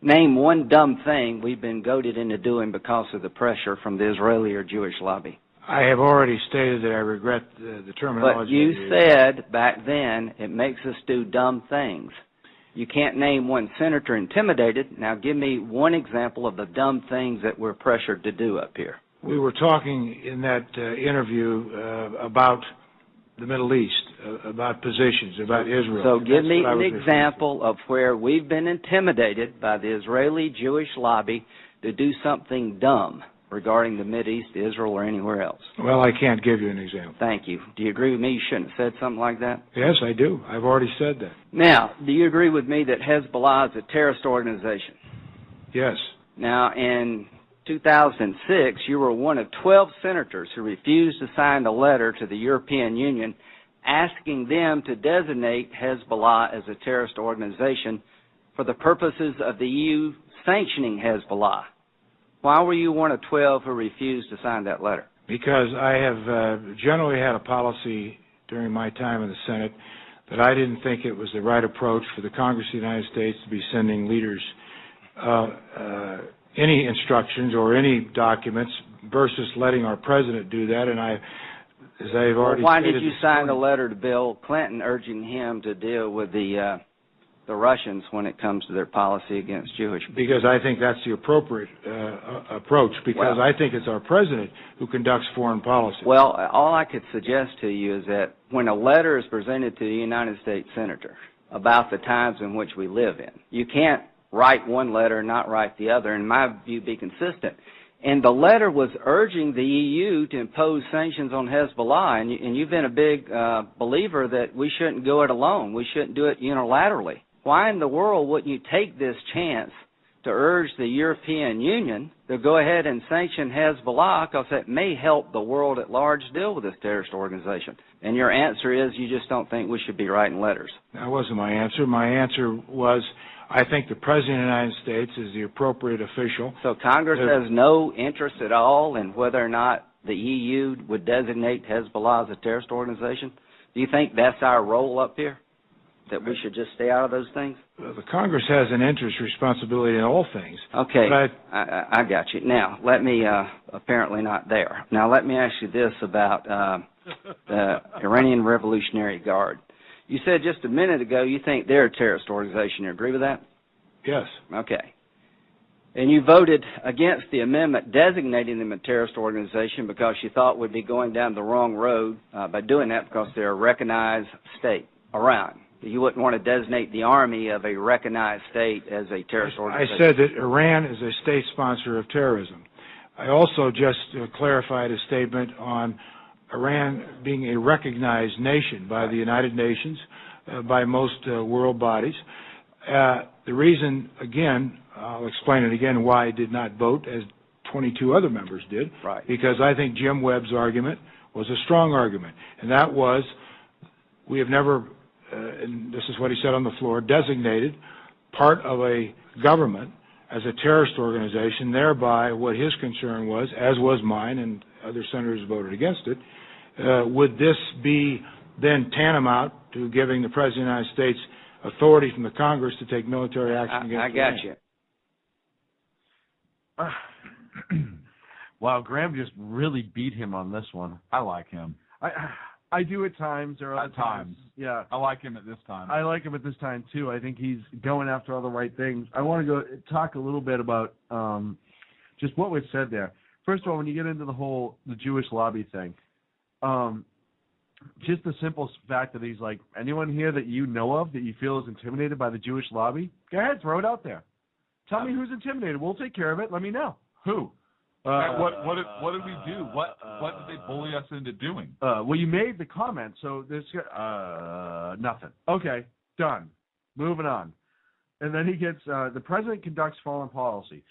Name one dumb thing we've been goaded into doing because of the pressure from the Israeli or Jewish lobby. I have already stated that I regret the terminology. But you said back then it makes us do dumb things. You can't name one senator intimidated. Now give me one example of the dumb things that we're pressured to do up here. We were talking in that interview about the Middle East, about positions, about Israel. So give me an example of where we've been intimidated by the Israeli Jewish lobby to do something dumb regarding the Mideast, Israel, or anywhere else. Well, I can't give you an example. Thank you. Do you agree with me you shouldn't have said something like that? Yes, I do. I've already said that. Now, do you agree with me that Hezbollah is a terrorist organization? Yes. Now, in 2006, you were one of 12 senators who refused to sign a letter to the European Union asking them to designate Hezbollah as a terrorist organization for the purposes of the EU sanctioning Hezbollah. Why were you one of 12 who refused to sign that letter? Because I have generally had a policy during my time in the Senate that I didn't think it was the right approach for the Congress of the United States to be sending leaders any instructions or any documents versus letting our president do that. And I as I've already why stated did you this sign the morning. letter to Bill Clinton urging him to deal with the Russians when it comes to their policy against Jewish people? Because I think that's the appropriate approach, because I think it's our president who conducts foreign policy. Well, all I could suggest to you is that when a letter is presented to the United States Senator about the times in which we live in, you can't write one letter and not write the other, and in my view, be consistent. And the letter was urging the EU to impose sanctions on Hezbollah, and you've been a big believer that we shouldn't go it alone. We shouldn't do it unilaterally. Why in the world wouldn't you take this chance to urge the European Union to go ahead and sanction Hezbollah, because it may help the world at large deal with this terrorist organization? And your answer is you just don't think we should be writing letters. That wasn't my answer. My answer was I think the President of the United States is the appropriate official. So Congress has no interest at all in whether or not the EU would designate Hezbollah as a terrorist organization? Do you think that's our role up here, that we should just stay out of those things? The Congress has an interest responsibility in all things. Okay, I got you. Now, let me, apparently not there. Now, let me ask you this about the Iranian Revolutionary Guard. You said just a minute ago you think they're a terrorist organization. You agree with that? Yes. Okay. And you voted against the amendment designating them a terrorist organization because you thought we'd be going down the wrong road by doing that, because they're a recognized state, Iran. You wouldn't want to designate the army of a recognized state as a terrorist organization. I said that Iran is a state sponsor of terrorism. I also just clarified a statement on Iran being a recognized nation by the United Nations, by most world bodies. The reason, again, I'll explain it again, why I did not vote, as 22 other members did, because I think Jim Webb's argument was a strong argument, and that was we have never, and this is what he said on the floor, designated part of a government as a terrorist organization, thereby what his concern was, as was mine, and other senators voted against it, would this be then tantamount to giving the President of the United States authority from the Congress to take military action against Iran? I got you. Wow, Graham just really beat him on this one. I like him. I do at times. There are other times. Yeah. I like him at this time. I like him at this time, too. I think he's going after all the right things. I want to go talk a little bit about just what was said there. First of all, when you get into the Jewish lobby thing, just the simple fact that he's like, anyone here that you know of that you feel is intimidated by the Jewish lobby, go ahead, throw it out there. Tell me who's intimidated. We'll take care of it. Let me know. Who? What did we do? What did they bully us into doing? Well, you made the comment, so there's nothing. Okay, done. Moving on. And then he gets the president conducts foreign policy.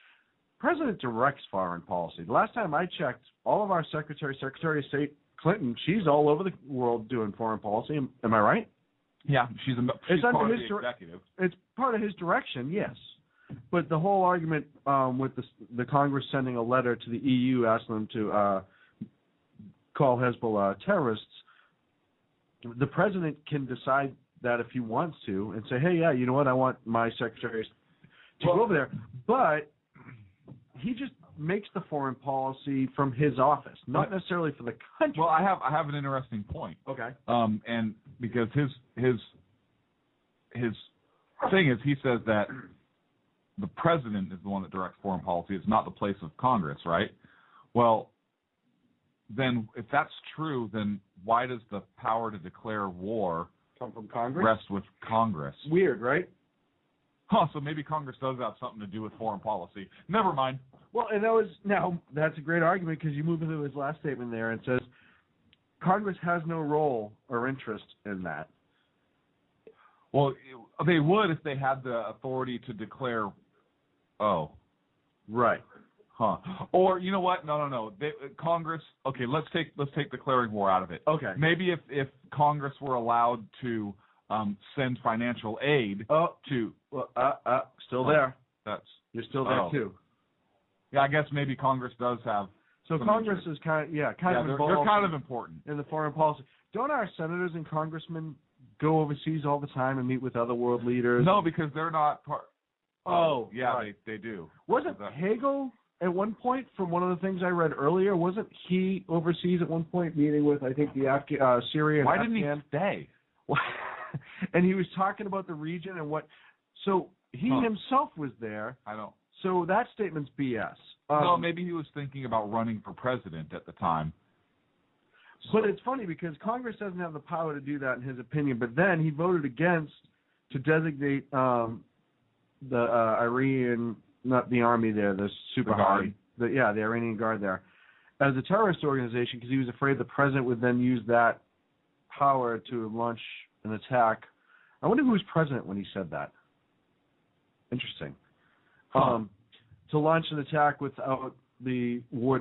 President directs foreign policy. The last time I checked, all of our Secretary of State Clinton, she's all over the world doing foreign policy. Am I right? Yeah, she's part of the executive. It's part of his direction, yes. But the whole argument with the Congress sending a letter to the EU asking them to call Hezbollah terrorists, the president can decide that if he wants to and say, hey, yeah, you know what, I want my secretary to go over there. But he just makes the foreign policy from his office, not necessarily for the country. Well, I have an interesting point. Okay. And because his thing is, he says that the president is the one that directs foreign policy. It's not the place of Congress, right? Well, then if that's true, then why does the power to declare war come from Congress? Rest with Congress? Weird, right? Huh, so maybe Congress does have something to do with foreign policy. Never mind. Well, and that's a great argument, because you move into his last statement there and says Congress has no role or interest in that. Well, they would if they had the authority to declare. Oh, right. Huh. Or you know what? No. Congress. Okay, let's take declaring war out of it. Okay. Maybe if Congress were allowed to send financial aid to. Still there. You're still there too. Yeah, I guess maybe Congress does have. So Congress is kind of involved. They're kind of important in the foreign policy. Don't our senators and congressmen go overseas all the time and meet with other world leaders? No, because they're not part. Oh, yeah, right. they do. Wasn't Hagel at one point, from one of the things I read earlier, wasn't he overseas at one point meeting with, I think, the Syria and Why Afghan? didn't he stay? And he was talking about the region and what. So he himself was there. I don't. So that statement's BS. No, maybe he was thinking about running for president at the time. But it's funny because Congress doesn't have the power to do that in his opinion. But then he voted against to designate the Iranian, not the army there, the super guard. the Iranian Guard there, as a terrorist organization because he was afraid the president would then use that power to launch an attack. I wonder who was president when he said that. Interesting. To launch an attack without the war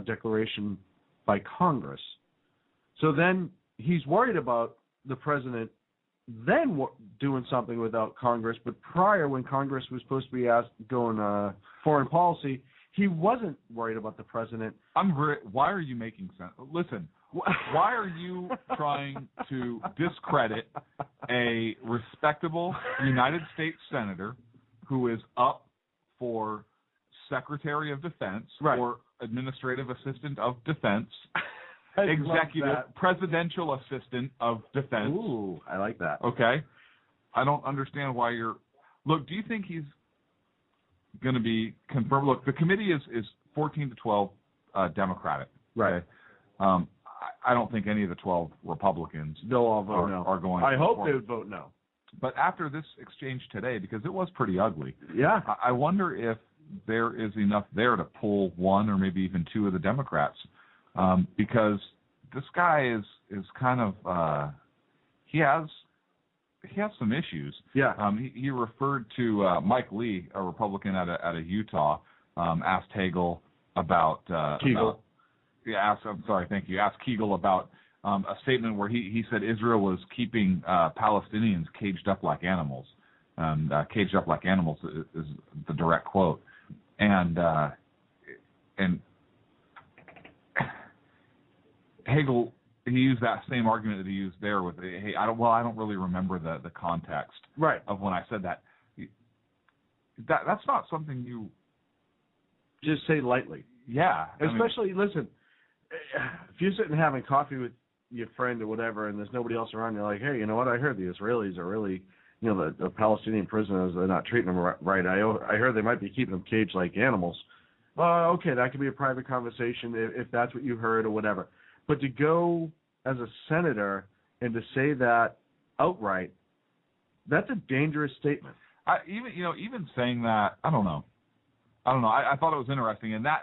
declaration by Congress. So then he's worried about the president then doing something without Congress, but prior, when Congress was supposed to be going foreign policy, he wasn't worried about the president. Why are you making sense? Listen, why are you trying to discredit a respectable United States senator who is up for Secretary of Defense or Administrative Assistant of Defense, Executive Presidential Assistant of Defense? Ooh, I like that. Okay. I don't understand why you're... Look, do you think he's going to be confirmed? Look, the committee is 14 to 12 Democratic. Right. Okay? I don't think any of the 12 Republicans they'll all vote no. Are going I to hope support. they would vote no. But after this exchange today, because it was pretty ugly, yeah, I wonder if there is enough there to pull one or maybe even two of the Democrats, because this guy is kind of he has some issues. Yeah. He referred to Mike Lee, a Republican out of Utah, asked Hagel about Hagel. Asked Hagel about a statement where he said Israel was keeping Palestinians caged up like animals. Caged up like animals is the direct quote. And Hagel, he used that same argument that he used there with, hey, I don't really remember the context of when I said that. That's not something you just say lightly. Yeah. Especially, listen, if you're sitting having coffee with your friend or whatever and there's nobody else around, you're like, hey, you know what, I heard the Israelis are really, the Palestinian prisoners, they're not treating them right. I heard they might be keeping them caged like animals. Well, okay, that could be a private conversation if that's what you heard or whatever. But to go as a senator and to say that outright, that's a dangerous statement. Even saying that, I don't know. I thought it was interesting, and that,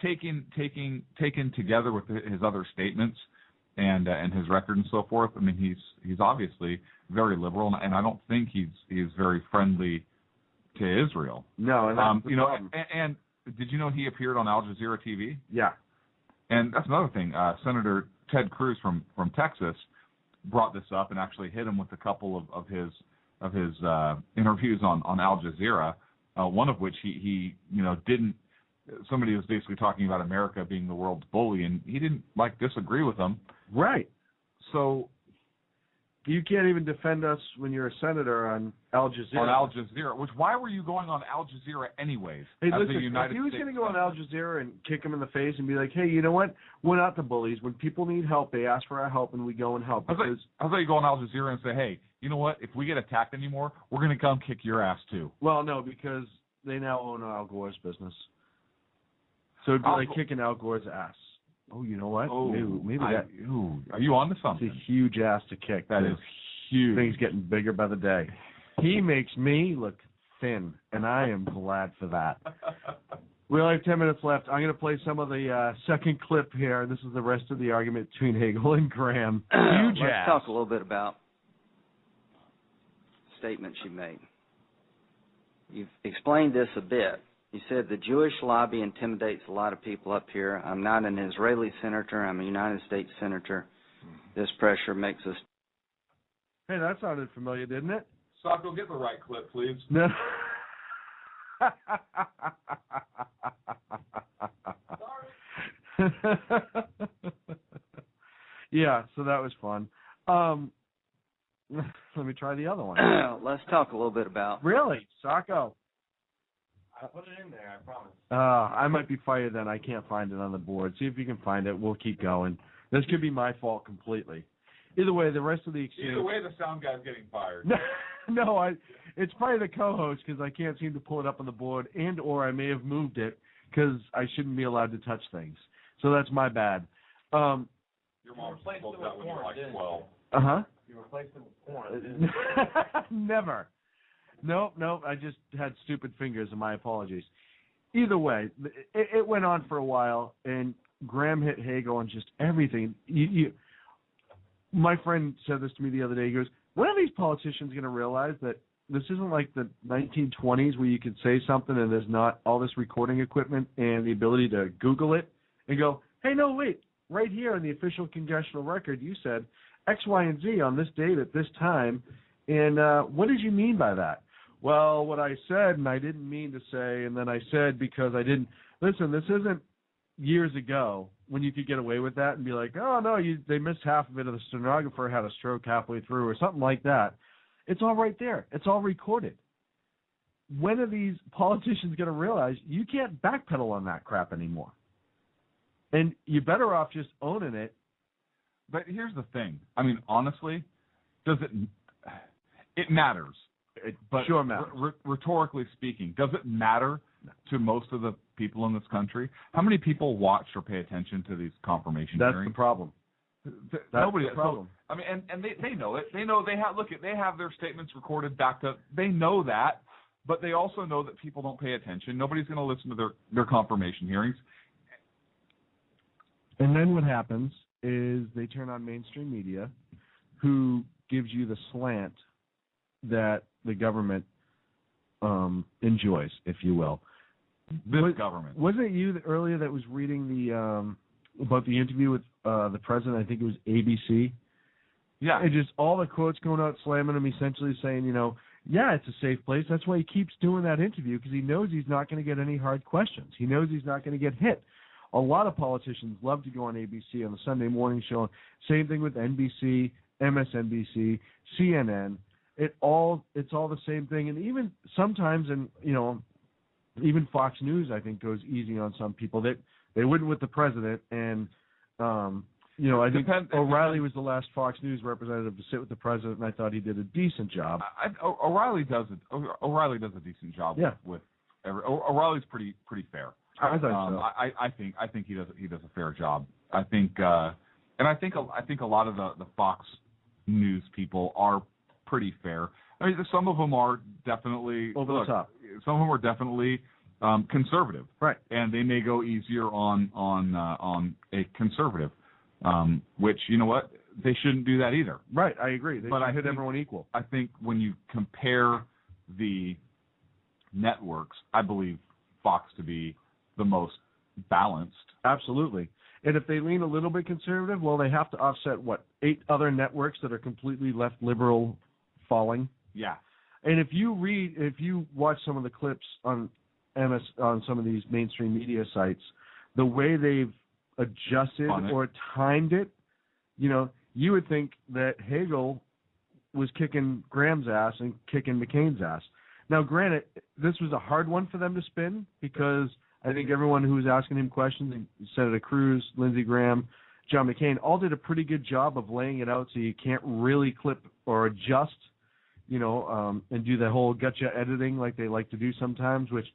taken together with his other statements and his record and so forth. He's obviously very liberal, and I don't think he's very friendly to Israel. No, and that's and did you know he appeared on Al Jazeera TV? Yeah. And that's another thing. Senator Ted Cruz from Texas brought this up and actually hit him with a couple of his interviews on Al Jazeera. One of which he didn't. Somebody was basically talking about America being the world's bully, and he didn't disagree with them. Right. So you can't even defend us when you're a senator on Al Jazeera. On Al Jazeera, why were you going on Al Jazeera anyways? Hey, listen, if he was going to go on Al Jazeera and kick him in the face and be like, hey, you know what? We're not the bullies. When people need help, they ask for our help, and we go and help. How about you go on Al Jazeera and say, hey, you know what? If we get attacked anymore, we're going to come kick your ass too. Well, no, because they now own Al Gore's business. So it'd be like kicking Al Gore's ass. Oh, you know what? Maybe that. Are you on to something? It's a huge ass to kick. That is huge. Thing's getting bigger by the day. He makes me look thin, and I am glad for that. We only have 10 minutes left. I'm going to play some of the second clip here. This is the rest of the argument between Hagel and Graham. Huge Let's ass. talk a little bit about the statement she made. You've explained this a bit. You said the Jewish lobby intimidates a lot of people up here. I'm not an Israeli senator. I'm a United States senator. This pressure makes us... Hey, that sounded familiar, didn't it? Stop, go get the right clip, please. No. Yeah, so that was fun. Let me try the other one. Let's talk a little bit about... Really? Sacco? I put it in there, I promise. I might be fired then. I can't find it on the board. See if you can find it. We'll keep going. This could be my fault completely. Either way, the rest of the exchange... Either way, the sound guy's getting fired. No, it's probably the co-host because I can't seem to pull it up on the board, and or I may have moved it because I shouldn't be allowed to touch things. So that's my bad. Your mom spoke that when you were like 12. Uh-huh. You replaced it with porn, didn't you? Never. Nope. I just had stupid fingers, and my apologies. Either way, it went on for a while, and Graham hit Hagel on just everything. My friend said this to me the other day. He goes, when are these politicians going to realize that this isn't like the 1920s where you could say something and there's not all this recording equipment and the ability to Google it and go, hey, no, wait, right here on the official congressional record you said X, Y, and Z on this date at this time, and what did you mean by that? Well, what I said, and I didn't mean to say, and then I said because I didn't. Listen, this isn't years ago when you could get away with that and be like, oh, no, they missed half of it, or the stenographer had a stroke halfway through, or something like that. It's all right there. It's all recorded. When are these politicians going to realize you can't backpedal on that crap anymore? And you're better off just owning it. But here's the thing. I mean, honestly, it matters. But sure matters. Rhetorically speaking, does it matter to most of the people in this country? How many people watch or pay attention to these confirmation hearings? That's the problem. Nobody. The problem. So, I mean, and they know it. They know they have their statements recorded back to. They know that, but they also know that people don't pay attention. Nobody's going to listen to their confirmation hearings. And then what happens is they turn on mainstream media, who gives you the slant that the government enjoys, if you will. Government. Wasn't it you earlier that was reading the about the interview with the president? I think it was ABC. Yeah. And just all the quotes going out, slamming him, essentially saying, yeah, it's a safe place. That's why he keeps doing that interview, because he knows he's not going to get any hard questions. He knows he's not going to get hit. A lot of politicians love to go on ABC on the Sunday morning show. Same thing with NBC, MSNBC, CNN. It's all the same thing. And even sometimes, and even Fox News, I think, goes easy on some people. They wouldn't with the president. And I think O'Reilly was the last Fox News representative to sit with the president, and I thought he did a decent job. O'Reilly does a decent job. Yeah. O'Reilly's pretty fair. I thought so. I think he does a fair job. I think and I think a lot of the Fox News people are pretty fair. I mean, some of them are definitely over the top. Some of them are definitely conservative, right? And they may go easier on a conservative, which, you know what, they shouldn't do that either. Right, I agree. They should hit everyone equal. I think when you compare the networks, I believe Fox to be the most balanced. Absolutely. And if they lean a little bit conservative, well, they have to offset, 8 other networks that are completely left liberal falling? Yeah. And if you watch some of the clips on some of these mainstream media sites, the way they've adjusted or timed it, you would think that Hagel was kicking Graham's ass and kicking McCain's ass. Now, granted, this was a hard one for them to spin, because I think everyone who was asking him questions, Senator Cruz, Lindsey Graham, John McCain, all did a pretty good job of laying it out so you can't really clip or adjust, and do the whole gotcha editing like they like to do sometimes, which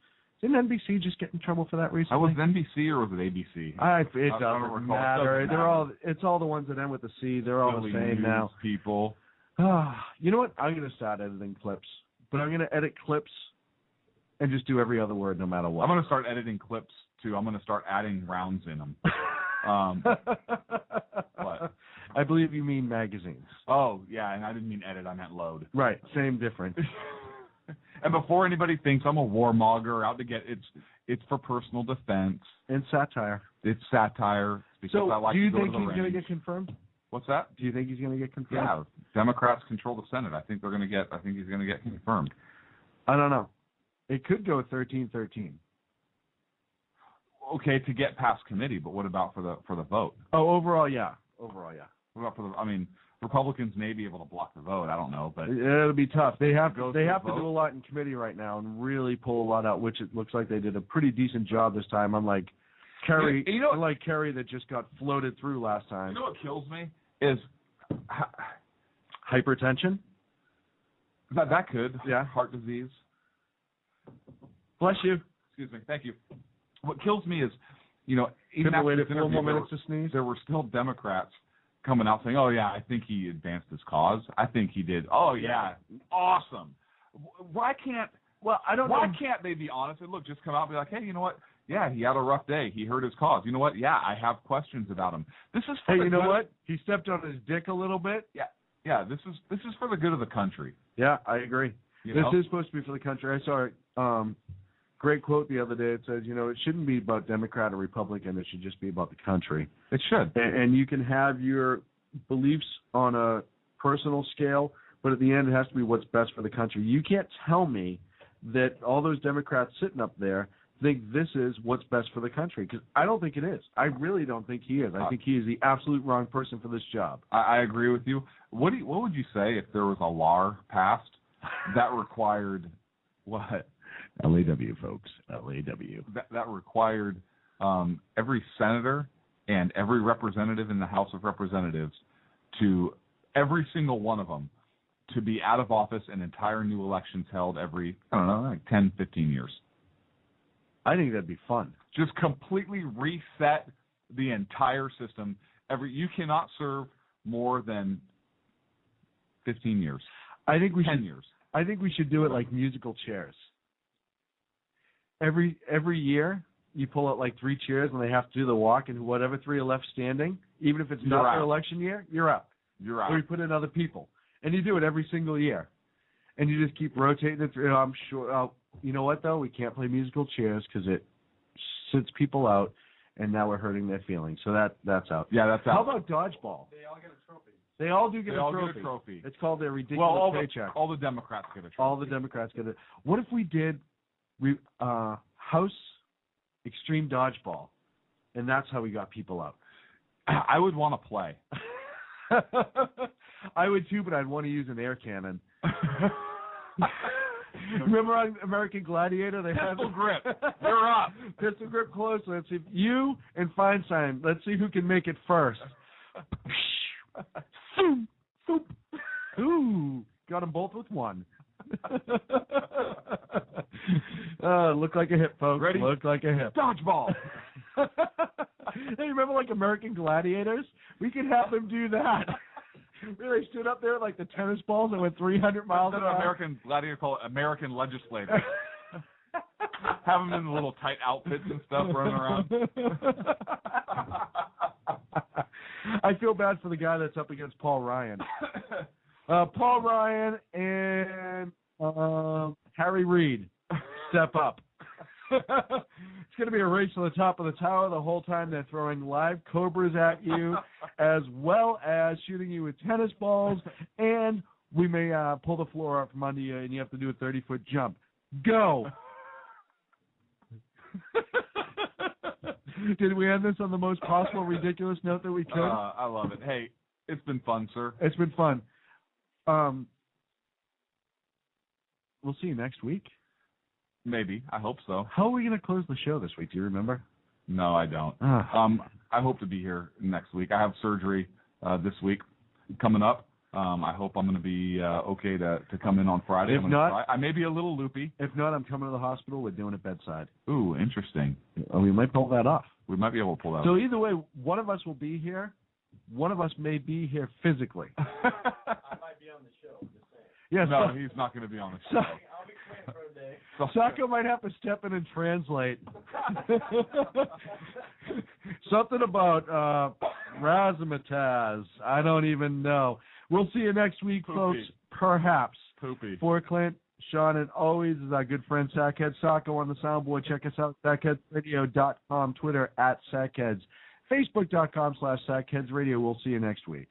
didn't NBC just get in trouble for that recently? Was it NBC or was it ABC? It doesn't matter. It's all the ones that end with a C. They're all the same now. People. You know what? I'm going to start editing clips. But I'm going to edit clips and just do every other word no matter what. I'm going to start editing clips, too. I'm going to start adding rounds in them. What? I believe you mean magazines. Oh, yeah, and I didn't mean edit. I meant load. Right. Same difference. And before anybody thinks I'm a warmonger out to get it's for personal defense. And satire. It's satire. Because I like do you to go think to the he's range. going to get confirmed? What's that? Do you think he's going to get confirmed? Yeah, Democrats control the Senate. I think he's going to get confirmed. I don't know. It could go 13-13. Okay, to get past committee, but what about for the vote? Oh, overall, yeah. What about for the Republicans may be able to block the vote. I don't know, but it'll be tough. They have to do vote. a lot in committee right now and really pull a lot out, which it looks like they did a pretty decent job this time. Unlike Kerry, Kerry that just got floated through last time. You know what kills me is hypertension. That could. Yeah. Heart disease. Bless you. Excuse me. Thank you. What kills me is, even after waited this interview, minutes to sneeze. There were still Democrats coming out saying, "Oh yeah, I think he advanced his cause. I think he did. Oh yeah, awesome." Why can't? Well, I don't. Why know. can't they be honest and look? Just come out and be like, "Hey, you know what? Yeah, he had a rough day. He hurt his cause. You know what? Yeah, I have questions about him. This is for Hey, you know what? He stepped on his dick a little bit. Yeah. This is for the good of the country. Yeah, I agree. This is supposed to be for the country. I saw a great quote the other day. It says, it shouldn't be about Democrat or Republican. It should just be about the country. It should. And you can have your beliefs on a personal scale, but at the end it has to be what's best for the country. You can't tell me that all those Democrats sitting up there think this is what's best for the country, because I don't think it is. I really don't think he is. I think he is the absolute wrong person for this job. I agree with you. What would you say if there was a law passed that required what? LAW, folks. LAW. That required every senator and every representative in the House of Representatives to, every single one of them, to be out of office and entire new elections held every, 10, 15 years. I think that'd be fun. Just completely reset the entire system. You cannot serve more than 15 years. I think 10 years. I think we should do it like musical chairs. Every year, you pull out like 3 chairs and they have to do the walk, and whatever 3 are left standing, even if it's not their election year, you're out. You're out. Or you put in other people. And you do it every single year. And you just keep rotating it through. I'm sure, you know what, though? We can't play musical chairs because it sits people out, and now we're hurting their feelings. So that's out. Yeah, that's out. How about dodgeball? They all get a trophy. They all do get They a all trophy. get a trophy. It's called their ridiculous paycheck. All the Democrats get a trophy. All the Democrats get it. What if we did House Extreme Dodgeball, and that's how we got people out? I would want to play. I would too, but I'd want to use an air cannon. Remember on American Gladiator? They had pistol grip. You're up. Pistol grip close. Let's see. You and Feinstein. Let's see who can make it first. Ooh, got them both with one. Look like a hip, folks. Ready? Look like a hip. Dodgeball. Hey, remember like American Gladiators? We could have them do that. Where they stood up there like the tennis balls that went 300 miles an hour. American Gladiator, call it American Legislator. Have them in the little tight outfits and stuff running around. I feel bad for the guy that's up against Paul Ryan. Paul Ryan and Harry Reid step up. It's going to be a race to the top of the tower the whole time. They're throwing live cobras at you, as well as shooting you with tennis balls, and we may pull the floor out from under you, and you have to do a 30-foot jump. Go! Did we end this on the most possible ridiculous note that we could? I love it. Hey, it's been fun, sir. It's been fun. We'll see you next week. Maybe. I hope so. How are we going to close the show this week? Do you remember? No, I don't. I hope to be here next week. I have surgery this week coming up. I hope I'm going to be okay to come in on Friday. If not, I may be a little loopy. If not, I'm coming to the hospital. We're doing it bedside. Ooh, interesting. We might pull that off. We might be able to pull that off. So either way, one of us will be here. One of us may be here physically. I might be on the show. Just saying. Yeah, no, he's not going to be on the show. I'll be quiet for a day. Sacco might have to step in and translate. Something about razzmatazz. I don't even know. We'll see you next week, folks. Perhaps. Poopy. For Clint, Sean, and always is our good friend Sackhead. Sacco on the soundboard. Check us out, sackheadsradio.com, Twitter @Sackheads, Facebook.com/SackheadsRadio. We'll see you next week.